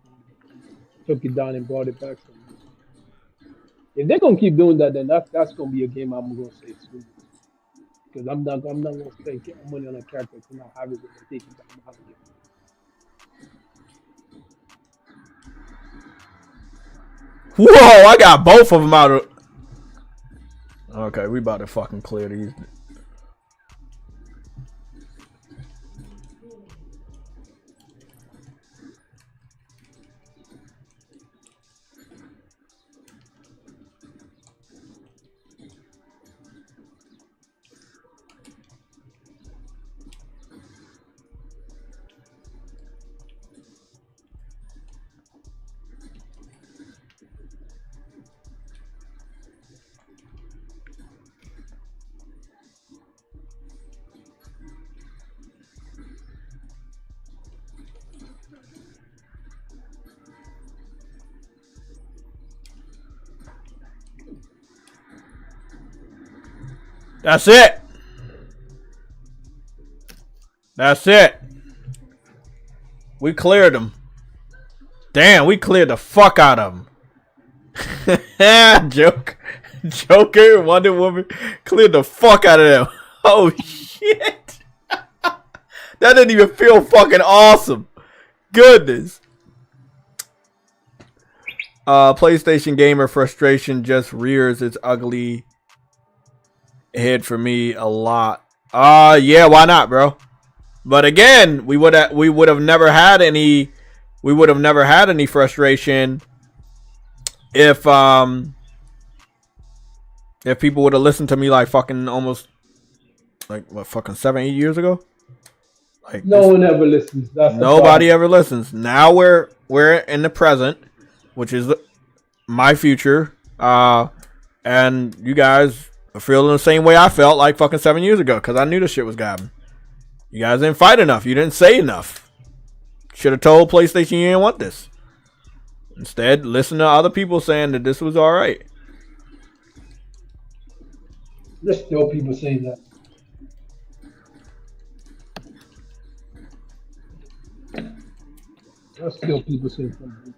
took it down and brought it back. If they're gonna keep doing that, then that's gonna be a game I'm gonna say soon. Because I'm not gonna spend money on a character to not have it when they take it down. Whoa! I got both of them out of. Okay, we about to fucking clear these. That's it. That's it. We cleared them. Damn, we cleared the fuck out of them. Joker, Wonder Woman, cleared the fuck out of them. Oh shit. That didn't even feel fucking awesome. Goodness. PlayStation gamer frustration just rears its ugly head for me a lot. Yeah, why not, bro? But again, we would have never had any frustration if people would have listened to me like fucking almost like what fucking 7-8 years ago. Like no one ever listens. That's nobody ever listens. Now we're in the present, which is my future. And you guys are feeling the same way I felt like fucking 7 years ago because I knew this shit was gobbing. You guys didn't fight enough. You didn't say enough. Should have told PlayStation you didn't want this. Instead, listen to other people saying that this was all right. There's still people saying that. There's still people saying something.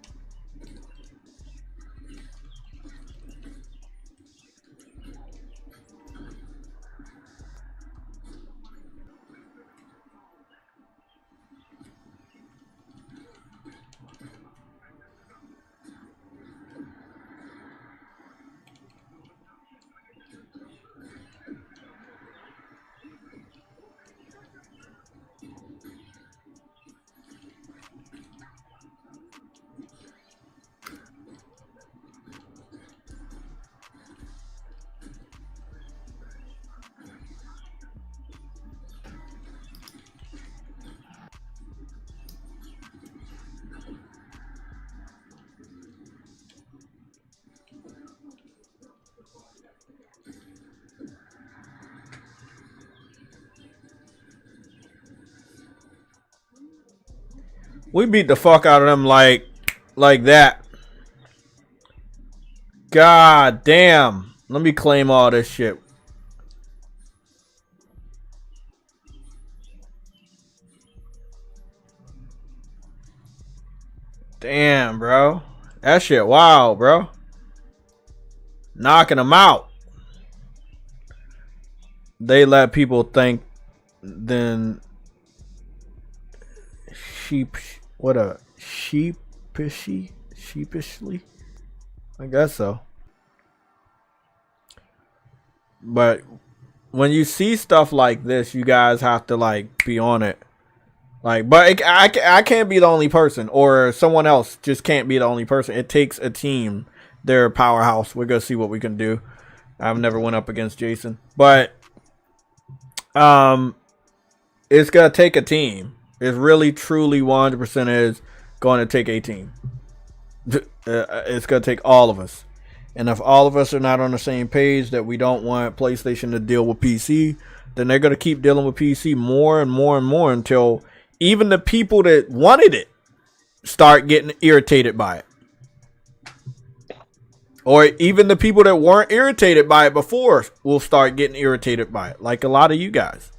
We beat the fuck out of them like that. God damn. Let me claim all this shit. Damn, bro. That shit wild, bro. Knocking them out. They let people think then sheepishly? I guess so. But when you see stuff like this, you guys have to like be on it. Like, but I can't be the only person, or someone else just can't be the only person. It takes a team. They're a powerhouse. We're gonna see what we can do. I've never went up against Jason, but it's gonna take a team. It really, truly, 100% is going to take a team. It's gonna take all of us, and if all of us are not on the same page that we don't want PlayStation to deal with PC, then they're gonna keep dealing with PC more and more and more until even the people that wanted it start getting irritated by it. Or even the people that weren't irritated by it before will start getting irritated by it. Like a lot of you guys.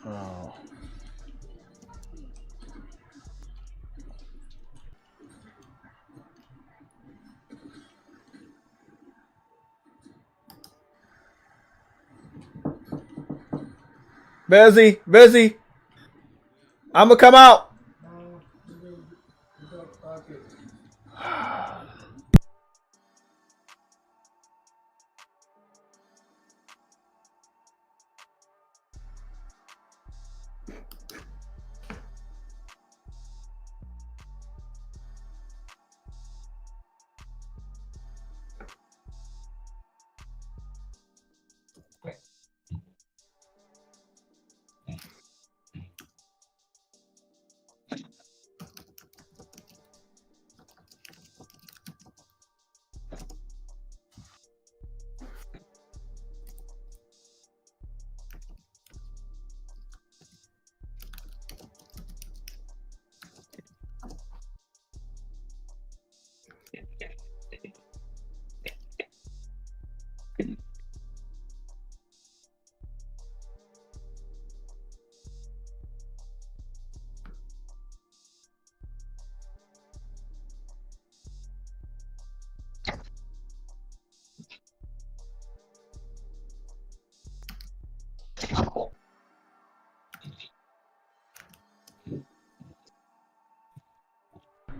Oh. Busy. I'm gonna come out.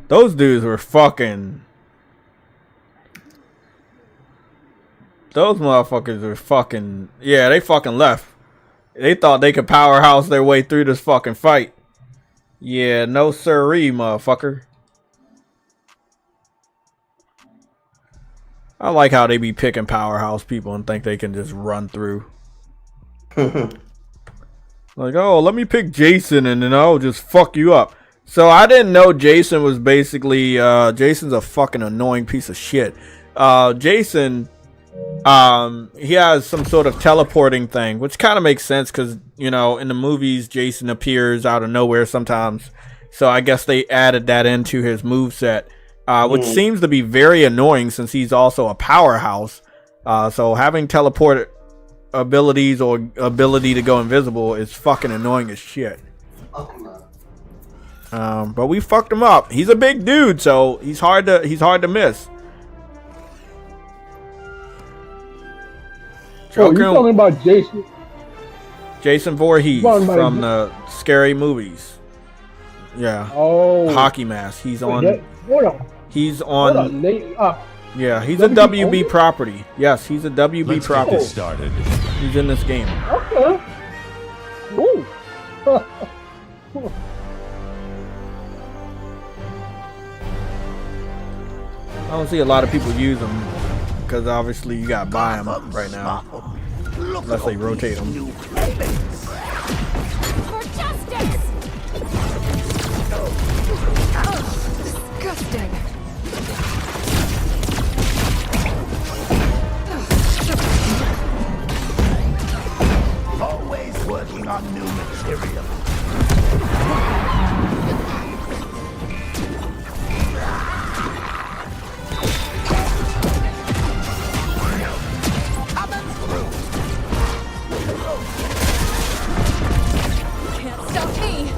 Those dudes were fucking. Those motherfuckers were fucking. Yeah, they fucking left. They thought they could powerhouse their way through this fucking fight. Yeah, no siree, motherfucker. I like how they be picking powerhouse people and think they can just run through. Like, oh, let me pick Jason and then I'll just fuck you up. So I didn't know Jason was basically, Jason's a fucking annoying piece of shit. Jason, he has some sort of teleporting thing, which kind of makes sense because, you know, in the movies, Jason appears out of nowhere sometimes. So I guess they added that into his moveset, which seems to be very annoying since he's also a powerhouse. So having teleport abilities or ability to go invisible is fucking annoying as shit. But we fucked him up. He's a big dude, so he's hard to miss. Oh, you're talking about Jason? Jason Voorhees from the Scary Movies. Yeah. Oh. Hockey mask. He's on. Hold on. He's on. Yeah, he's a WB property. Yes, he's a WB property. Let's get started. He's in this game. Okay. Ooh. I don't see a lot of people use them because obviously you gotta buy them right now, unless they rotate them. For justice! Disgusting. Always working on new material. Can't stop me.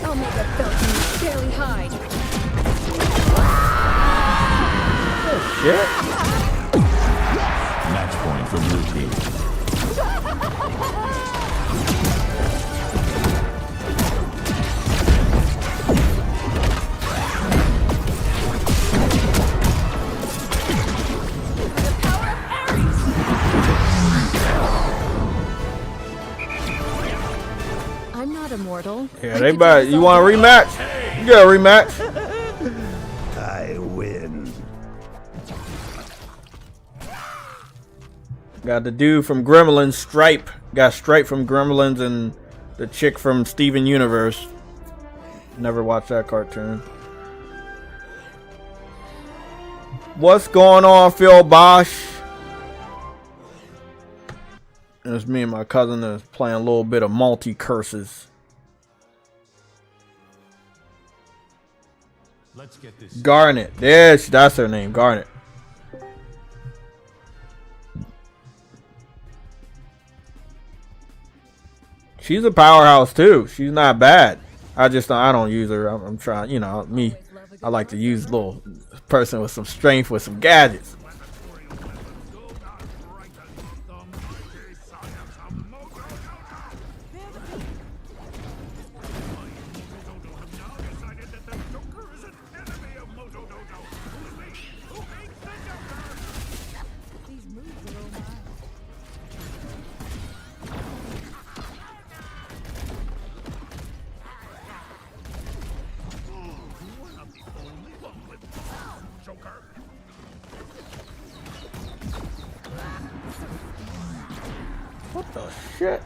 I'll make a belt you barely hide. Shit. Match point for blue team. I'm not immortal. Yeah, they bet. You want a rematch? You get a rematch. I win. Got the dude from Gremlins, Stripe. Got Stripe from Gremlins and the chick from Steven Universe. Never watched that cartoon. What's going on, Phil Bosch? And it's me and my cousin that's playing a little bit of multi-curses. Let's get this. Garnet. Yes, that's her name, Garnet. She's a powerhouse too. She's not bad. I don't use her. I'm trying, you know, me. I like to use a little person with some strength with some gadgets. What the shit?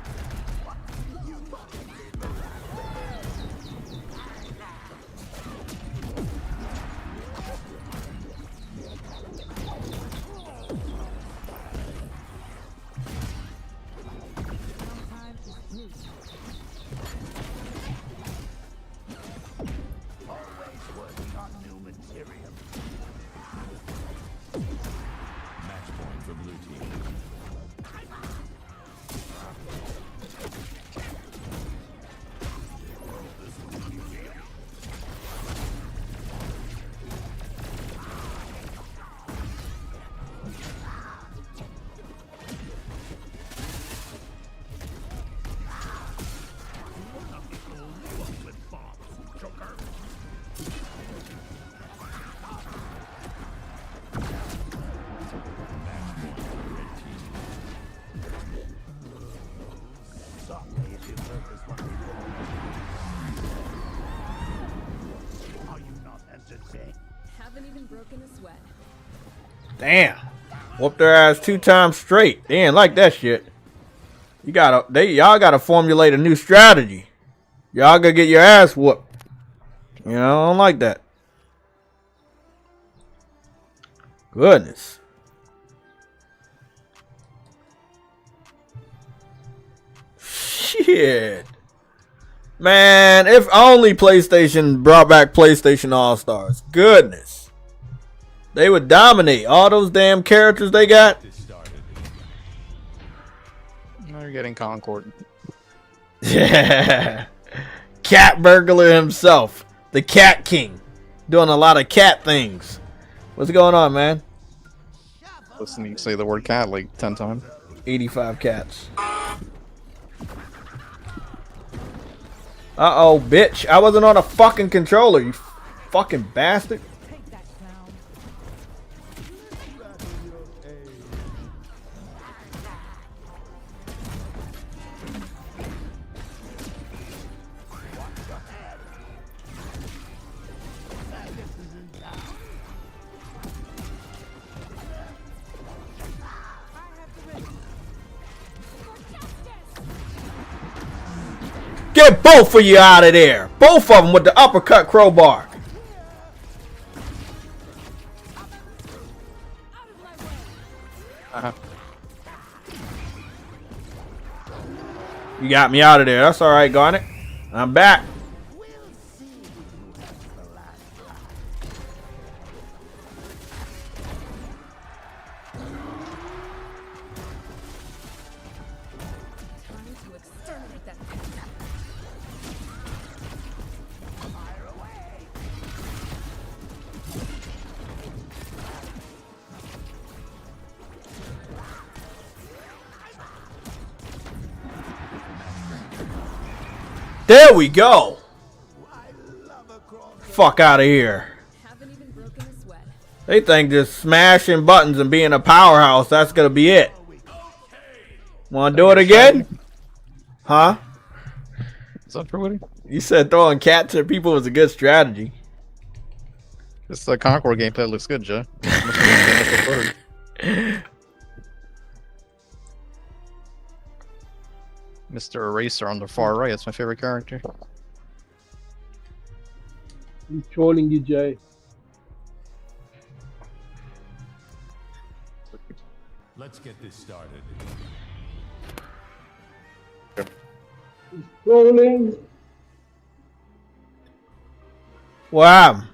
Haven't even broken a sweat. Damn. Whooped their ass 2 times straight. They ain't like that shit. Y'all gotta formulate a new strategy. Y'all gotta get your ass whooped. You know, I don't like that. Goodness. Shit. Man, if only PlayStation brought back PlayStation All-Stars. Goodness. They would dominate all those damn characters they got. Now you're getting Concord. Yeah. Cat burglar himself. The Cat King. Doing a lot of cat things. What's going on, man? Listen, you say the word cat like 10 times. 85 cats. Uh-oh, bitch. I wasn't on a fucking controller, you fucking bastard. Get both of you out of there. Both of them with the uppercut crowbar. You got me out of there. That's all right, Garnet. I'm back. There we go. Fuck out of here. Haven't even broken a sweat. They think just smashing buttons and being a powerhouse, that's gonna be it. Wanna do it again? Huh? Is that true, Woody? You said throwing cats at people was a good strategy. This Concord gameplay looks good, Jay. Mr. Eraser on the far right. That's my favorite character. He's trolling you, Jay. Let's get this started. He's trolling. What happened?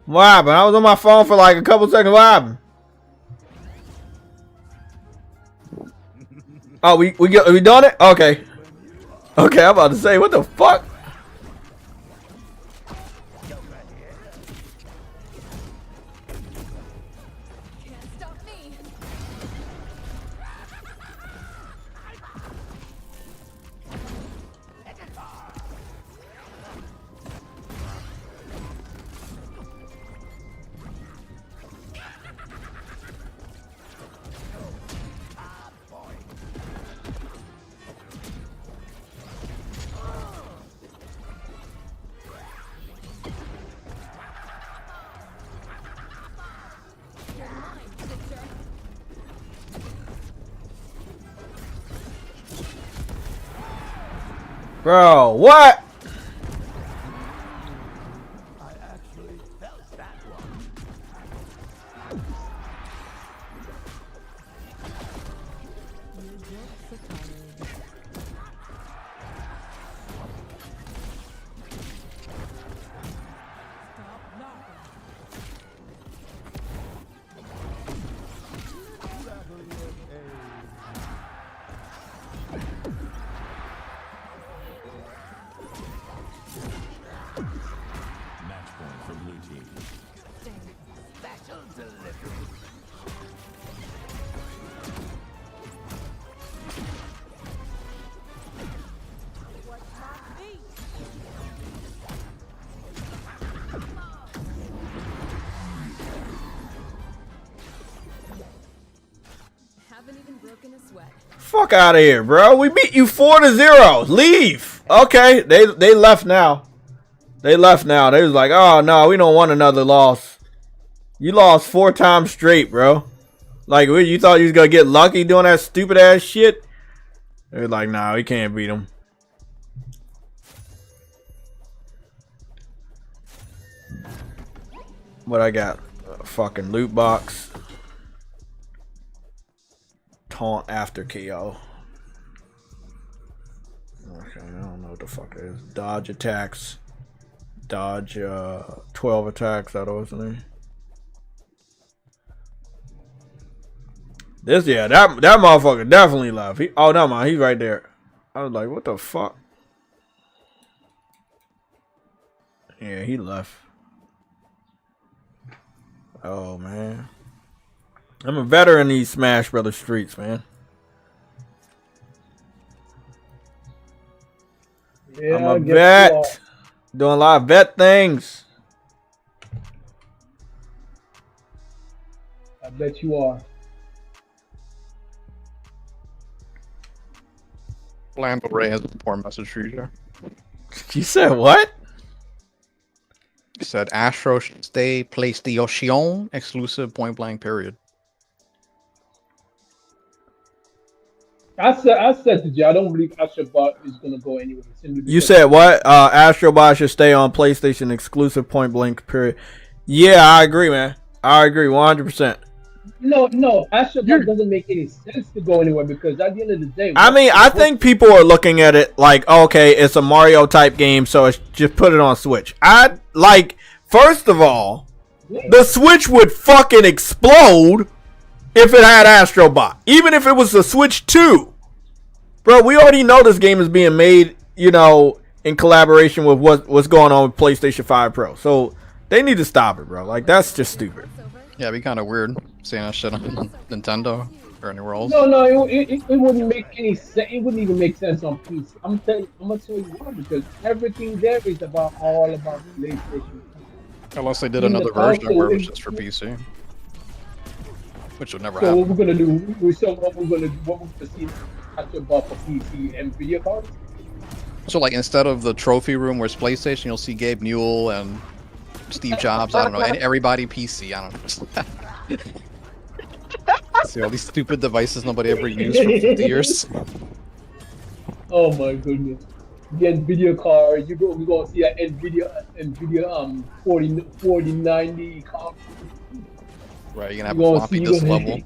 What happened? I was on my phone for like a couple seconds. What happened? Oh, we doing it? Okay. Okay, I'm about to say, what the fuck? Can't stop me. Bro, what? Match point for blue team. Haven't even broken a sweat. Fuck out of here, bro. We beat you 4-0. Leave. Okay, they left now. They left now. They was like, oh no, we don't want another loss. You lost 4 times straight, bro. Like, you thought you was gonna get lucky doing that stupid ass shit? They're like, nah, we can't beat them. What I got? A fucking loot box. Taunt after KO. Okay, I don't know what the fuck it is. Dodge attacks. Dodge 12 attacks. That was the name. This, yeah, that motherfucker definitely left. Oh, no, man, he's right there. I was like, what the fuck? Yeah, he left. Oh, man. I'm a veteran in these Smash Brothers streets, man. Yeah, I'm a vet. Doing a lot of vet things. I bet you are. Lando Ray has a poor message for you, sir. You said what? He said Astro should stay PlayStation exclusive point blank period. I said to Jay, I don't believe Astro Bot is gonna go anywhere. You said what? Astro Bot should stay on PlayStation exclusive point blank period. Yeah, I agree, man. I agree 100%. No, Astro Bot doesn't make any sense to go anywhere because at the end of the day, I mean, I think people are looking at it like, okay, it's a Mario type game, so it's just put it on Switch. First of all, the Switch would fucking explode if it had Astro Bot. Even if it was the Switch 2. Bro, we already know this game is being made, you know, in collaboration with what's going on with PlayStation 5 Pro. So they need to stop it, bro. Like, that's just stupid. Yeah, it'd be kind of weird saying that shit on Nintendo or anywhere else. No, it wouldn't make any sense. It wouldn't even make sense on PC. I'm gonna tell you why, because everything there is all about PlayStation. Unless they did another version where it was just for PC. Which would never So happen. what we're gonna do? What we're gonna see Astro Bot for PC and video cards. So like instead of the trophy room where it's PlayStation, you'll see Gabe Newell and Steve Jobs. I don't know, everybody PC. I don't know. See all these stupid devices nobody ever used for 50 years. Oh my goodness! The NVIDIA card. We're gonna see an NVIDIA 4090 card. Right, you're gonna have a floppy disk level.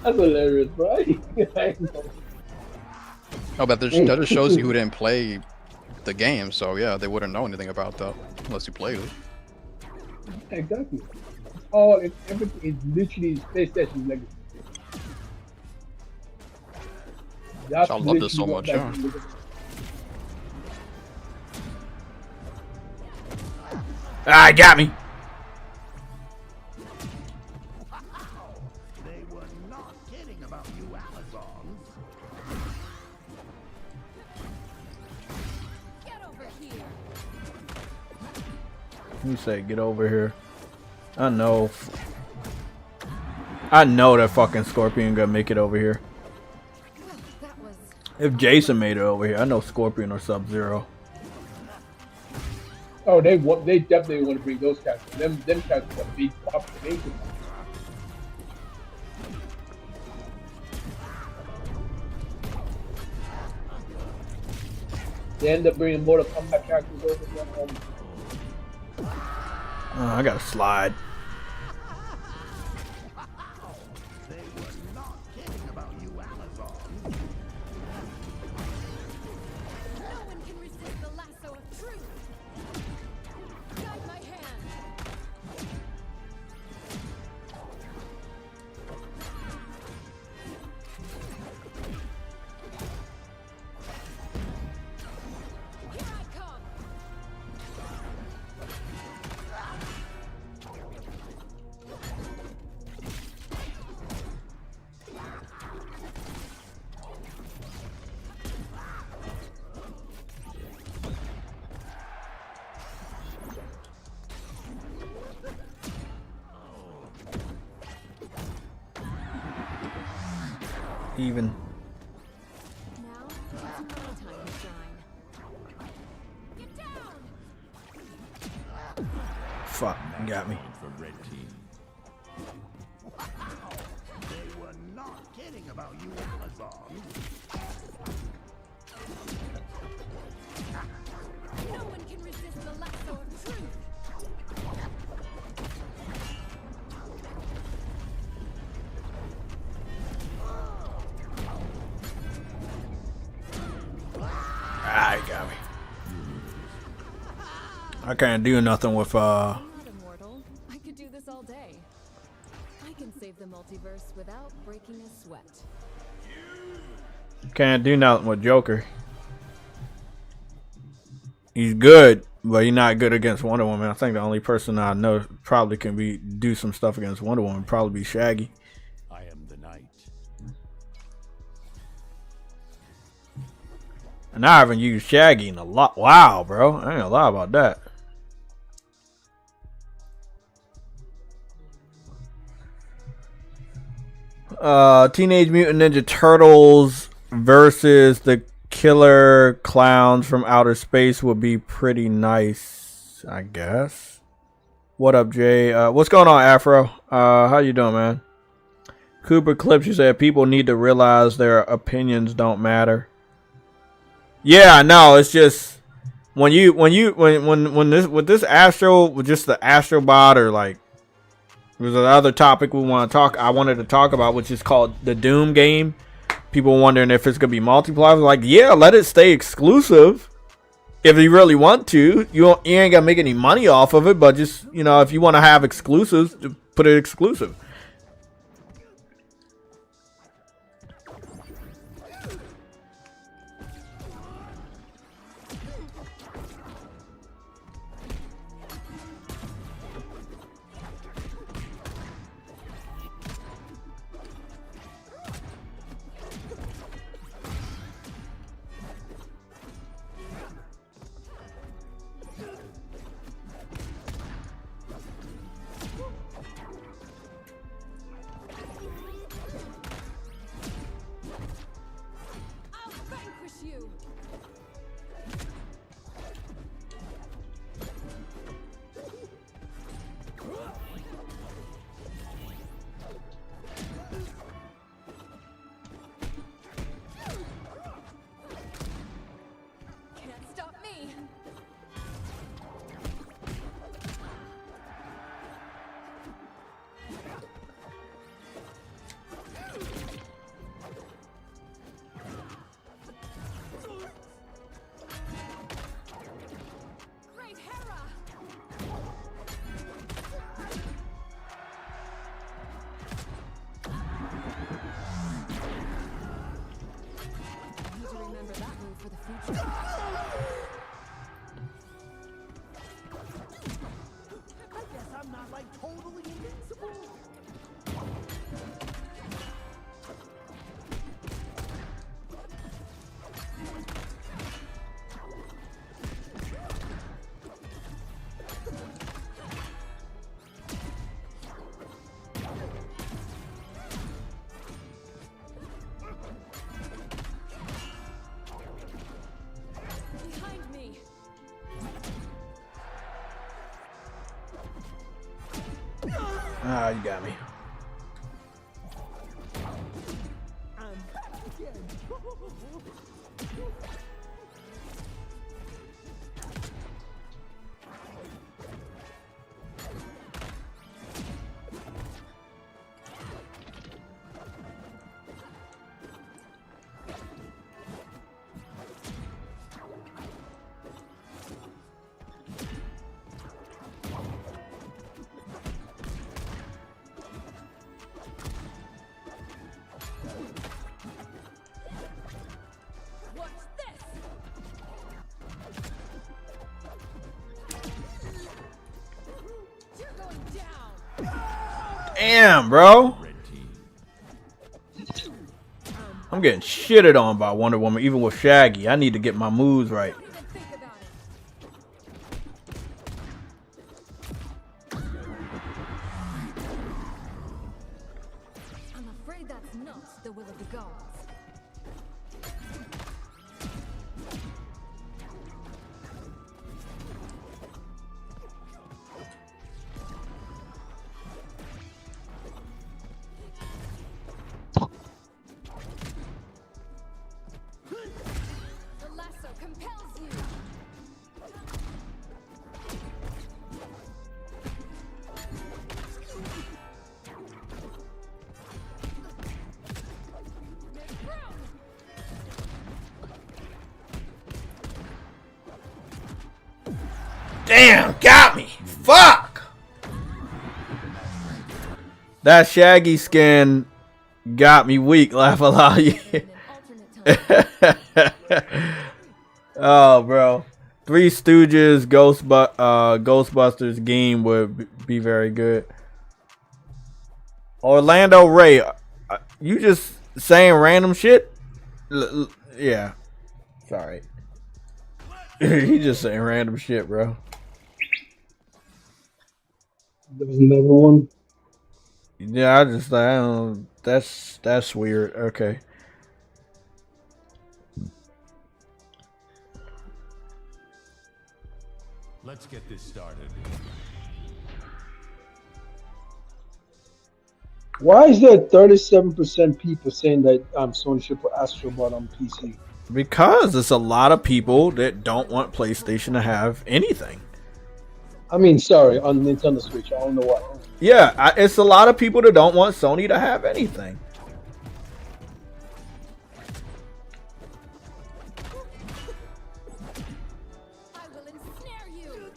That's hilarious, right? Oh, but that just shows you who didn't play the game, so yeah, they wouldn't know anything about that unless you played it. Exactly. Everything is literally PlayStation legacy. I love this so much, yeah. Ah, got me. They were not kidding about you Amazons. Get over here. You say get over here. I know that fucking Scorpion gonna make it over here. That was If Jason made it over here, I know Scorpion or Sub-Zero. Oh, they definitely want to bring those characters. Them characters are big population. They end up bringing Mortal Kombat characters over here. I gotta slide. They were not kidding about you Amazons. no one can resist the lasso of truth. Guide my hand. Here I come. Even. Now, it's my time to shine. Fuck, you got me. For red team. They were not kidding about you Amazons. No one can resist the lasso of truth. Ah, you got me. I can't do nothing with I'm not immortal. I could do this all day. I can save the multiverse without breaking a sweat. can't do nothing with Joker. He's good, but he's not good against Wonder Woman. I think the only person I know probably can do some stuff against Wonder Woman probably be Shaggy. I am the knight. And I haven't used Shaggy in a lot. Wow, bro. I ain't gonna lie about that. Teenage Mutant Ninja Turtles versus the Killer Clowns from Outer Space would be pretty nice, I guess. What up, Jay? What's going on, Afro? How you doing, man? Cooper Clips, you said people need to realize their opinions don't matter. Yeah, no, it's just when this Astro, with just the Astro bot, or like there's another topic I wanted to talk about, which is called the Doom game. People wondering if it's gonna be multiplayer. Like, yeah, let it stay exclusive if you really want to. You ain't gonna make any money off of it, but just, you know, if you want to have exclusives, put it exclusive. I'll vanquish you. Can't stop me. Great Hera! I need to remember that move for the future. I guess I'm not like totally invincible. Behind me. Ah, you got me. I'm back again. Watch this. You're going down. Damn, bro. Red team. I'm getting shitted on by Wonder Woman, even with Shaggy. I need to get my moves right. Don't even think about it. I'm afraid that's not the will of the gods. Damn, got me. Fuck. That Shaggy skin got me weak. Laugh a lot. Oh, bro. Three Stooges, Ghostbusters game would be very good. Orlando Ray, you just saying random shit? Yeah. Sorry. You just saying random shit, bro. There was another one. Yeah, I don't. That's weird. Okay. Let's get this started. Why is there 37% people saying that Sony should put Astro Bot on PC? Because there's a lot of people that don't want PlayStation to have anything. I mean, sorry, on Nintendo Switch. I don't know why. Yeah, it's a lot of people that don't want Sony to have anything. I will ensnare you.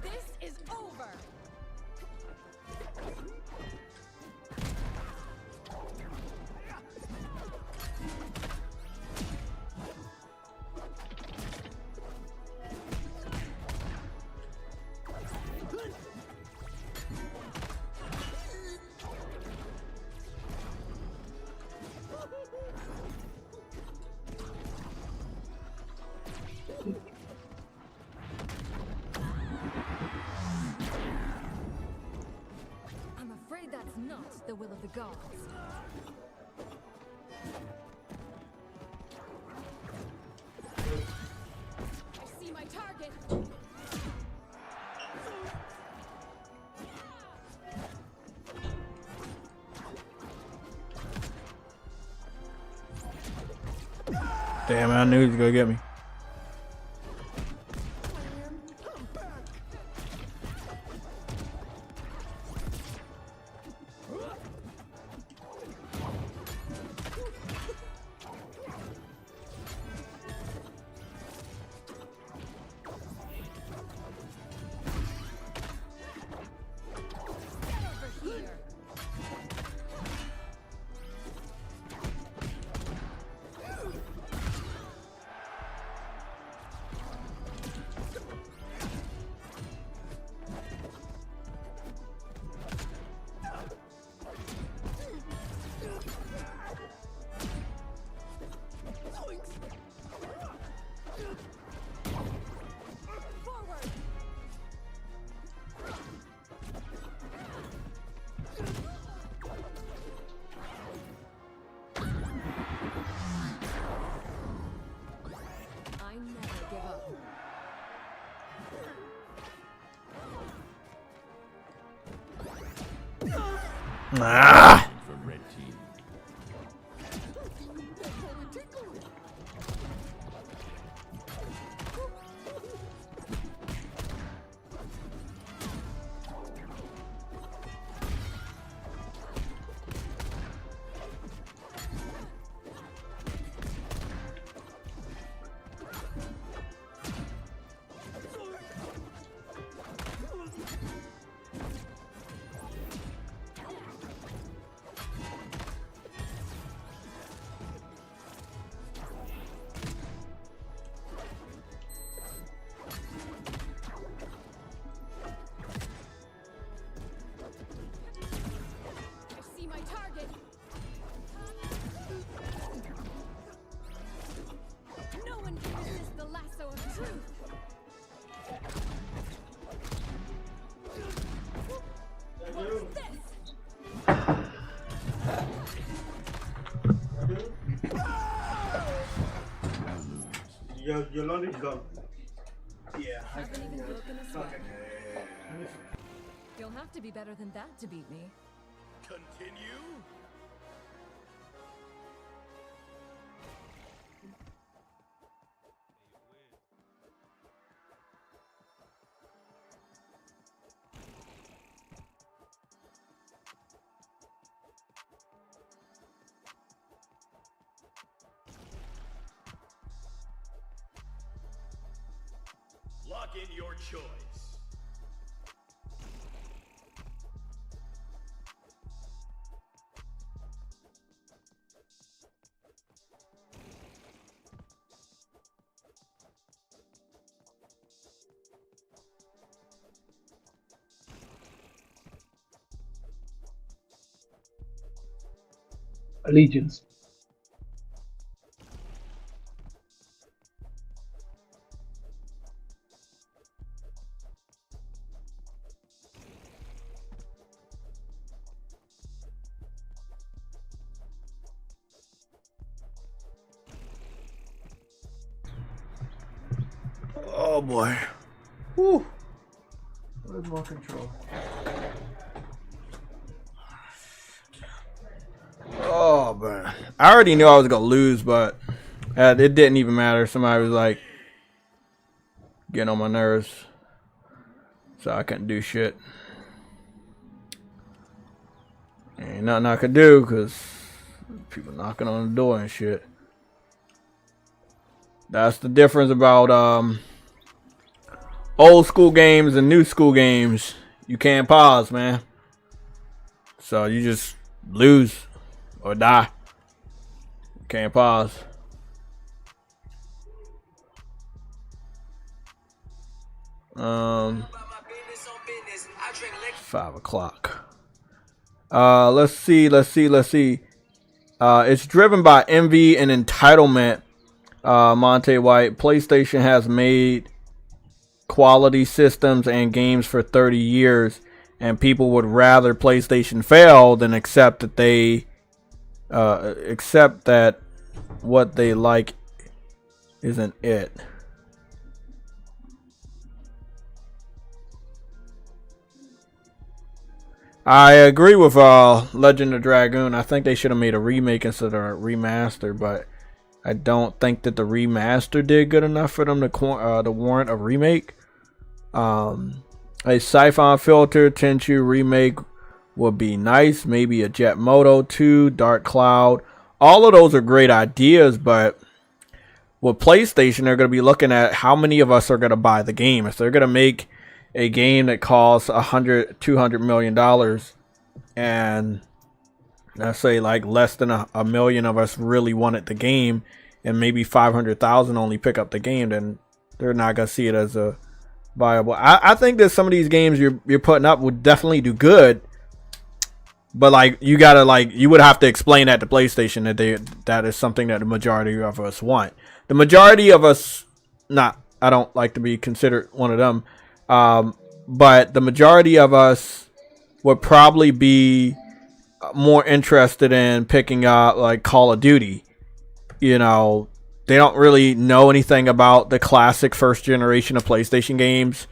This is over. I'm afraid that's not the will of the gods. I see my target. Damn, I knew he was gonna get me. I never give up. Ah! For red team. Your laundry's gone. Yeah. Haven't even broken a sweat. You'll have to be better than that to beat me. Continue. Lock in your choice. Allegiance. Oh boy. Woo. Where's my control? Oh man. I already knew I was gonna lose, but it didn't even matter. Somebody was like getting on my nerves. So I couldn't do shit. Ain't nothing I could do because people knocking on the door and shit. That's the difference about old school games and new school games. You can't pause, man. So you just lose or die. You can't pause. Um, 5 o'clock. Let's see. It's driven by envy and entitlement. Monte White. PlayStation has made quality systems and games for 30 years, and people would rather PlayStation fail than accept that what they like isn't it. I agree with Legend of Dragoon. I think they should have made a remake instead of a remaster, but I don't think that the remaster did good enough for them to warrant a remake. A Siphon Filter Tenchu remake would be nice. Maybe a Jet Moto 2, Dark Cloud. All of those are great ideas, but with PlayStation, they're going to be looking at how many of us are going to buy the game. If they're going to make a game that costs $200 million, and let's say like less than a million of us really wanted the game, and maybe 500,000 only pick up the game, then they're not gonna see it as a viable. I think that some of these games you're putting up would definitely do good, but like you would have to explain that to PlayStation that is something that the majority of us want. The majority of us, I don't like to be considered one of them. But the majority of us would probably be more interested in picking up like Call of Duty. You know, they don't really know anything about the classic first generation of PlayStation games.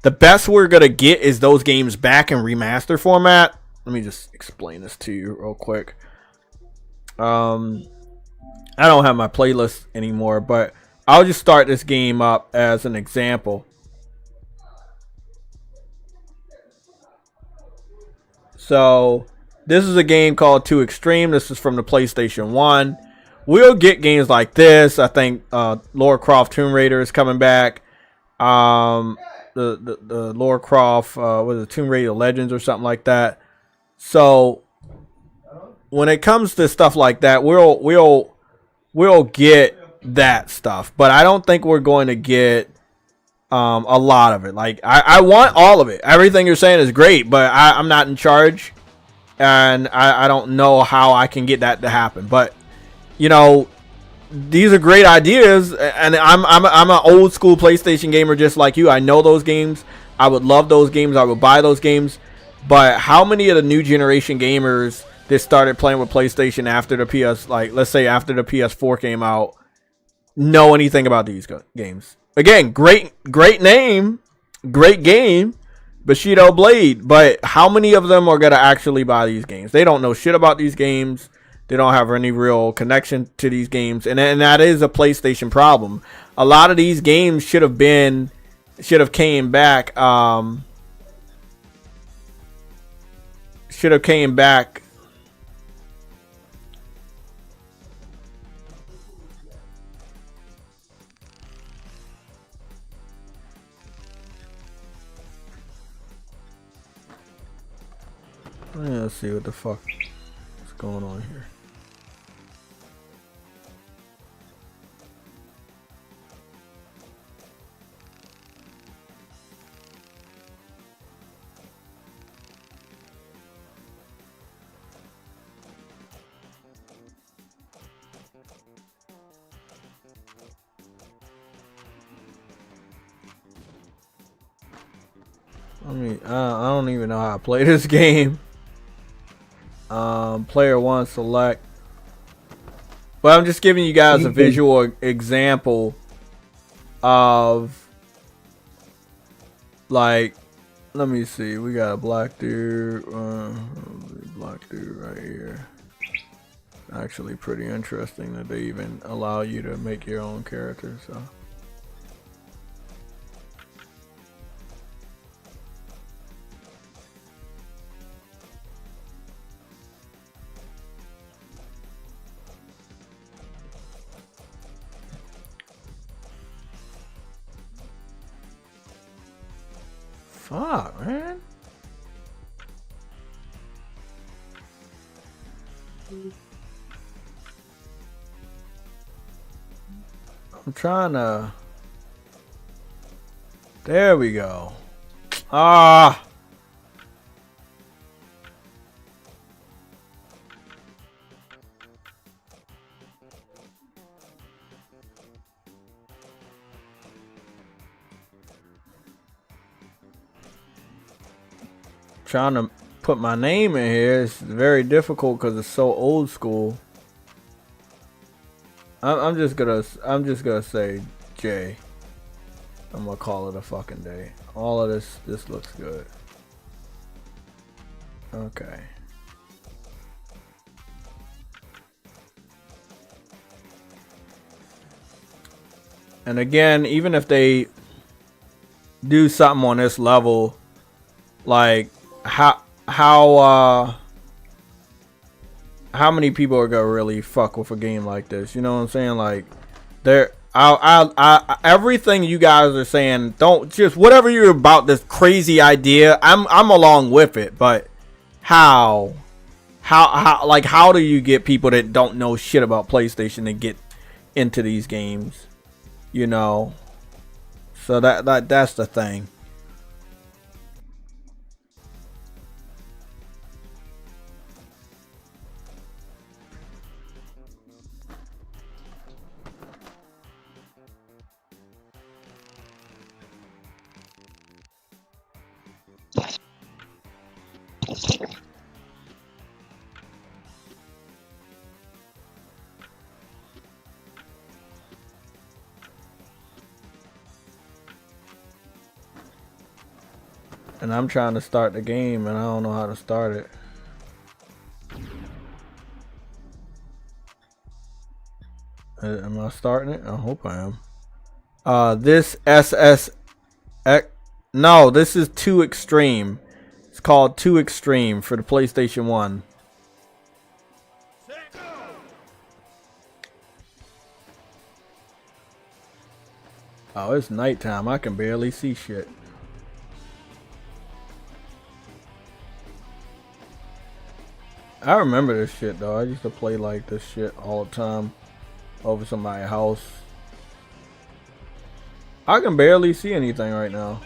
The best we're going to get is those games back in remaster format. Let me just explain this to you real quick. I don't have my playlist anymore, but I'll just start this game up as an example. So this is a game called Too Extreme. This is from the PlayStation 1. We'll get games like this. I think Lara Croft Tomb Raider is coming back. The Lara Croft was it Tomb Raider Legends or something like that. So when it comes to stuff like that, we'll get that stuff, but I don't think we're going to get a lot of it. Like I want all of it. Everything you're saying is great, but I'm not in charge, and I don't know how I can get that to happen. But you know, these are great ideas, and I'm an old school PlayStation gamer just like you. I know those games. I would love those games. I would buy those games. But how many of the new generation gamers that started playing with PlayStation after the let's say after the PS4 came out, know anything about these games. Again, great name, great game, Bushido Blade. But how many of them are gonna actually buy these games? They don't know shit about these games. They don't have any real connection to these games, and that is a PlayStation problem. A lot of these games should have came back. Should have came back. Let's see what the fuck is going on here. I mean, I don't even know how to play this game. Player one select. But I'm just giving you guys a visual example of, like, let me see. We got a black dude. Black dude right here. Actually pretty interesting that they even allow you to make your own character, so. Fuck, man. I'm trying to. There we go. Ah. Trying to put my name in here is very difficult because it's so old school. I'm just gonna say Jay. I'm gonna call it a fucking day. All of this looks good. Okay. And again, even if they do something on this level, like how many people are gonna really fuck with a game like this? You know what I'm saying? Like, everything you guys are saying, don't just whatever you're about this crazy idea. I'm along with it, but how do you get people that don't know shit about PlayStation to get into these games? You know, so that's the thing. And I'm trying to start the game and I don't know how to start it. Am I starting it? I hope I am. This SSX. No, this is Too Extreme. It's called Too Extreme for the PlayStation 1. Oh, it's nighttime. I can barely see shit. I remember this shit though. I used to play like this shit all the time over somebody's house. I can barely see anything right now.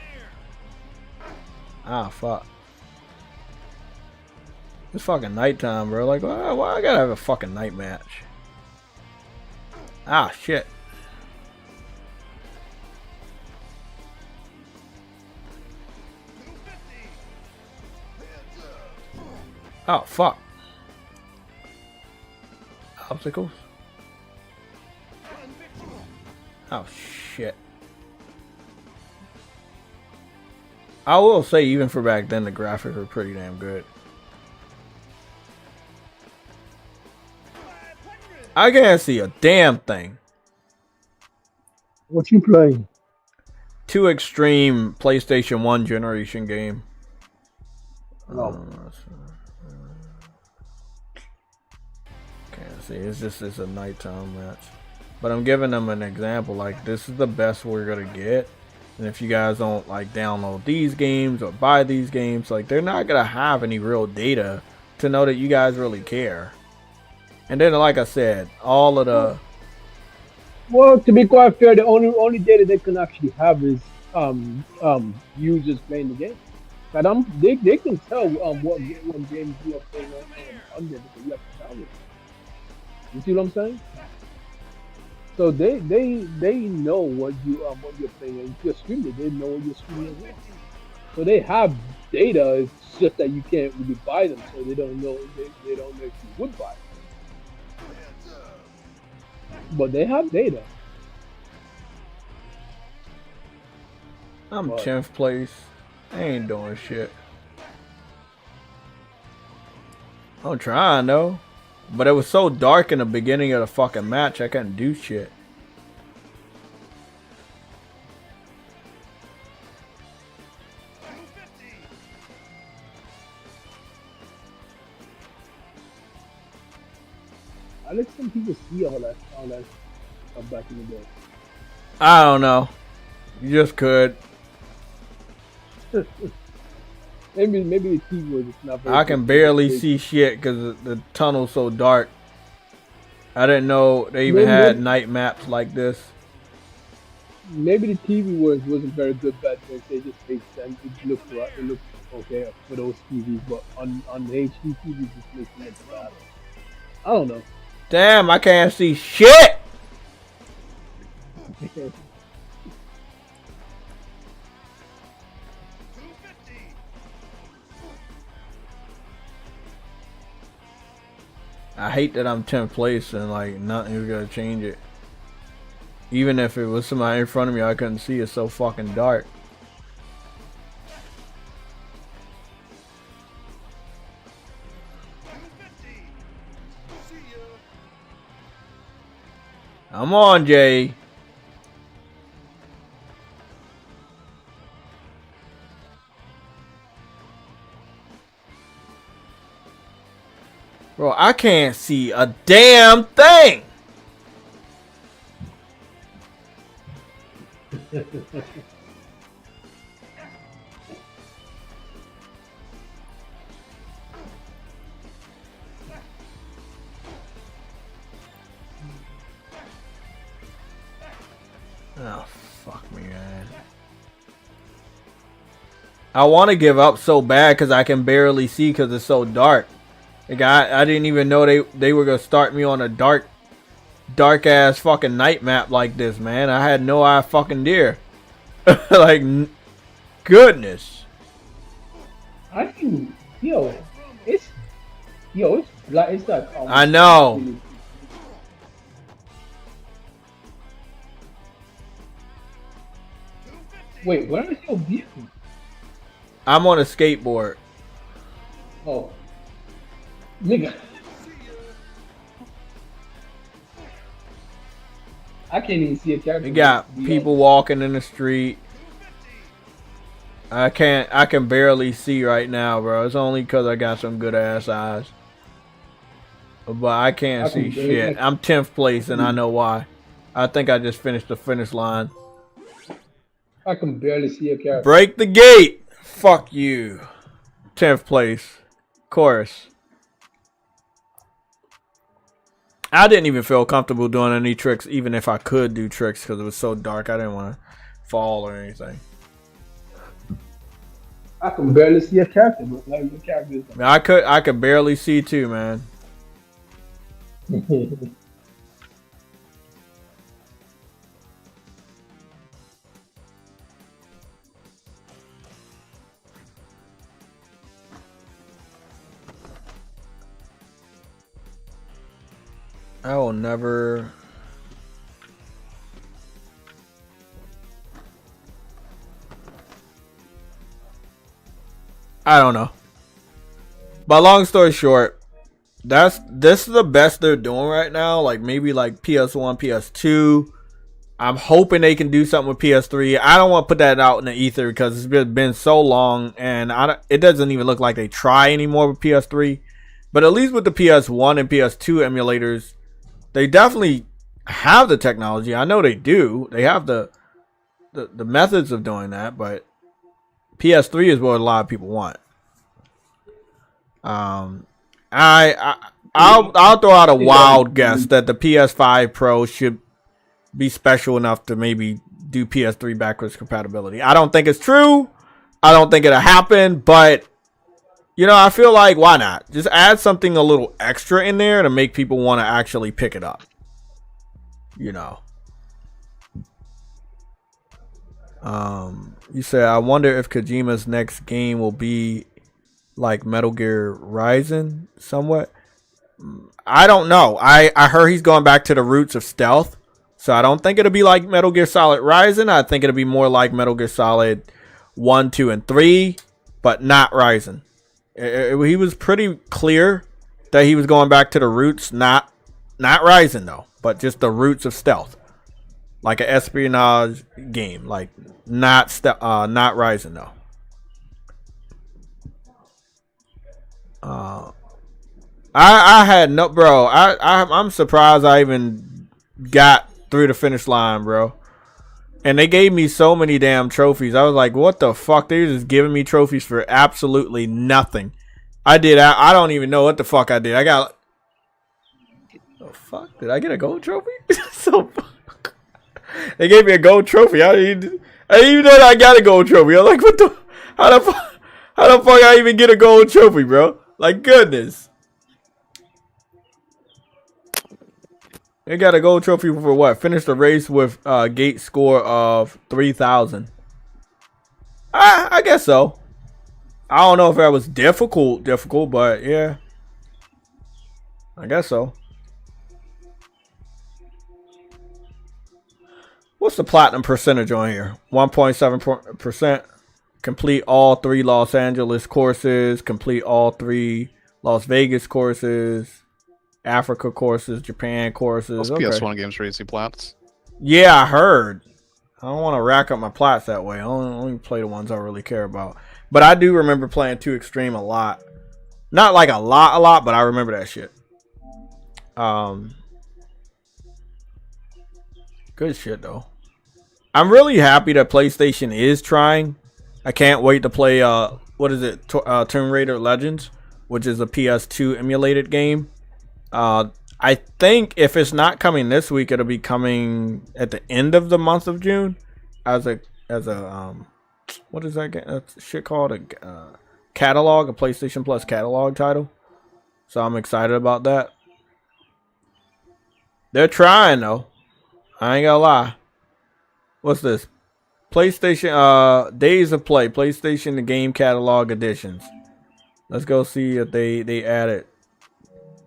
Ah, fuck. It's fucking nighttime, bro. Like, why I gotta have a fucking night match? Ah, shit. Oh, fuck. Obstacles. Oh shit. I will say, even for back then, the graphics were pretty damn good. I can't see a damn thing. What you playing? Too extreme PlayStation 1 generation game. No. Can't see. It's a nighttime match. But I'm giving them an example. Like, this is the best we're gonna get. And if you guys don't like download these games or buy these games, like, they're not gonna have any real data to know that you guys really care. And then, like I said, all of the Well, to be quite fair, the only data they can actually have is users playing the game. But they can tell what games you are playing on there because you have to download. You see what I'm saying? So they know what you're playing. And if you're streaming, they know what you're streaming as well. So they have data. It's just that you can't really buy them, so they don't know. They don't know if you would buy them. But they have data. I'm 10th place. I ain't doing shit. I'm trying though. But it was so dark in the beginning of the fucking match, I couldn't do shit. I let some people see all that stuff back in the day. I don't know. You just could. maybe the TV was just not very I can barely see shit because the tunnel's so dark. I didn't know they even had night maps like this. Maybe the TV wasn't very good back then. They just made sense. It looked right. It looked okay for those TVs, but on the HD TVs, it makes sense better. I don't know. Damn, I can't see shit. I hate that I'm 10th place and like nothing's gonna change it. Even if it was somebody in front of me, I couldn't see. It's so fucking dark. I'm on, Jay. Bro, I can't see a damn thing. Oh, fuck me, man. I want to give up so bad because I can barely see because it's so dark. Like, I didn't even know they were going to start me on a dark ass fucking night map like this, man. I had no fucking idea. Like, goodness. I think, it's like it's like. I know. Wait, where is your vehicle? I'm on a skateboard. Oh, nigga. I can't even see a character. You got people walking in the street. I can barely see right now, bro. It's only because I got some good ass eyes. But I can't see shit. I'm 10th place and I know why. I think I just finished the finish line. I can barely see a character. Break the gate. Fuck you. 10th place. Chorus. I didn't even feel comfortable doing any tricks, even if I could do tricks, because it was so dark. I didn't want to fall or anything. I can barely see a character, but like the character is like... I could barely see too, man. I will never. I don't know. But long story short, this is the best they're doing right now. Like maybe like PS1, PS2. I'm hoping they can do something with PS3. I don't want to put that out in the ether because it's been so long, and it doesn't even look like they try anymore with PS3. But at least with the PS1 and PS2 emulators, they definitely have the technology. I know they do. They have the methods of doing that, but PS3 is what a lot of people want. I'll throw out a wild guess that the PS5 Pro should be special enough to maybe do PS3 backwards compatibility. I don't think it's true. I don't think it'll happen, but I feel like why not? Just add something a little extra in there to make people want to actually pick it up. You said, I wonder if Kojima's next game will be like Metal Gear Rising somewhat. I don't know. I heard he's going back to the roots of stealth. So I don't think it'll be like Metal Gear Solid Rising. I think it'll be more like Metal Gear Solid 1, 2, and 3, but not Rising. He was pretty clear that he was going back to the roots, not Rising though, but just the roots of stealth. Like an espionage game, like not Rising though. I had no, bro. I'm surprised I even got through the finish line, bro. And they gave me so many damn trophies. I was like, what the fuck? They're just giving me trophies for absolutely nothing. I don't even know what the fuck I did. I got, the fuck? Did I get a gold trophy? So they gave me a gold trophy. I didn't even know that I got a gold trophy. I was like, what the, how the fuck I even get a gold trophy, bro? Like, goodness. They got a gold trophy for what? Finish the race with a gate score of 3,000. I guess so. I don't know if that was difficult, but yeah. I guess so. What's the platinum percentage on here? 1.7%. Complete all 3 Los Angeles courses. Complete all 3 Las Vegas courses. Africa courses, Japan courses. Those PS1 games are easy plats. Yeah, I heard. I don't want to rack up my plats that way. I only play the ones I really care about. But I do remember playing 2 Extreme a lot. Not like a lot, but I remember that shit. Good shit, though. I'm really happy that PlayStation is trying. I can't wait to play, what is it? Tomb Raider Legends, which is a PS2 emulated game. I think if it's not coming this week, it'll be coming at the end of the month of June as a what is that shit called? A catalog, a PlayStation Plus catalog title. So I'm excited about that. They're trying though. I ain't gonna lie. What's this? PlayStation Days of Play, PlayStation the Game Catalog Editions. Let's go see if they add it.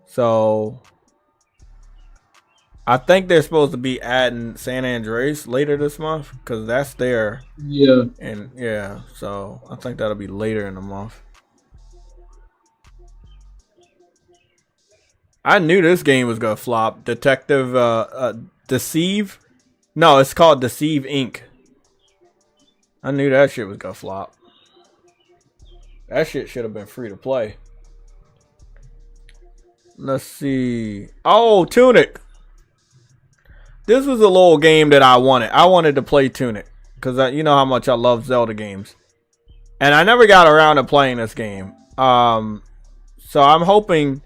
So I think they're supposed to be adding San Andreas later this month because that's there. Yeah. And yeah, so I think that'll be later in the month. I knew this game was gonna flop. Detective Deceive. No, it's called Deceive Inc. I knew that shit was gonna flop. That shit should have been free to play. Let's see. Oh, Tunic. This was a little game that I wanted. I wanted to play Tunic because you know how much I love Zelda games, and I never got around to playing this game. So I'm hoping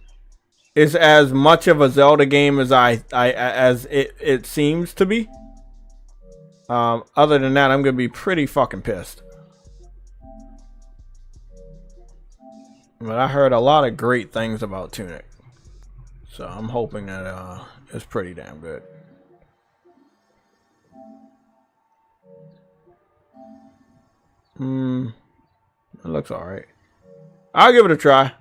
it's as much of a Zelda game as as it seems to be. Other than that, I'm gonna be pretty fucking pissed. But I heard a lot of great things about Tunic. So I'm hoping that it's pretty damn good. It looks alright. I'll give it a try.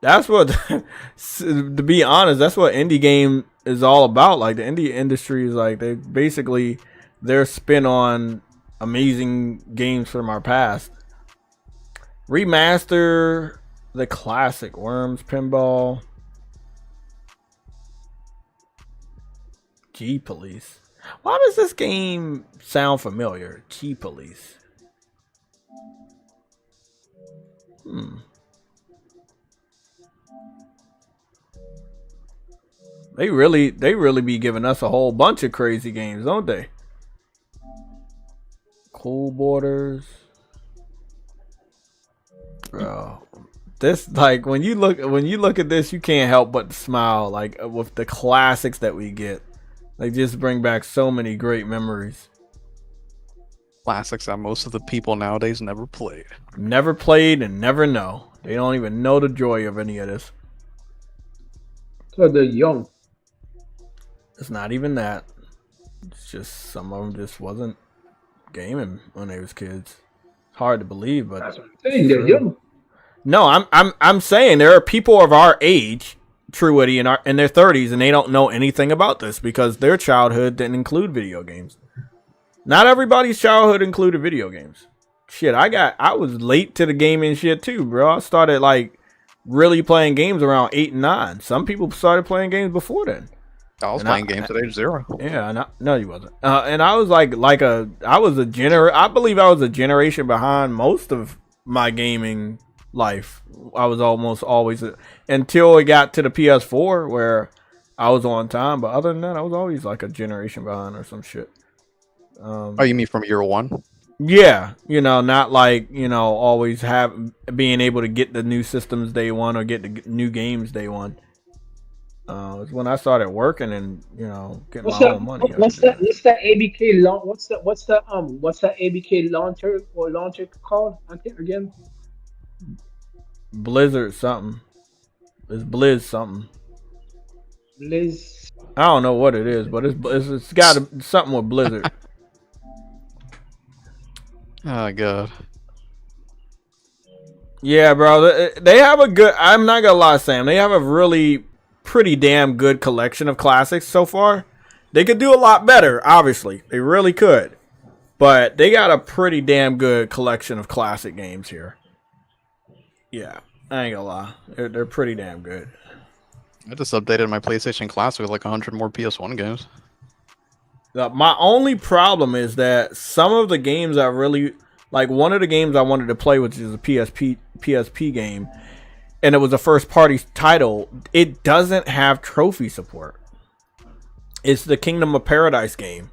That's what, to be honest, that's what indie game is all about. Like the indie industry is like, they basically their spin on amazing games from our past. Remaster the classic Worms Pinball. G Police. Why does this game sound familiar? G Police. They really be giving us a whole bunch of crazy games, don't they? Cool Borders. Bro. This, like, when you look at this, you can't help but smile, like, with the classics that we get. They just bring back so many great memories. Classics that most of the people nowadays never played. Never played and never know. They don't even know the joy of any of this. So they're young. It's not even that. It's just some of them just wasn't gaming when they was kids. It's hard to believe, but That's what I'm saying. They're young. No, I'm saying there are people of our age, True Witty, in their 30s, and they don't know anything about this because their childhood didn't include video games. Not everybody's childhood included video games. Shit, I was late to the gaming shit too, bro. I started like really playing games around 8 and 9. Some people started playing games before then. I was playing games at age 0. Yeah, no, you wasn't. And I was I believe I was a generation behind most of my gaming life. I was almost always until it got to the PS4 where I was on time. But other than that, I was always like a generation behind or some shit. Oh, you mean from year 1? Yeah, not like, always being able to get the new systems day one or get the new games day one. It's when I started working and getting my own money. What's that ABK launch? What's that ABK launcher or launcher called again? Blizzard something. It's Blizz something. Blizz. I don't know what it is, but it's got something with Blizzard. Oh god. Yeah, bro. They have a good. I'm not gonna lie, Sam. They have a really pretty damn good collection of classics so far. They could do a lot better, obviously. They really could. But they got a pretty damn good collection of classic games here. Yeah, I ain't gonna lie. They're pretty damn good. I just updated my PlayStation Classic with like 100 more PS1 games. My only problem is that some of the games I really like. One of the games I wanted to play, which is a PSP game, and it was a first party title. It doesn't have trophy support. It's the Kingdom of Paradise game,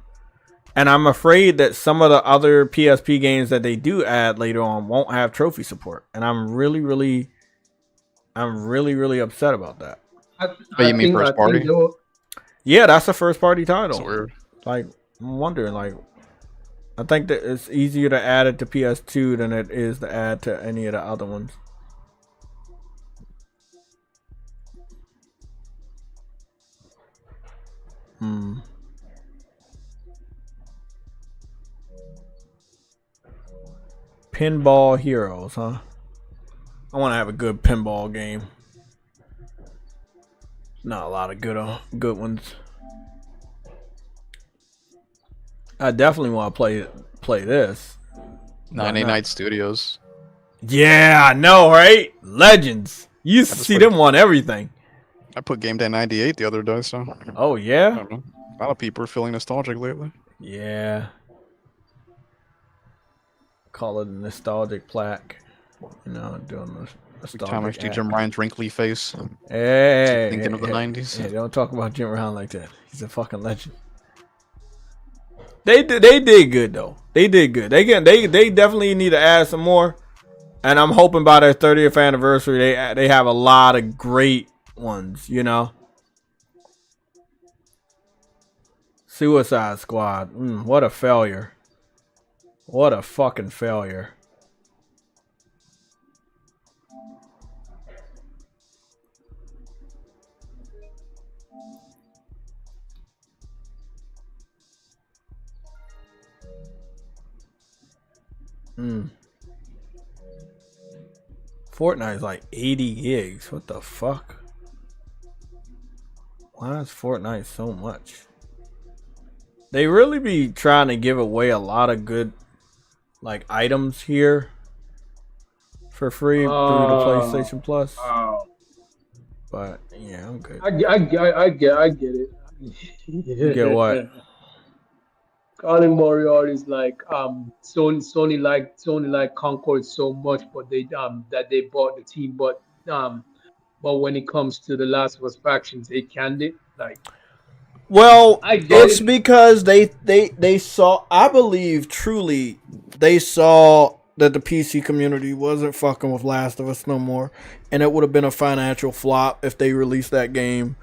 and I'm afraid that some of the other PSP games that they do add later on won't have trophy support, and I'm really upset about that. But you mean first party? Yeah, that's a first party title. That's weird. Like, I'm wondering, like, I think that it's easier to add it to PS2 than it is to add to any of the other ones. Pinball Heroes, huh? I want to have a good pinball game. Not a lot of good ones. I definitely want to play this. 99 Studios. Yeah, I know, right? Legends. You used to see them on everything. I put Game Day 98 the other day, so. Oh, I yeah? don't know. A lot of people are feeling nostalgic lately. Yeah. Call it a nostalgic plaque. Doing the nostalgic. Time I see Jim Ryan's wrinkly face. Hey, thinking of the 90s. Hey, don't talk about Jim Ryan like that. He's a fucking legend. They did good though. They did good. They definitely need to add some more. And I'm hoping by their 30th anniversary they have a lot of great ones, Suicide Squad. What a failure. What a fucking failure. Fortnite is like 80 gigs. What the fuck? Why is Fortnite so much? They really be trying to give away a lot of good like items here for free through the PlayStation Plus. But yeah, I'm good. I get it. You get what? Colin Moriarty is like Sony like Concord so much, but they that they bought the team, but when it comes to the Last of Us factions, they canned it. Like, well, I get it's it. because they saw. I believe truly they saw that the PC community wasn't fucking with Last of Us no more, and it would have been a financial flop if they released that game.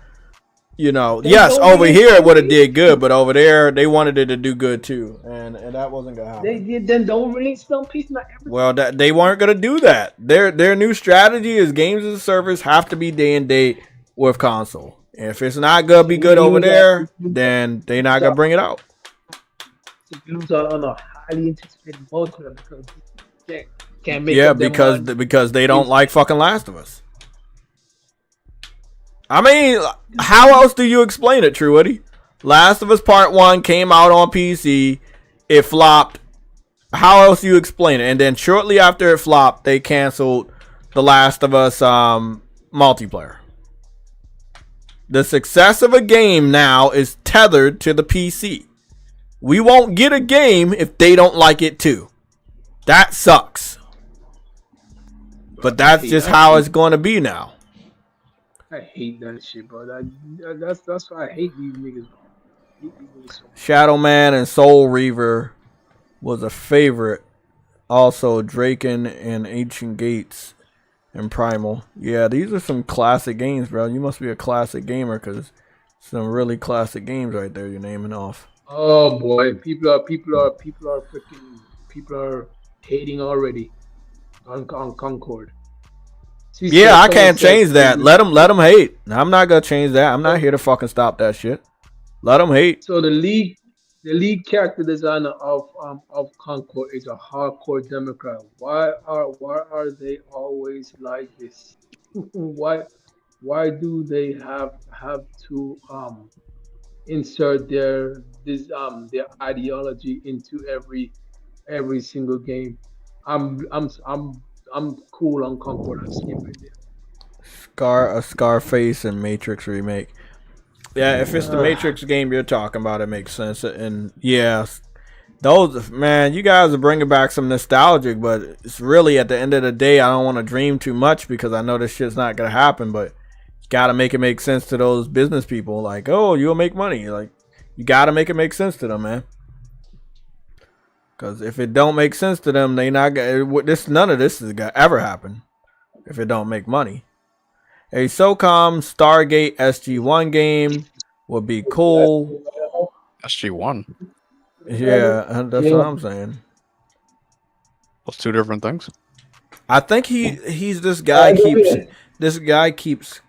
You know, yes, over here it would have did good, but over there they wanted it to do good too, and that wasn't gonna happen. Then don't release some piece. Not everything. Well, that they weren't gonna do that. Their new strategy is games as a service have to be day and date with console. If it's not gonna be good over there, then they're not gonna bring it out. Lose out on a highly anticipated multiplayer because can't make Yeah, because they don't like fucking Last of Us. I mean, how else do you explain it, True Woody? Last of Us Part 1 came out on PC. It flopped. How else do you explain it? And then shortly after it flopped, they canceled The Last of Us multiplayer. The success of a game now is tethered to the PC. We won't get a game if they don't like it too. That sucks. But that's just how it's going to be now. I hate that shit, bro. That's why I hate these niggas. Shadow Man and Soul Reaver was a favorite. Also, Draken and Ancient Gates and Primal. Yeah, these are some classic games, bro. You must be a classic gamer because some really classic games right there you're naming off. Oh boy, people are hating already on Concord. Yeah, I can't change that. Let them hate. I'm not gonna change that. I'm not here to fucking stop that shit. Let them hate. So the lead character designer of Concord is a hardcore Democrat. Why are they always like this? why do they have to insert their ideology into every single game? I'm cool on Concord. I'm skipping it. Scarface and Matrix remake. Yeah, if it's the Matrix game you're talking about, it makes sense. And yeah, those, man, you guys are bringing back some nostalgic, but it's really at the end of the day, I don't want to dream too much because I know this shit's not gonna happen. But you gotta make it make sense to those business people. Like, oh, you'll make money. Like, you gotta make it make sense to them, man. Because if it don't make sense to them, they not none of this is gonna ever happen if it don't make money. A SOCOM Stargate SG1 game would be cool. SG1. Yeah, that's what I'm saying. Those two different things. I think he's this guy keeps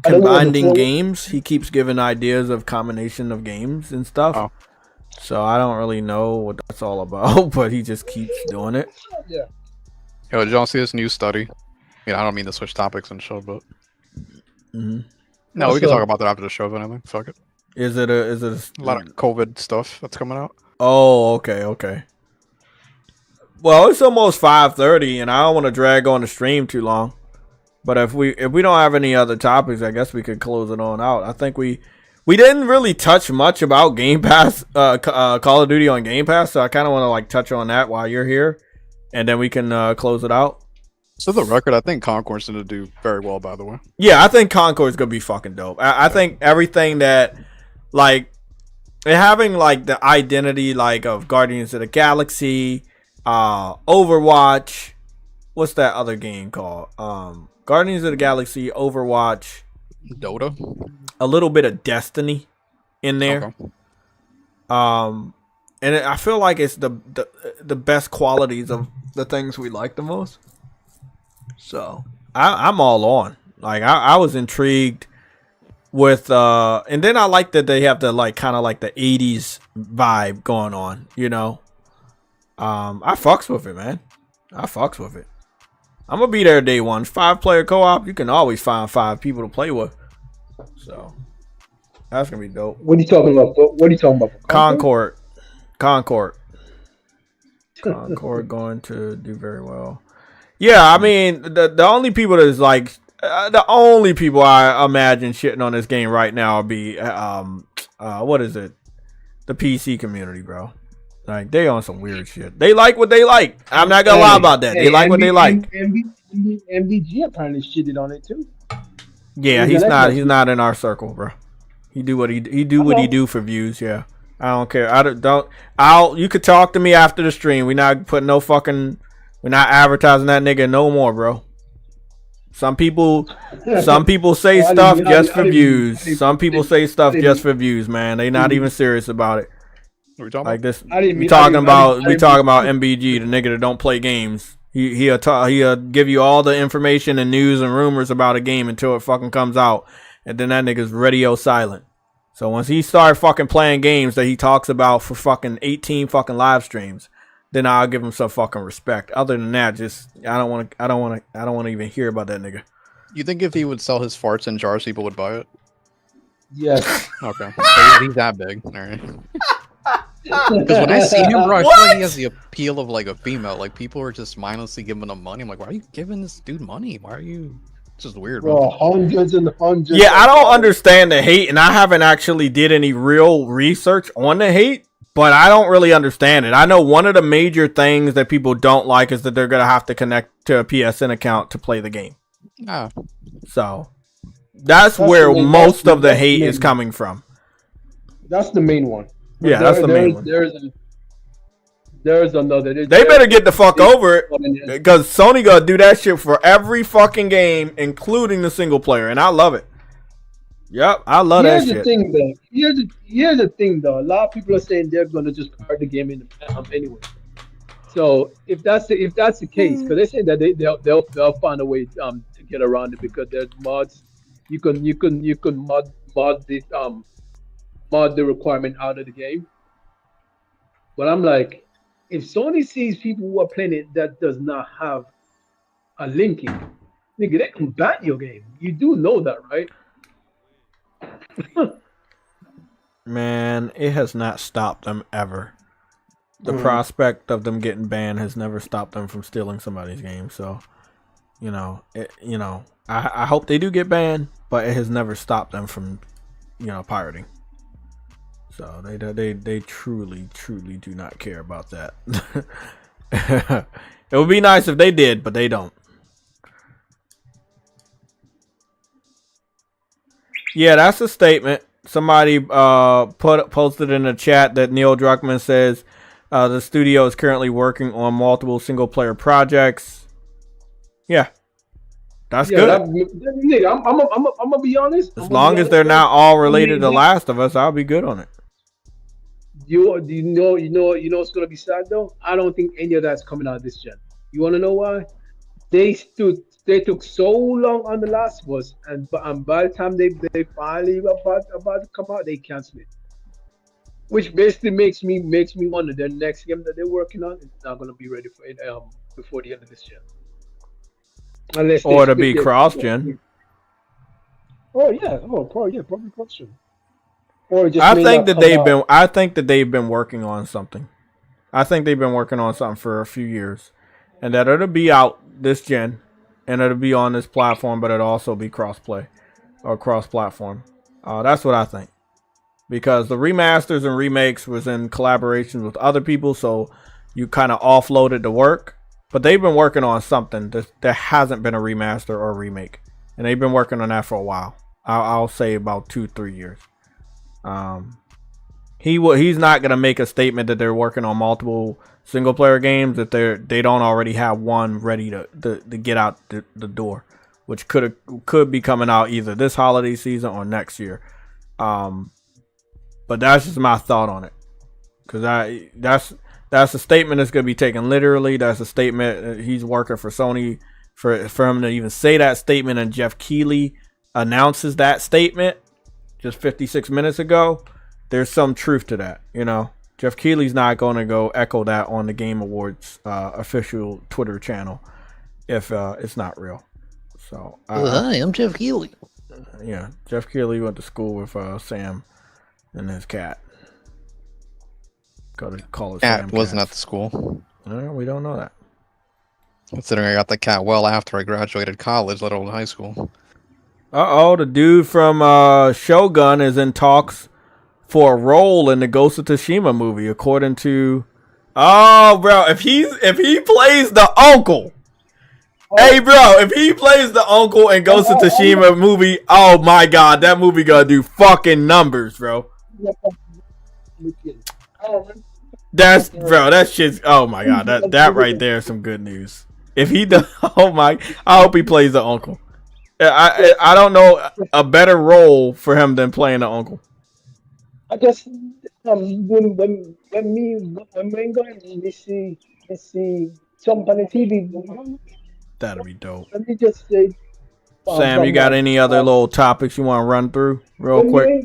combining games. He keeps giving ideas of combination of games and stuff. Oh. So I don't really know what that's all about, but he just keeps doing it. Yeah. Yo, did y'all see this new study? I don't mean to switch topics and show, but no, we can talk about that after the show. If anything, fuck it. Is it a lot of COVID stuff that's coming out? Oh, okay. Well, it's almost 5:30, and I don't want to drag on the stream too long. But if we don't have any other topics, I guess we could close it on out. I think we didn't really touch much about Game Pass, Call of Duty on Game Pass, so I kind of want to like touch on that while you're here, and then we can close it out. So the record, I think Concord's going to do very well, by the way. Yeah, I think Concord's going to be fucking dope. I think everything that, like, having, like, the identity, like, of Guardians of the Galaxy, Overwatch, what's that other game called? Guardians of the Galaxy, Overwatch. Dota? A little bit of Destiny in there. Okay. And I feel like it's the best qualities of the things we like the most. So I'm all on. Like I was intrigued with and then I like that they have the like kind of like the 80s vibe going on, you know. I fucks with it, man. I fucks with it. I'm gonna be there day one. 5-player co-op, you can always find 5 people to play with. So That's gonna be dope. What are you talking about? What are you talking about? Concord going to do very well. Yeah, I mean the only people that's like the only people I imagine shitting on this game right now would be what is it? The PC community, bro. Like they on some weird shit. They like what they like. I'm not gonna lie about that. They like what they like. MBG apparently shitted on it too. Yeah, he's not in our circle, bro. He do what he do for views. Yeah, I don't care. You could talk to me after the stream. We're not advertising that nigga no more, bro. Some people say stuff just for views. Some people say stuff just for views, man. They not even serious about it. What are we talking like about? This, we talking about MBG, the nigga that don't play games. He'll give you all the information and news and rumors about a game until it fucking comes out, and then that nigga's radio silent. So once he started fucking playing games that he talks about for fucking 18 fucking live streams, then I'll give him some fucking respect. Other than that, just I don't want to even hear about that nigga. You think if he would sell his farts in jars, people would buy it? Yes. Okay. He's that big. All right. Because when I see him, bro, I feel like he has the appeal of like a female. Like people are just mindlessly giving him money. I'm like, why are you giving this dude money? Why are you? It's just weird, bro. Hundreds and hundreds. Yeah, I don't understand the hate, and I haven't actually did any real research on the hate, but I don't really understand it. I know one of the major things that people don't like is that they're gonna have to connect to a PSN account to play the game. Ah. So that's where most of the hate is coming from. That's the main one. Yeah, that's the main one. There's another. They better get the fuck over it, because Sony gonna do that shit for every fucking game, including the single player, and I love it. Yep, I love that shit. Here's the thing, though. A lot of people are saying they're gonna just part the game in anyway. So if that's the case, because they're saying that they'll find a way to get around it, because there's mods. You can mod the requirement out of the game. But I'm like, if Sony sees people who are playing it that does not have a linking, nigga, they can ban your game. You do know that, right? Man, it has not stopped them ever. The prospect of them getting banned has never stopped them from stealing somebody's game. So, I hope they do get banned, but it has never stopped them from, pirating. So they truly do not care about that. It would be nice if they did, but they don't. Yeah, that's a statement. Somebody posted in the chat that Neil Druckmann says the studio is currently working on multiple single player projects. Yeah. That's good. I'm gonna be honest. As long as they're not all related to Last of Us, I'll be good on it. You know what's gonna be sad though? I don't think any of that's coming out this gen. You wanna know why? They took so long on the Last of Us, and by the time they finally about to come out, they canceled it. Which basically makes me wonder the next game that they're working on is not gonna be ready for it before the end of this gen. Or to be cross gen. Probably cross gen. I think that they've been working on something. I think they've been working on something for a few years, and that it'll be out this gen, and it'll be on this platform, but it'll also be cross-play or cross-platform. That's what I think, because the remasters and remakes was in collaboration with other people, so you kind of offloaded the work. But they've been working on something that hasn't been a remaster or a remake, and they've been working on that for a while. I'll say about 2-3 years. He's not gonna make a statement that they're working on multiple single player games if they don't already have one ready to get out the door, which could be coming out either this holiday season or next year. But that's just my thought on it, because that's a statement that's gonna be taken literally. That's a statement he's working for Sony for him to even say that statement, and Jeff Keighley announces that statement just 56 minutes ago. There's some truth to that, Jeff Keighley's not going to go echo that on the Game Awards official Twitter channel if it's not real. So hi, I'm Jeff Keighley. Yeah, Jeff Keighley went to school with Sam and his cat. Got to call it Sam. Cat wasn't at the school. No, we don't know that. Considering I got the cat well after I graduated college, let alone high school. The dude from Shogun is in talks for a role in the Ghost of Tsushima movie, according to. Oh, bro! If he plays the uncle, hey, bro! If he plays the uncle in Ghost of Tsushima movie, oh my god, that movie gonna do fucking numbers, bro. That's bro. That shit's. Oh my god, that right there is some good news. If he does, oh my! I hope he plays the uncle. I don't know a better role for him than playing the uncle. I just when we go and see jump on the TV. That'd be dope. Let me just say, Sam, you got any other little topics you want to run through real quick?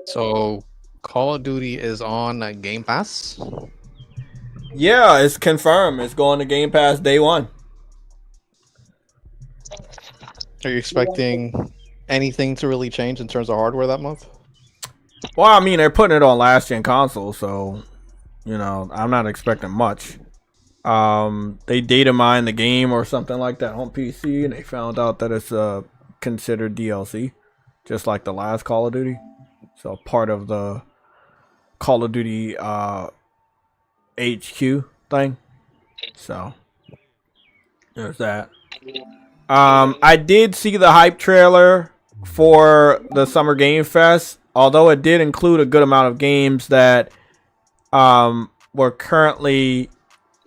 So, Call of Duty is on Game Pass? Yeah, it's confirmed. It's going to Game Pass day one. Are you expecting anything to really change in terms of hardware that month? Well, I mean, they're putting it on last-gen consoles, so, you know, I'm not expecting much. They data mined the game or something like that on PC, and they found out that it's considered DLC, just like the last Call of Duty. So part of the Call of Duty HQ thing. So there's that. I did see the hype trailer for the Summer Game Fest, although it did include a good amount of games that were currently,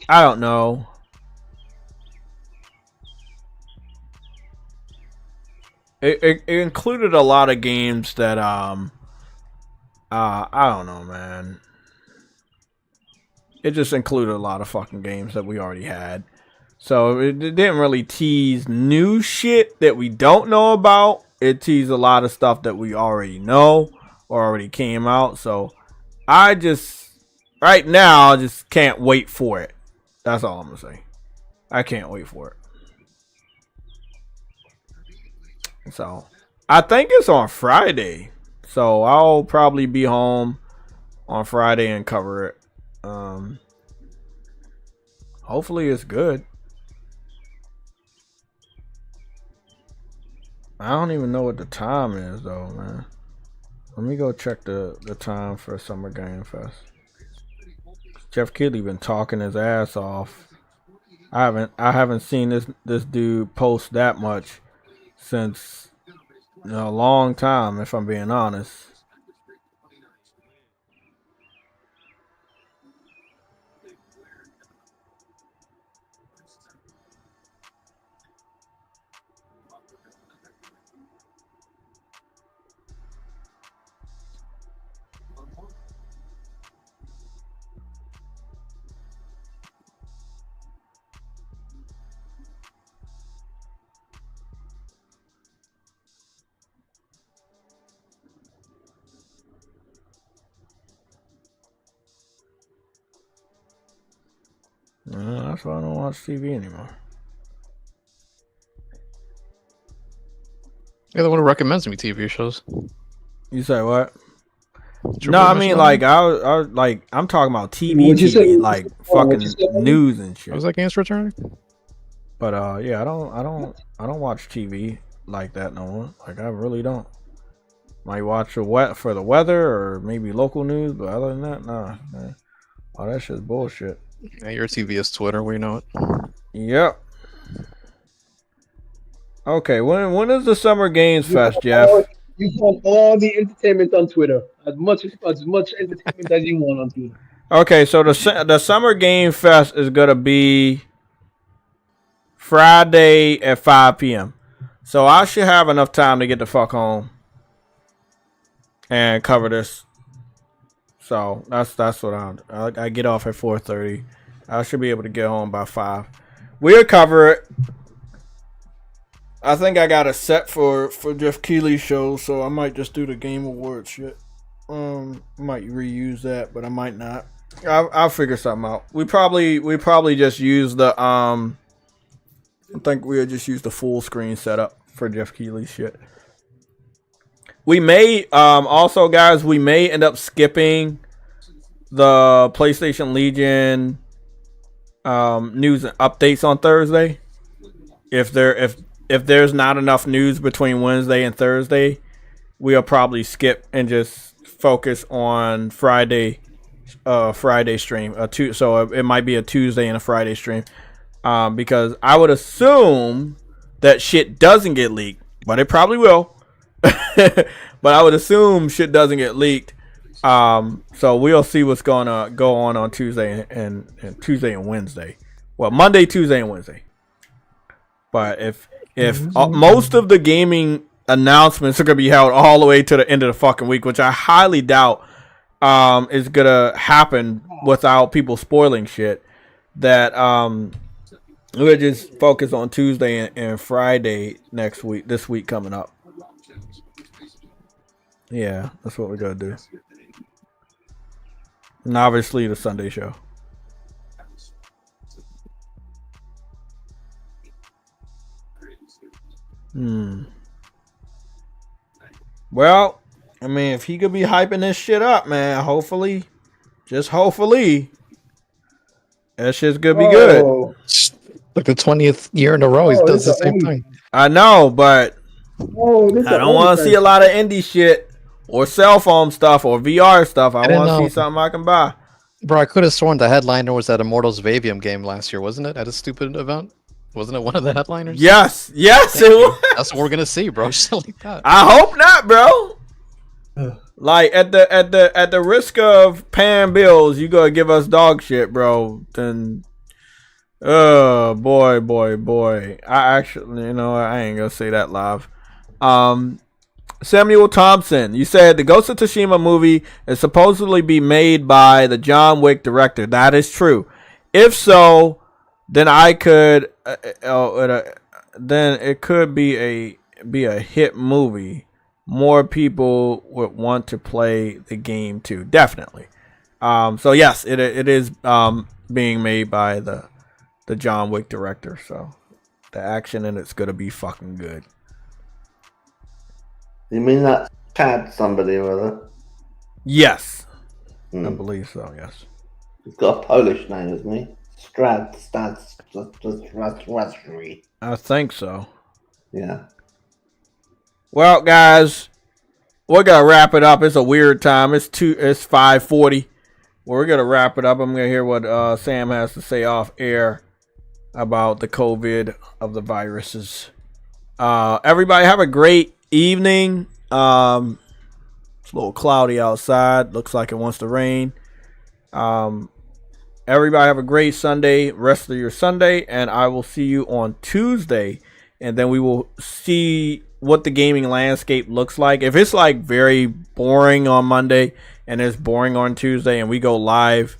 I don't know. It included a lot of games that I don't know, man. It just included a lot of fucking games that we already had. So it didn't really tease new shit that we don't know about. It teased a lot of stuff that we already know or already came out. So I just, right now, I just can't wait for it. That's all I'm going to say. I can't wait for it. So I think it's on Friday. So I'll probably be home on Friday and cover it. Hopefully it's good. I don't even know what the time is though, man. Let me go check the time for Summer Game Fest. Jeff Keighley been talking his ass off. I haven't seen this dude post that much since a long time, if I'm being honest. That's why I don't watch TV anymore. You're the one who recommends me TV shows. You say what? No, I mean like I'm talking about TV, like fucking news and shit. Was that Games Returning? But yeah, I don't watch TV like that no more. Like I really don't. Might watch for the weather or maybe local news, but other than that, nah. Man. Oh, that shit's bullshit. Yeah, your TV is Twitter. We know it. Yep. Okay, when is the Summer Games Fest, Jeff? You want all the entertainment on Twitter. As much entertainment as you want on Twitter. Okay, so the Summer Game Fest is gonna be Friday at 5 p.m. So I should have enough time to get the fuck home and cover this. So that's what I get off at 4:30. I should be able to get home by 5. We'll cover it. I think I got a set for Jeff Keighley's show, so I might just do the Game Awards shit. Might reuse that, but I might not. I'll figure something out. We probably just use the I think we'll just use the full screen setup for Jeff Keighley's shit. We may also, guys, we may end up skipping the PlayStation Legion news and updates on Thursday. If there's not enough news between Wednesday and Thursday, we'll probably skip and just focus on Friday stream. So it might be a Tuesday and a Friday stream. Because I would assume that shit doesn't get leaked, but it probably will. But I would assume shit doesn't get leaked. So we'll see what's gonna go on Tuesday and Tuesday and Wednesday. Well, Monday, Tuesday, and Wednesday. But if most of the gaming announcements are gonna be held all the way to the end of the fucking week, which I highly doubt is gonna happen without people spoiling shit, that we'll just focus on Tuesday and Friday next week. This week coming up. Yeah, that's what we're gonna do. And obviously the Sunday show. Well, I mean, if he could be hyping this shit up, man, hopefully, just hopefully, that shit's gonna be good. Like the 20th year in a row, he does the same thing. I know, but I don't want to see a lot of indie shit or cell phone stuff or VR stuff. I want to see something I can buy. Bro, I could have sworn the headliner was that Immortals Vavium game last year, wasn't it? At a stupid event? Wasn't it one of the headliners? Yes, it was. That's what we're gonna see, bro. Just like that. I hope not, bro. Like at the risk of paying bills, you gotta give us dog shit, bro. Then, boy. I actually, I ain't gonna say that live. Samuel Thompson, you said the Ghost of Tsushima movie is supposedly be made by the John Wick director. That is true. If so, then I could, then it could be a hit movie. More people would want to play the game too. Definitely. So yes, it is being made by the John Wick director. So the action in it's gonna be fucking good. You mean that Chad somebody or other? Yes. I believe so, yes. He's got a Polish name, isn't he? I think so. Yeah. Well, guys, we're gonna wrap it up. It's a weird time. It's 5:40. We're gonna wrap it up. I'm gonna hear what Sam has to say off air about the COVID of the viruses. Everybody have a great evening. It's a little cloudy outside. Looks like it wants to rain. Everybody have a great Sunday, rest of your Sunday, and I will see you on Tuesday, and then we will see what the gaming landscape looks like. If it's like very boring on Monday and it's boring on Tuesday, and we go live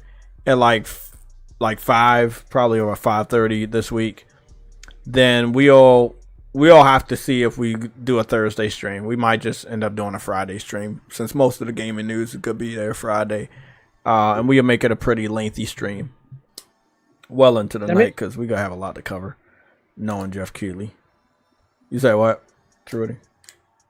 at like 5, probably over 5:30 this week, then we'll have to see if we do a Thursday stream. We might just end up doing a Friday stream since most of the gaming news could be there Friday. And we'll make it a pretty lengthy stream. Well into the night because we're going to have a lot to cover. Knowing Jeff Keighley. You say what, Trudy?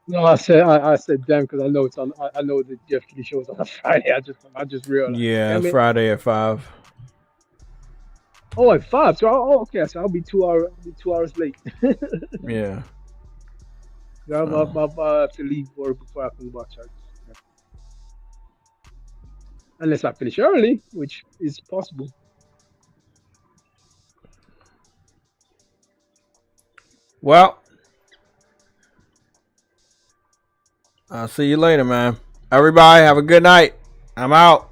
No, I said damn because I know it's on. I know the Jeff Keighley show is on a Friday. I just realized. Yeah, Friday at 5. Oh, at 5. So okay. So I'll be 2 hours late. Yeah. I'll have to leave work before I can watch it. Unless I finish early, which is possible. Well, I'll see you later, man. Everybody have a good night. I'm out.